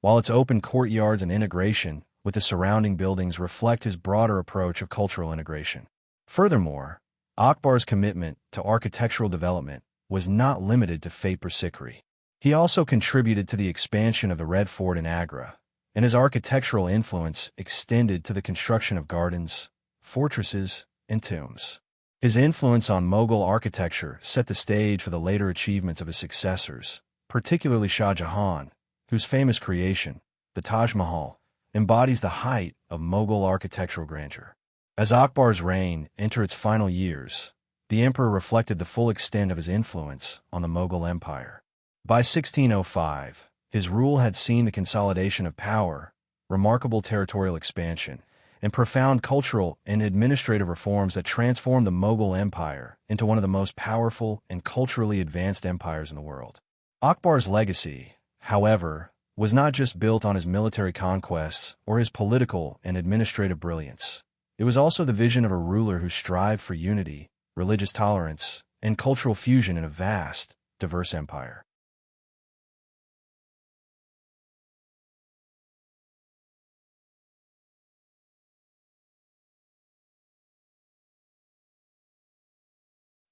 while its open courtyards and integration with the surrounding buildings reflect his broader approach of cultural integration. Furthermore, Akbar's commitment to architectural development was not limited to Fatehpur Sikri. He also contributed to the expansion of the Red Fort in Agra, and his architectural influence extended to the construction of gardens, fortresses, and tombs. His influence on Mughal architecture set the stage for the later achievements of his successors, particularly Shah Jahan, whose famous creation, the Taj Mahal, embodies the height of Mughal architectural grandeur. As Akbar's reign entered its final years, the emperor reflected the full extent of his influence on the Mughal Empire. By 1605, his rule had seen the consolidation of power, remarkable territorial expansion, and profound cultural and administrative reforms that transformed the Mughal Empire into one of the most powerful and culturally advanced empires in the world. Akbar's legacy, however, was not just built on his military conquests or his political and administrative brilliance. It was also the vision of a ruler who strived for unity, religious tolerance, and cultural fusion in a vast, diverse empire.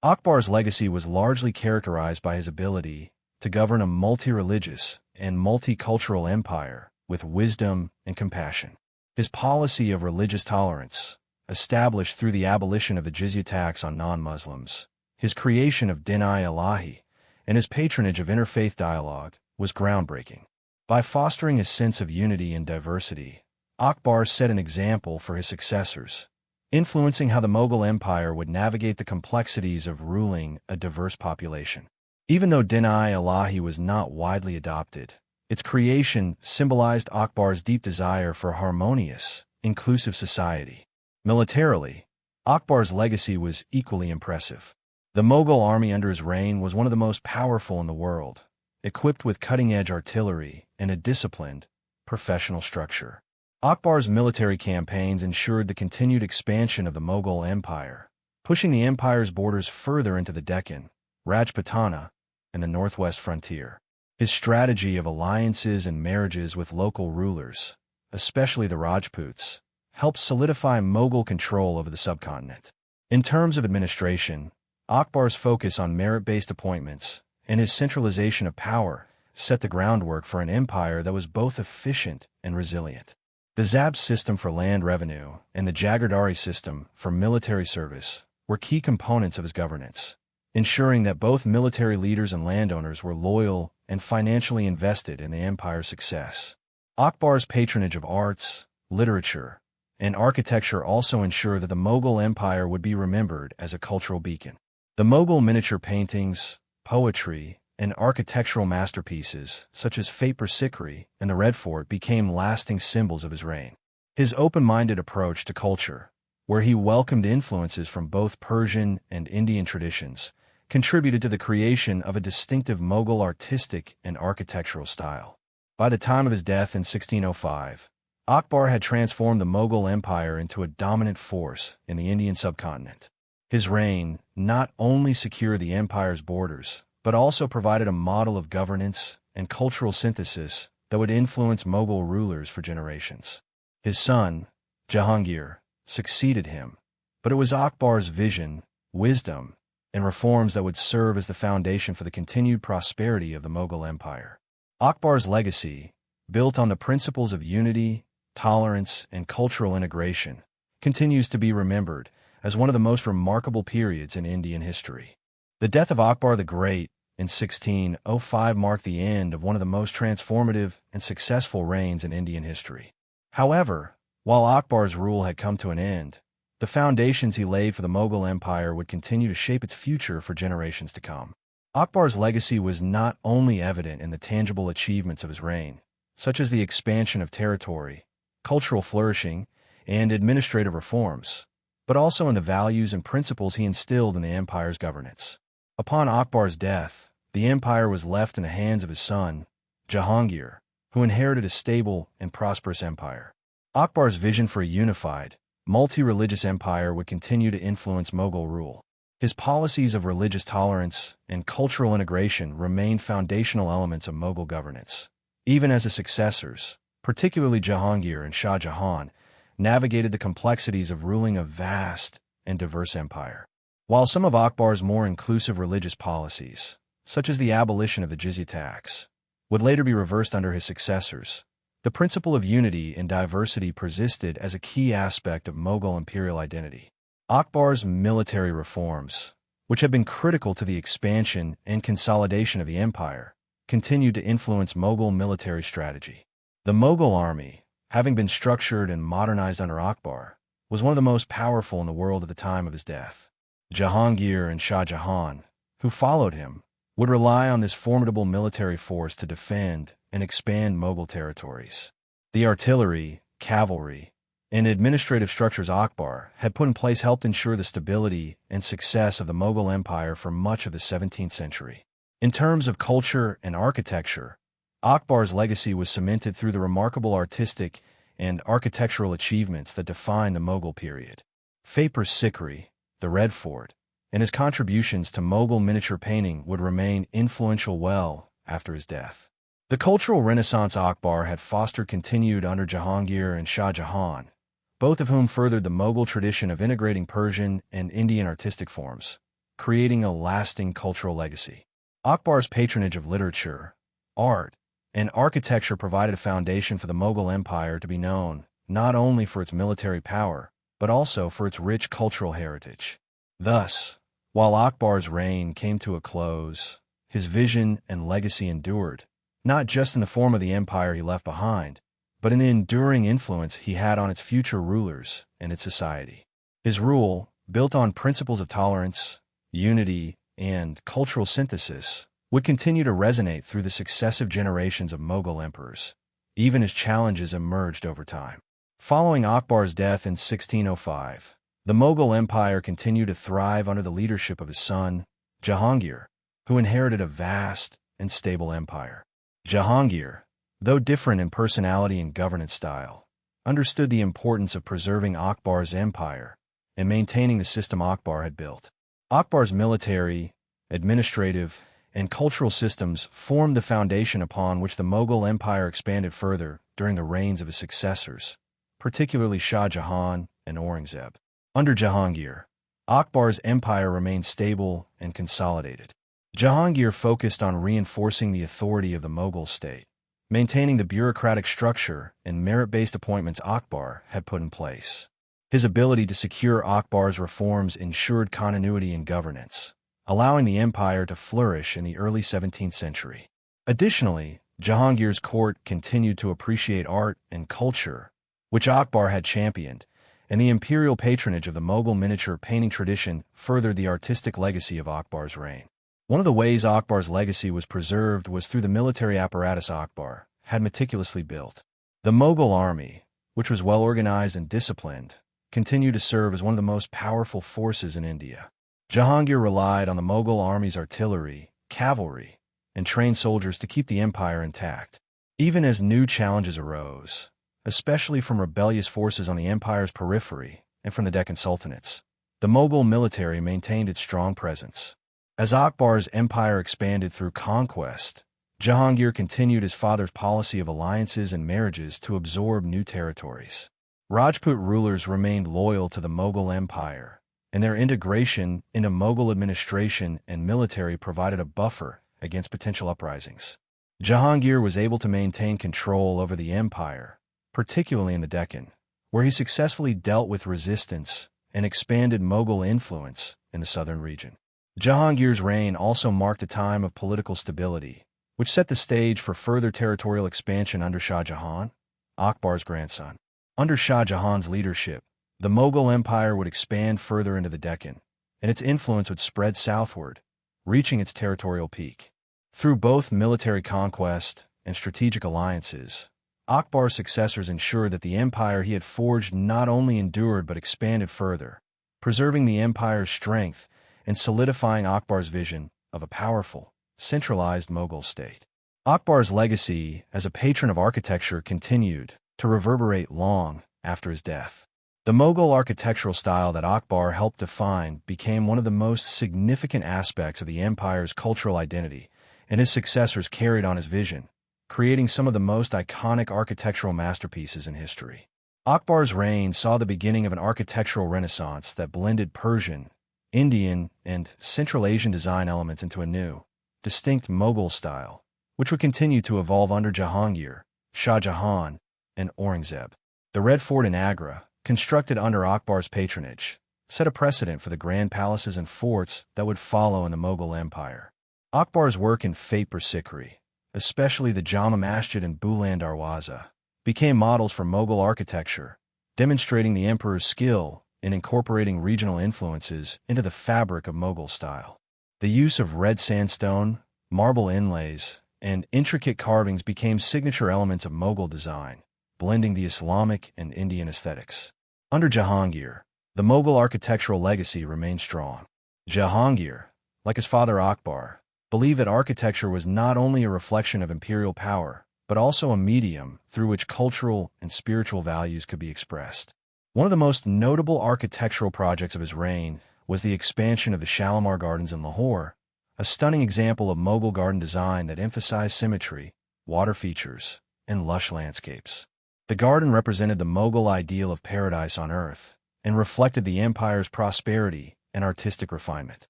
Akbar's legacy was largely characterized by his ability to govern a multi-religious and multicultural empire with wisdom and compassion. His policy of religious tolerance, established through the abolition of the jizya tax on non-Muslims, his creation of Din-i-Ilahi, and his patronage of interfaith dialogue, was groundbreaking. By fostering a sense of unity and diversity, Akbar set an example for his successors, influencing how the Mughal Empire would navigate the complexities of ruling a diverse population. Even though Din-i-Ilahi was not widely adopted, its creation symbolized Akbar's deep desire for a harmonious, inclusive society. Militarily, Akbar's legacy was equally impressive. The Mughal army under his reign was one of the most powerful in the world, equipped with cutting-edge artillery and a disciplined, professional structure. Akbar's military campaigns ensured the continued expansion of the Mughal Empire, pushing the empire's borders further into the Deccan, Rajputana, and the northwest frontier. His strategy of alliances and marriages with local rulers, especially the Rajputs, helped solidify Mughal control over the subcontinent. In terms of administration, Akbar's focus on merit-based appointments and his centralization of power set the groundwork for an empire that was both efficient and resilient. The Zabd system for land revenue and the Jagirdari system for military service were key components of his governance, ensuring that both military leaders and landowners were loyal and financially invested in the empire's success. Akbar's patronage of arts, literature, and architecture also ensured that the Mughal Empire would be remembered as a cultural beacon. The Mughal miniature paintings, poetry, and architectural masterpieces, such as Fatehpur Sikri and the Red Fort, became lasting symbols of his reign. His open-minded approach to culture, where he welcomed influences from both Persian and Indian traditions, contributed to the creation of a distinctive Mughal artistic and architectural style. By the time of his death in 1605, Akbar had transformed the Mughal Empire into a dominant force in the Indian subcontinent. His reign not only secured the empire's borders, but also provided a model of governance and cultural synthesis that would influence Mughal rulers for generations. His son, Jahangir, succeeded him, but it was Akbar's vision, wisdom, and reforms that would serve as the foundation for the continued prosperity of the Mughal Empire. Akbar's legacy, built on the principles of unity, tolerance, and cultural integration, continues to be remembered as one of the most remarkable periods in Indian history. The death of Akbar the Great in 1605 marked the end of one of the most transformative and successful reigns in Indian history. However, while Akbar's rule had come to an end, the foundations he laid for the Mughal Empire would continue to shape its future for generations to come. Akbar's legacy was not only evident in the tangible achievements of his reign, such as the expansion of territory, cultural flourishing, and administrative reforms, but also in the values and principles he instilled in the empire's governance. Upon Akbar's death, the empire was left in the hands of his son, Jahangir, who inherited a stable and prosperous empire. Akbar's vision for a unified, multi-religious empire would continue to influence Mughal rule. His policies of religious tolerance and cultural integration remained foundational elements of Mughal governance, even as his successors, particularly Jahangir and Shah Jahan, navigated the complexities of ruling a vast and diverse empire. While some of Akbar's more inclusive religious policies, such as the abolition of the jizya tax, would later be reversed under his successors, the principle of unity and diversity persisted as a key aspect of Mughal imperial identity. Akbar's military reforms, which had been critical to the expansion and consolidation of the empire, continued to influence Mughal military strategy. The Mughal army, having been structured and modernized under Akbar, was one of the most powerful in the world at the time of his death. Jahangir and Shah Jahan, who followed him, would rely on this formidable military force to defend and expand Mughal territories. The artillery, cavalry, and administrative structures Akbar had put in place helped ensure the stability and success of the Mughal Empire for much of the 17th century. In terms of culture and architecture, Akbar's legacy was cemented through the remarkable artistic and architectural achievements that defined the Mughal period. Fatehpur Sikri, the Red Fort, and his contributions to Mughal miniature painting would remain influential well after his death. The cultural renaissance Akbar had fostered continued under Jahangir and Shah Jahan, both of whom furthered the Mughal tradition of integrating Persian and Indian artistic forms, creating a lasting cultural legacy. Akbar's patronage of literature, art, and architecture provided a foundation for the Mughal Empire to be known not only for its military power, but also for its rich cultural heritage. Thus, while Akbar's reign came to a close, his vision and legacy endured, not just in the form of the empire he left behind, but in the enduring influence he had on its future rulers and its society. His rule, built on principles of tolerance, unity, and cultural synthesis, would continue to resonate through the successive generations of Mughal emperors, even as challenges emerged over time. Following Akbar's death in 1605, the Mughal Empire continued to thrive under the leadership of his son, Jahangir, who inherited a vast and stable empire. Jahangir, though different in personality and governance style, understood the importance of preserving Akbar's empire and maintaining the system Akbar had built. Akbar's military, administrative, and cultural systems formed the foundation upon which the Mughal Empire expanded further during the reigns of his successors, particularly Shah Jahan and Aurangzeb. Under Jahangir, Akbar's empire remained stable and consolidated. Jahangir focused on reinforcing the authority of the Mughal state, maintaining the bureaucratic structure and merit-based appointments Akbar had put in place. His ability to secure Akbar's reforms ensured continuity in governance, allowing the empire to flourish in the early 17th century. Additionally, Jahangir's court continued to appreciate art and culture, which Akbar had championed, and the imperial patronage of the Mughal miniature painting tradition furthered the artistic legacy of Akbar's reign. One of the ways Akbar's legacy was preserved was through the military apparatus Akbar had meticulously built. The Mughal army, which was well-organized and disciplined, continued to serve as one of the most powerful forces in India. Jahangir relied on the Mughal army's artillery, cavalry, and trained soldiers to keep the empire intact. Even as new challenges arose, especially from rebellious forces on the empire's periphery and from the Deccan sultanates, the Mughal military maintained its strong presence. As Akbar's empire expanded through conquest, Jahangir continued his father's policy of alliances and marriages to absorb new territories. Rajput rulers remained loyal to the Mughal Empire, and their integration into Mughal administration and military provided a buffer against potential uprisings. Jahangir was able to maintain control over the empire, particularly in the Deccan, where he successfully dealt with resistance and expanded Mughal influence in the southern region. Jahangir's reign also marked a time of political stability, which set the stage for further territorial expansion under Shah Jahan, Akbar's grandson. Under Shah Jahan's leadership, the Mughal Empire would expand further into the Deccan, and its influence would spread southward, reaching its territorial peak. Through both military conquest and strategic alliances, Akbar's successors ensured that the empire he had forged not only endured but expanded further, preserving the empire's strength and solidifying Akbar's vision of a powerful, centralized Mughal state. Akbar's legacy as a patron of architecture continued to reverberate long after his death. The Mughal architectural style that Akbar helped define became one of the most significant aspects of the empire's cultural identity, and his successors carried on his vision, creating some of the most iconic architectural masterpieces in history. Akbar's reign saw the beginning of an architectural renaissance that blended Persian, Indian, and Central Asian design elements into a new, distinct Mughal style, which would continue to evolve under Jahangir, Shah Jahan, and Aurangzeb. The Red Fort in Agra, constructed under Akbar's patronage, set a precedent for the grand palaces and forts that would follow in the Mughal Empire. Akbar's work in Fatehpur Sikri, especially the Jama Masjid and Buland Darwaza, became models for Mughal architecture, demonstrating the emperor's skill in incorporating regional influences into the fabric of Mughal style. The use of red sandstone, marble inlays, and intricate carvings became signature elements of Mughal design, blending the Islamic and Indian aesthetics. Under Jahangir, the Mughal architectural legacy remained strong. Jahangir, like his father Akbar, believed that architecture was not only a reflection of imperial power, but also a medium through which cultural and spiritual values could be expressed. One of the most notable architectural projects of his reign was the expansion of the Shalimar Gardens in Lahore, a stunning example of Mughal garden design that emphasized symmetry, water features, and lush landscapes. The garden represented the Mughal ideal of paradise on earth and reflected the empire's prosperity and artistic refinement.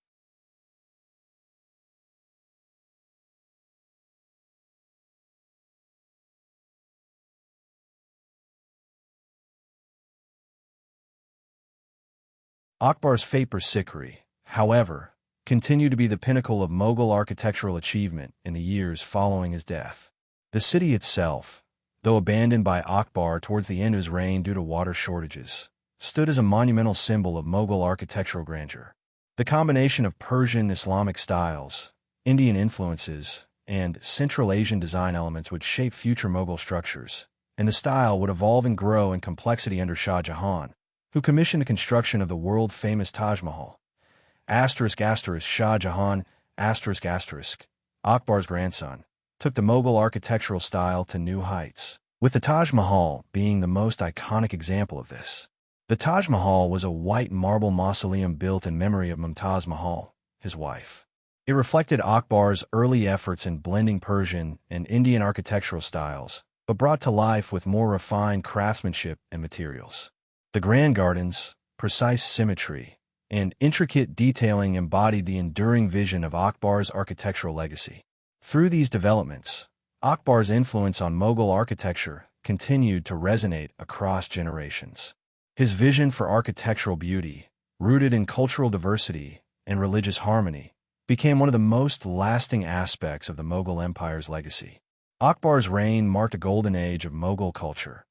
Akbar's Fatehpur Sikri, however, continued to be the pinnacle of Mughal architectural achievement in the years following his death. The city itself, though abandoned by Akbar towards the end of his reign due to water shortages, stood as a monumental symbol of Mughal architectural grandeur. The combination of Persian Islamic styles, Indian influences, and Central Asian design elements would shape future Mughal structures, and the style would evolve and grow in complexity under Shah Jahan, who commissioned the construction of the world-famous Taj Mahal. Shah Jahan, Akbar's grandson, took the Mughal architectural style to new heights, with the Taj Mahal being the most iconic example of this. The Taj Mahal was a white marble mausoleum built in memory of Mumtaz Mahal, his wife. It reflected Akbar's early efforts in blending Persian and Indian architectural styles, but brought to life with more refined craftsmanship and materials. The grand gardens, precise symmetry, and intricate detailing embodied the enduring vision of Akbar's architectural legacy. Through these developments, Akbar's influence on Mughal architecture continued to resonate across generations. His vision for architectural beauty, rooted in cultural diversity and religious harmony, became one of the most lasting aspects of the Mughal Empire's legacy. Akbar's reign marked a golden age of Mughal culture,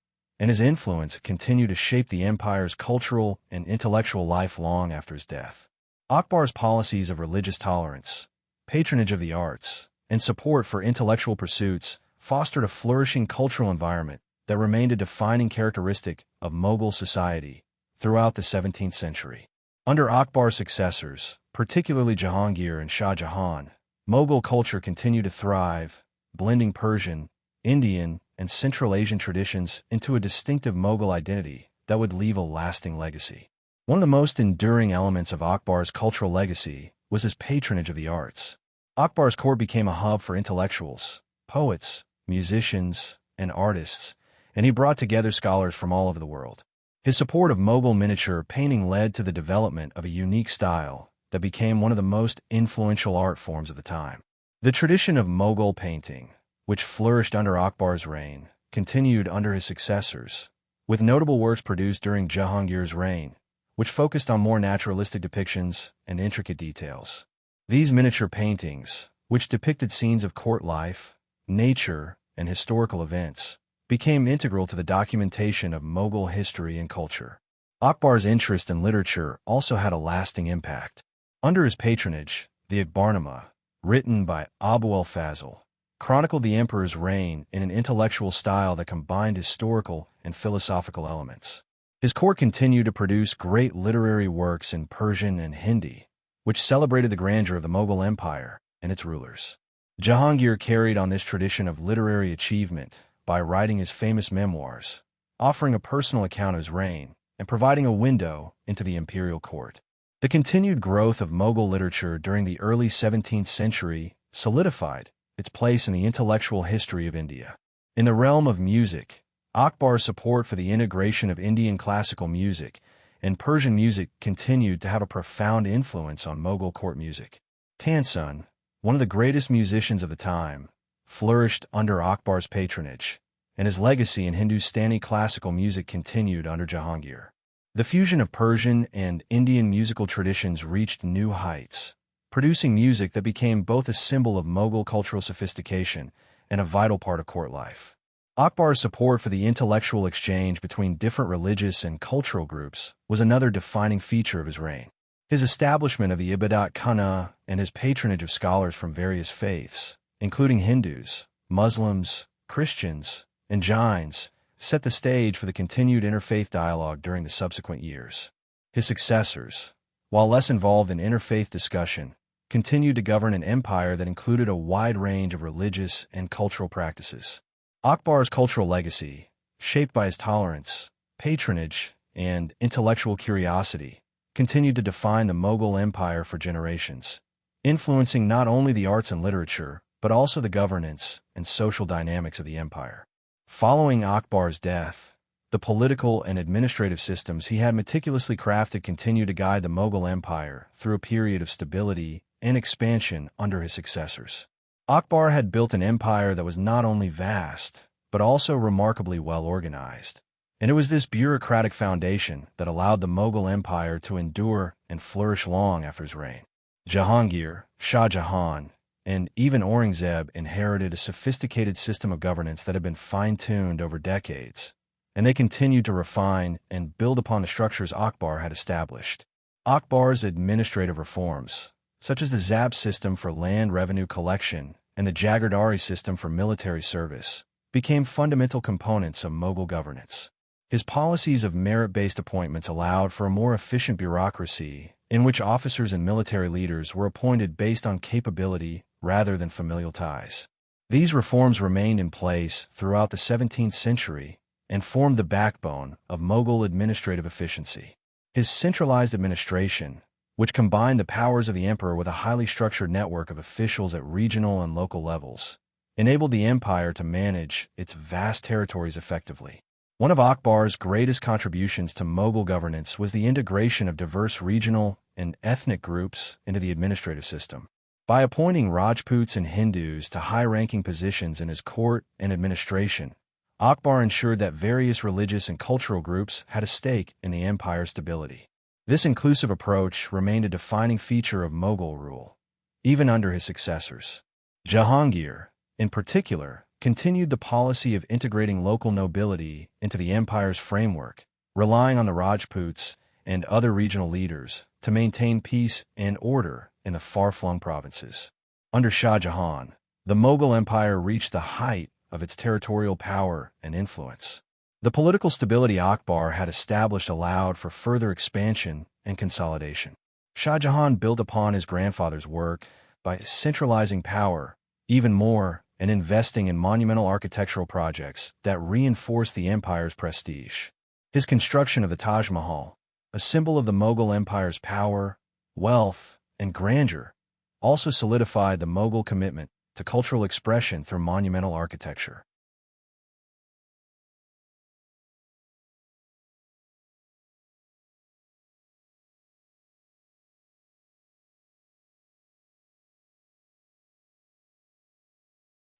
and his influence continued to shape the empire's cultural and intellectual life long after his death. Akbar's policies of religious tolerance, patronage of the arts, and support for intellectual pursuits fostered a flourishing cultural environment that remained a defining characteristic of Mughal society throughout the 17th century. Under Akbar's successors, particularly Jahangir and Shah Jahan, Mughal culture continued to thrive, blending Persian, Indian, and Central Asian traditions into a distinctive Mughal identity that would leave a lasting legacy. One of the most enduring elements of Akbar's cultural legacy was his patronage of the arts. Akbar's court became a hub for intellectuals, poets, musicians, and artists, and he brought together scholars from all over the world. His support of Mughal miniature painting led to the development of a unique style that became one of the most influential art forms of the time. The tradition of Mughal painting, which flourished under Akbar's reign, continued under his successors, with notable works produced during Jahangir's reign, which focused on more naturalistic depictions and intricate details. These miniature paintings, which depicted scenes of court life, nature, and historical events, became integral to the documentation of Mughal history and culture. Akbar's interest in literature also had a lasting impact. Under his patronage, the Akbarnama, written by Abu al-Fazl, chronicled the emperor's reign in an intellectual style that combined historical and philosophical elements. His court continued to produce great literary works in Persian and Hindi, which celebrated the grandeur of the Mughal Empire and its rulers. Jahangir carried on this tradition of literary achievement by writing his famous memoirs, offering a personal account of his reign, and providing a window into the imperial court. The continued growth of Mughal literature during the early 17th century solidified its place in the intellectual history of India. In the realm of music, Akbar's support for the integration of Indian classical music and Persian music continued to have a profound influence on Mughal court music. Tansun, one of the greatest musicians of the time, flourished under Akbar's patronage, and his legacy in Hindustani classical music continued under Jahangir. The fusion of Persian and Indian musical traditions reached new heights, producing music that became both a symbol of Mughal cultural sophistication and a vital part of court life. Akbar's support for the intellectual exchange between different religious and cultural groups was another defining feature of his reign. His establishment of the Ibadat Khana and his patronage of scholars from various faiths, including Hindus, Muslims, Christians, and Jains, set the stage for the continued interfaith dialogue during the subsequent years. His successors, while less involved in interfaith discussion, continued to govern an empire that included a wide range of religious and cultural practices. Akbar's cultural legacy, shaped by his tolerance, patronage, and intellectual curiosity, continued to define the Mughal Empire for generations, influencing not only the arts and literature, but also the governance and social dynamics of the empire. Following Akbar's death, the political and administrative systems he had meticulously crafted continued to guide the Mughal Empire through a period of stability and expansion under his successors. Akbar had built an empire that was not only vast, but also remarkably well organized. And it was this bureaucratic foundation that allowed the Mughal Empire to endure and flourish long after his reign. Jahangir, Shah Jahan, and even Aurangzeb inherited a sophisticated system of governance that had been fine-tuned over decades, and they continued to refine and build upon the structures Akbar had established. Akbar's administrative reforms, such as the Zabt system for land revenue collection and the Jagirdari system for military service, became fundamental components of Mughal governance. His policies of merit-based appointments allowed for a more efficient bureaucracy in which officers and military leaders were appointed based on capability rather than familial ties. These reforms remained in place throughout the 17th century and formed the backbone of Mughal administrative efficiency. His centralized administration, which combined the powers of the emperor with a highly structured network of officials at regional and local levels, enabled the empire to manage its vast territories effectively. One of Akbar's greatest contributions to Mughal governance was the integration of diverse regional and ethnic groups into the administrative system. By appointing Rajputs and Hindus to high-ranking positions in his court and administration, Akbar ensured that various religious and cultural groups had a stake in the empire's stability. This inclusive approach remained a defining feature of Mughal rule, even under his successors. Jahangir, in particular, continued the policy of integrating local nobility into the empire's framework, relying on the Rajputs and other regional leaders to maintain peace and order in the far-flung provinces. Under Shah Jahan, the Mughal Empire reached the height of its territorial power and influence. The political stability Akbar had established allowed for further expansion and consolidation. Shah Jahan built upon his grandfather's work by centralizing power even more and investing in monumental architectural projects that reinforced the empire's prestige. His construction of the Taj Mahal, a symbol of the Mughal Empire's power, wealth, and grandeur, also solidified the Mughal commitment to cultural expression through monumental architecture.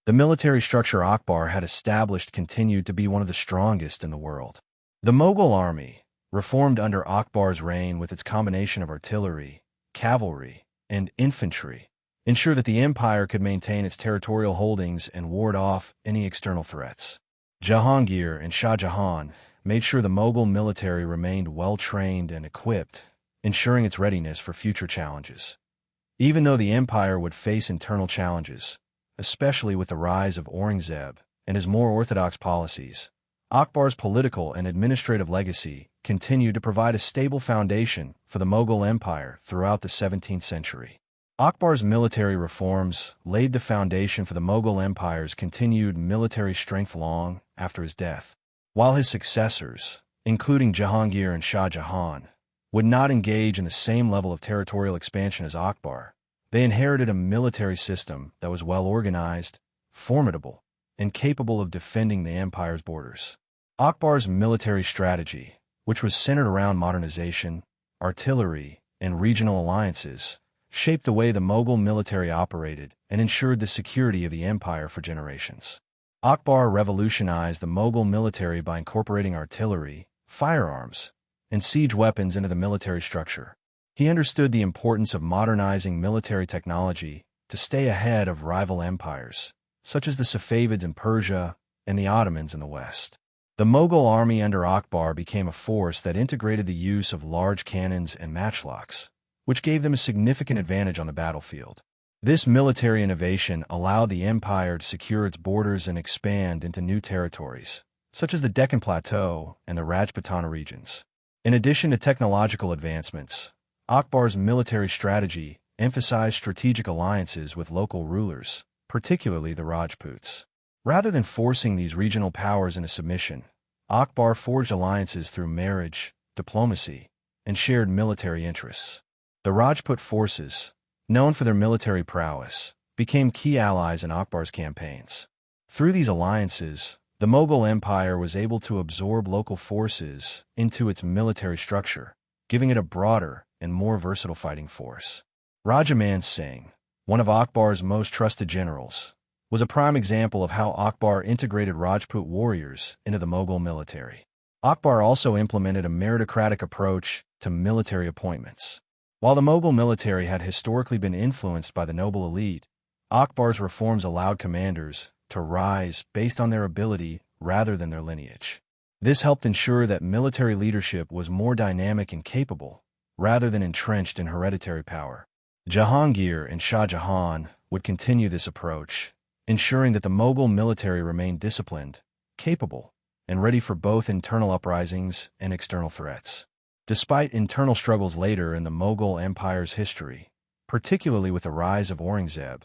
The military structure Akbar had established continued to be one of the strongest in the world. The Mughal army, reformed under Akbar's reign with its combination of artillery, cavalry, and infantry, ensured that the empire could maintain its territorial holdings and ward off any external threats. Jahangir and Shah Jahan made sure the Mughal military remained well-trained and equipped, ensuring its readiness for future challenges. Even though the empire would face internal challenges, especially with the rise of Aurangzeb and his more orthodox policies, Akbar's political and administrative legacy continued to provide a stable foundation for the Mughal Empire throughout the 17th century. Akbar's military reforms laid the foundation for the Mughal Empire's continued military strength long after his death. While his successors, including Jahangir and Shah Jahan, would not engage in the same level of territorial expansion as Akbar, they inherited a military system that was well-organized, formidable, and capable of defending the empire's borders. Akbar's military strategy, which was centered around modernization, artillery, and regional alliances, shaped the way the Mughal military operated and ensured the security of the empire for generations. Akbar revolutionized the Mughal military by incorporating artillery, firearms, and siege weapons into the military structure. He understood the importance of modernizing military technology to stay ahead of rival empires, such as the Safavids in Persia and the Ottomans in the West. The Mughal army under Akbar became a force that integrated the use of large cannons and matchlocks, which gave them a significant advantage on the battlefield. This military innovation allowed the empire to secure its borders and expand into new territories, such as the Deccan Plateau and the Rajputana regions. In addition to technological advancements, Akbar's military strategy emphasized strategic alliances with local rulers, particularly the Rajputs. Rather than forcing these regional powers into submission, Akbar forged alliances through marriage, diplomacy, and shared military interests. The Rajput forces, known for their military prowess, became key allies in Akbar's campaigns. Through these alliances, the Mughal Empire was able to absorb local forces into its military structure, giving it a broader and more versatile fighting force. Raja Man Singh, one of Akbar's most trusted generals, was a prime example of how Akbar integrated Rajput warriors into the Mughal military. Akbar also implemented a meritocratic approach to military appointments. While the Mughal military had historically been influenced by the noble elite, Akbar's reforms allowed commanders to rise based on their ability rather than their lineage. This helped ensure that military leadership was more dynamic and capable, rather than entrenched in hereditary power. Jahangir and Shah Jahan would continue this approach, ensuring that the Mughal military remained disciplined, capable, and ready for both internal uprisings and external threats. Despite internal struggles later in the Mughal Empire's history, particularly with the rise of Aurangzeb,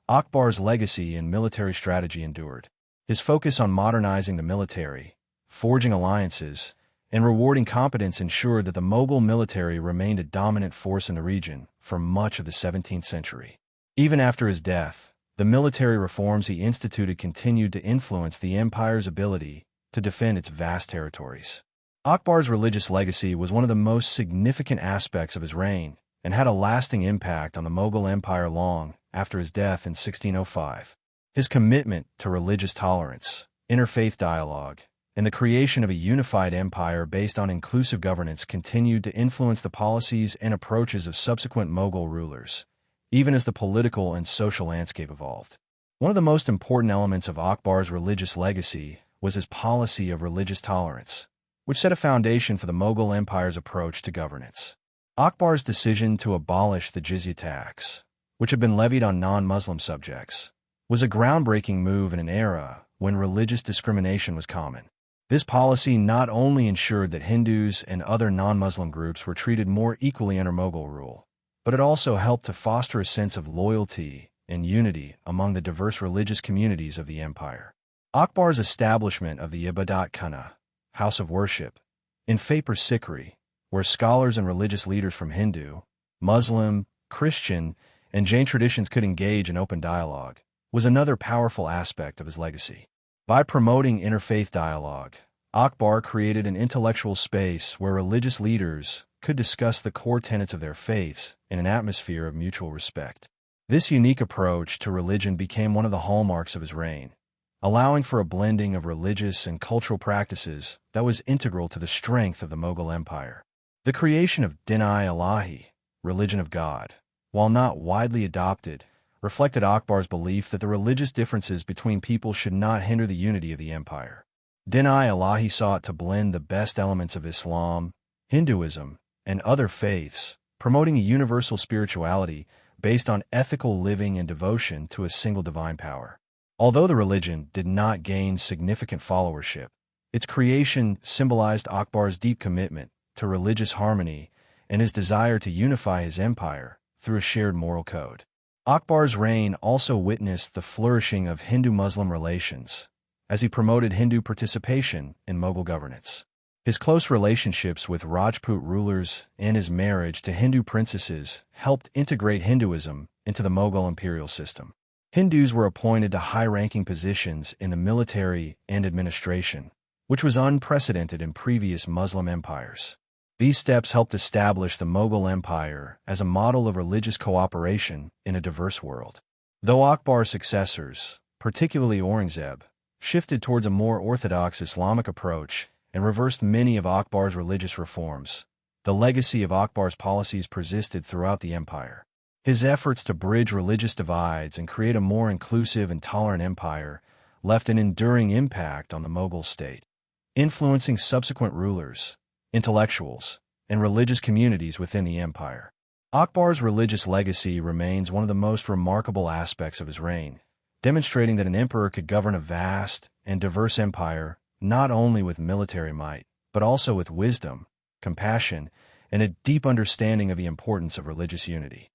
Akbar's legacy in military strategy endured. His focus on modernizing the military, forging alliances, and rewarding competence ensured that the Mughal military remained a dominant force in the region for much of the 17th century. Even after his death, the military reforms he instituted continued to influence the empire's ability to defend its vast territories. Akbar's religious legacy was one of the most significant aspects of his reign and had a lasting impact on the Mughal Empire long after his death in 1605. His commitment to religious tolerance, interfaith dialogue, and the creation of a unified empire based on inclusive governance continued to influence the policies and approaches of subsequent Mughal rulers, even as the political and social landscape evolved. One of the most important elements of Akbar's religious legacy was his policy of religious tolerance, which set a foundation for the Mughal Empire's approach to governance. Akbar's decision to abolish the jizya tax, which had been levied on non-Muslim subjects, was a groundbreaking move in an era when religious discrimination was common. This policy not only ensured that Hindus and other non-Muslim groups were treated more equally under Mughal rule, but it also helped to foster a sense of loyalty and unity among the diverse religious communities of the empire. Akbar's establishment of the Ibadat Khana, house of worship, in Fatehpur Sikri, where scholars and religious leaders from Hindu, Muslim, Christian, and Jain traditions could engage in open dialogue, was another powerful aspect of his legacy. By promoting interfaith dialogue, Akbar created an intellectual space where religious leaders could discuss the core tenets of their faiths in an atmosphere of mutual respect. This unique approach to religion became one of the hallmarks of his reign, allowing for a blending of religious and cultural practices that was integral to the strength of the Mughal Empire. The creation of Din-i-Ilahi, religion of God, while not widely adopted, reflected Akbar's belief that the religious differences between people should not hinder the unity of the empire. Din-i-Ilahi sought to blend the best elements of Islam, Hinduism, and other faiths, promoting a universal spirituality based on ethical living and devotion to a single divine power. Although the religion did not gain significant followership, its creation symbolized Akbar's deep commitment to religious harmony and his desire to unify his empire through a shared moral code. Akbar's reign also witnessed the flourishing of Hindu-Muslim relations, as he promoted Hindu participation in Mughal governance. His close relationships with Rajput rulers and his marriage to Hindu princesses helped integrate Hinduism into the Mughal imperial system. Hindus were appointed to high-ranking positions in the military and administration, which was unprecedented in previous Muslim empires. These steps helped establish the Mughal Empire as a model of religious cooperation in a diverse world. Though Akbar's successors, particularly Aurangzeb, shifted towards a more orthodox Islamic approach and reversed many of Akbar's religious reforms, the legacy of Akbar's policies persisted throughout the empire. His efforts to bridge religious divides and create a more inclusive and tolerant empire left an enduring impact on the Mughal state, influencing subsequent rulers, intellectuals, and religious communities within the empire. Akbar's religious legacy remains one of the most remarkable aspects of his reign, demonstrating that an emperor could govern a vast and diverse empire not only with military might, but also with wisdom, compassion, and a deep understanding of the importance of religious unity.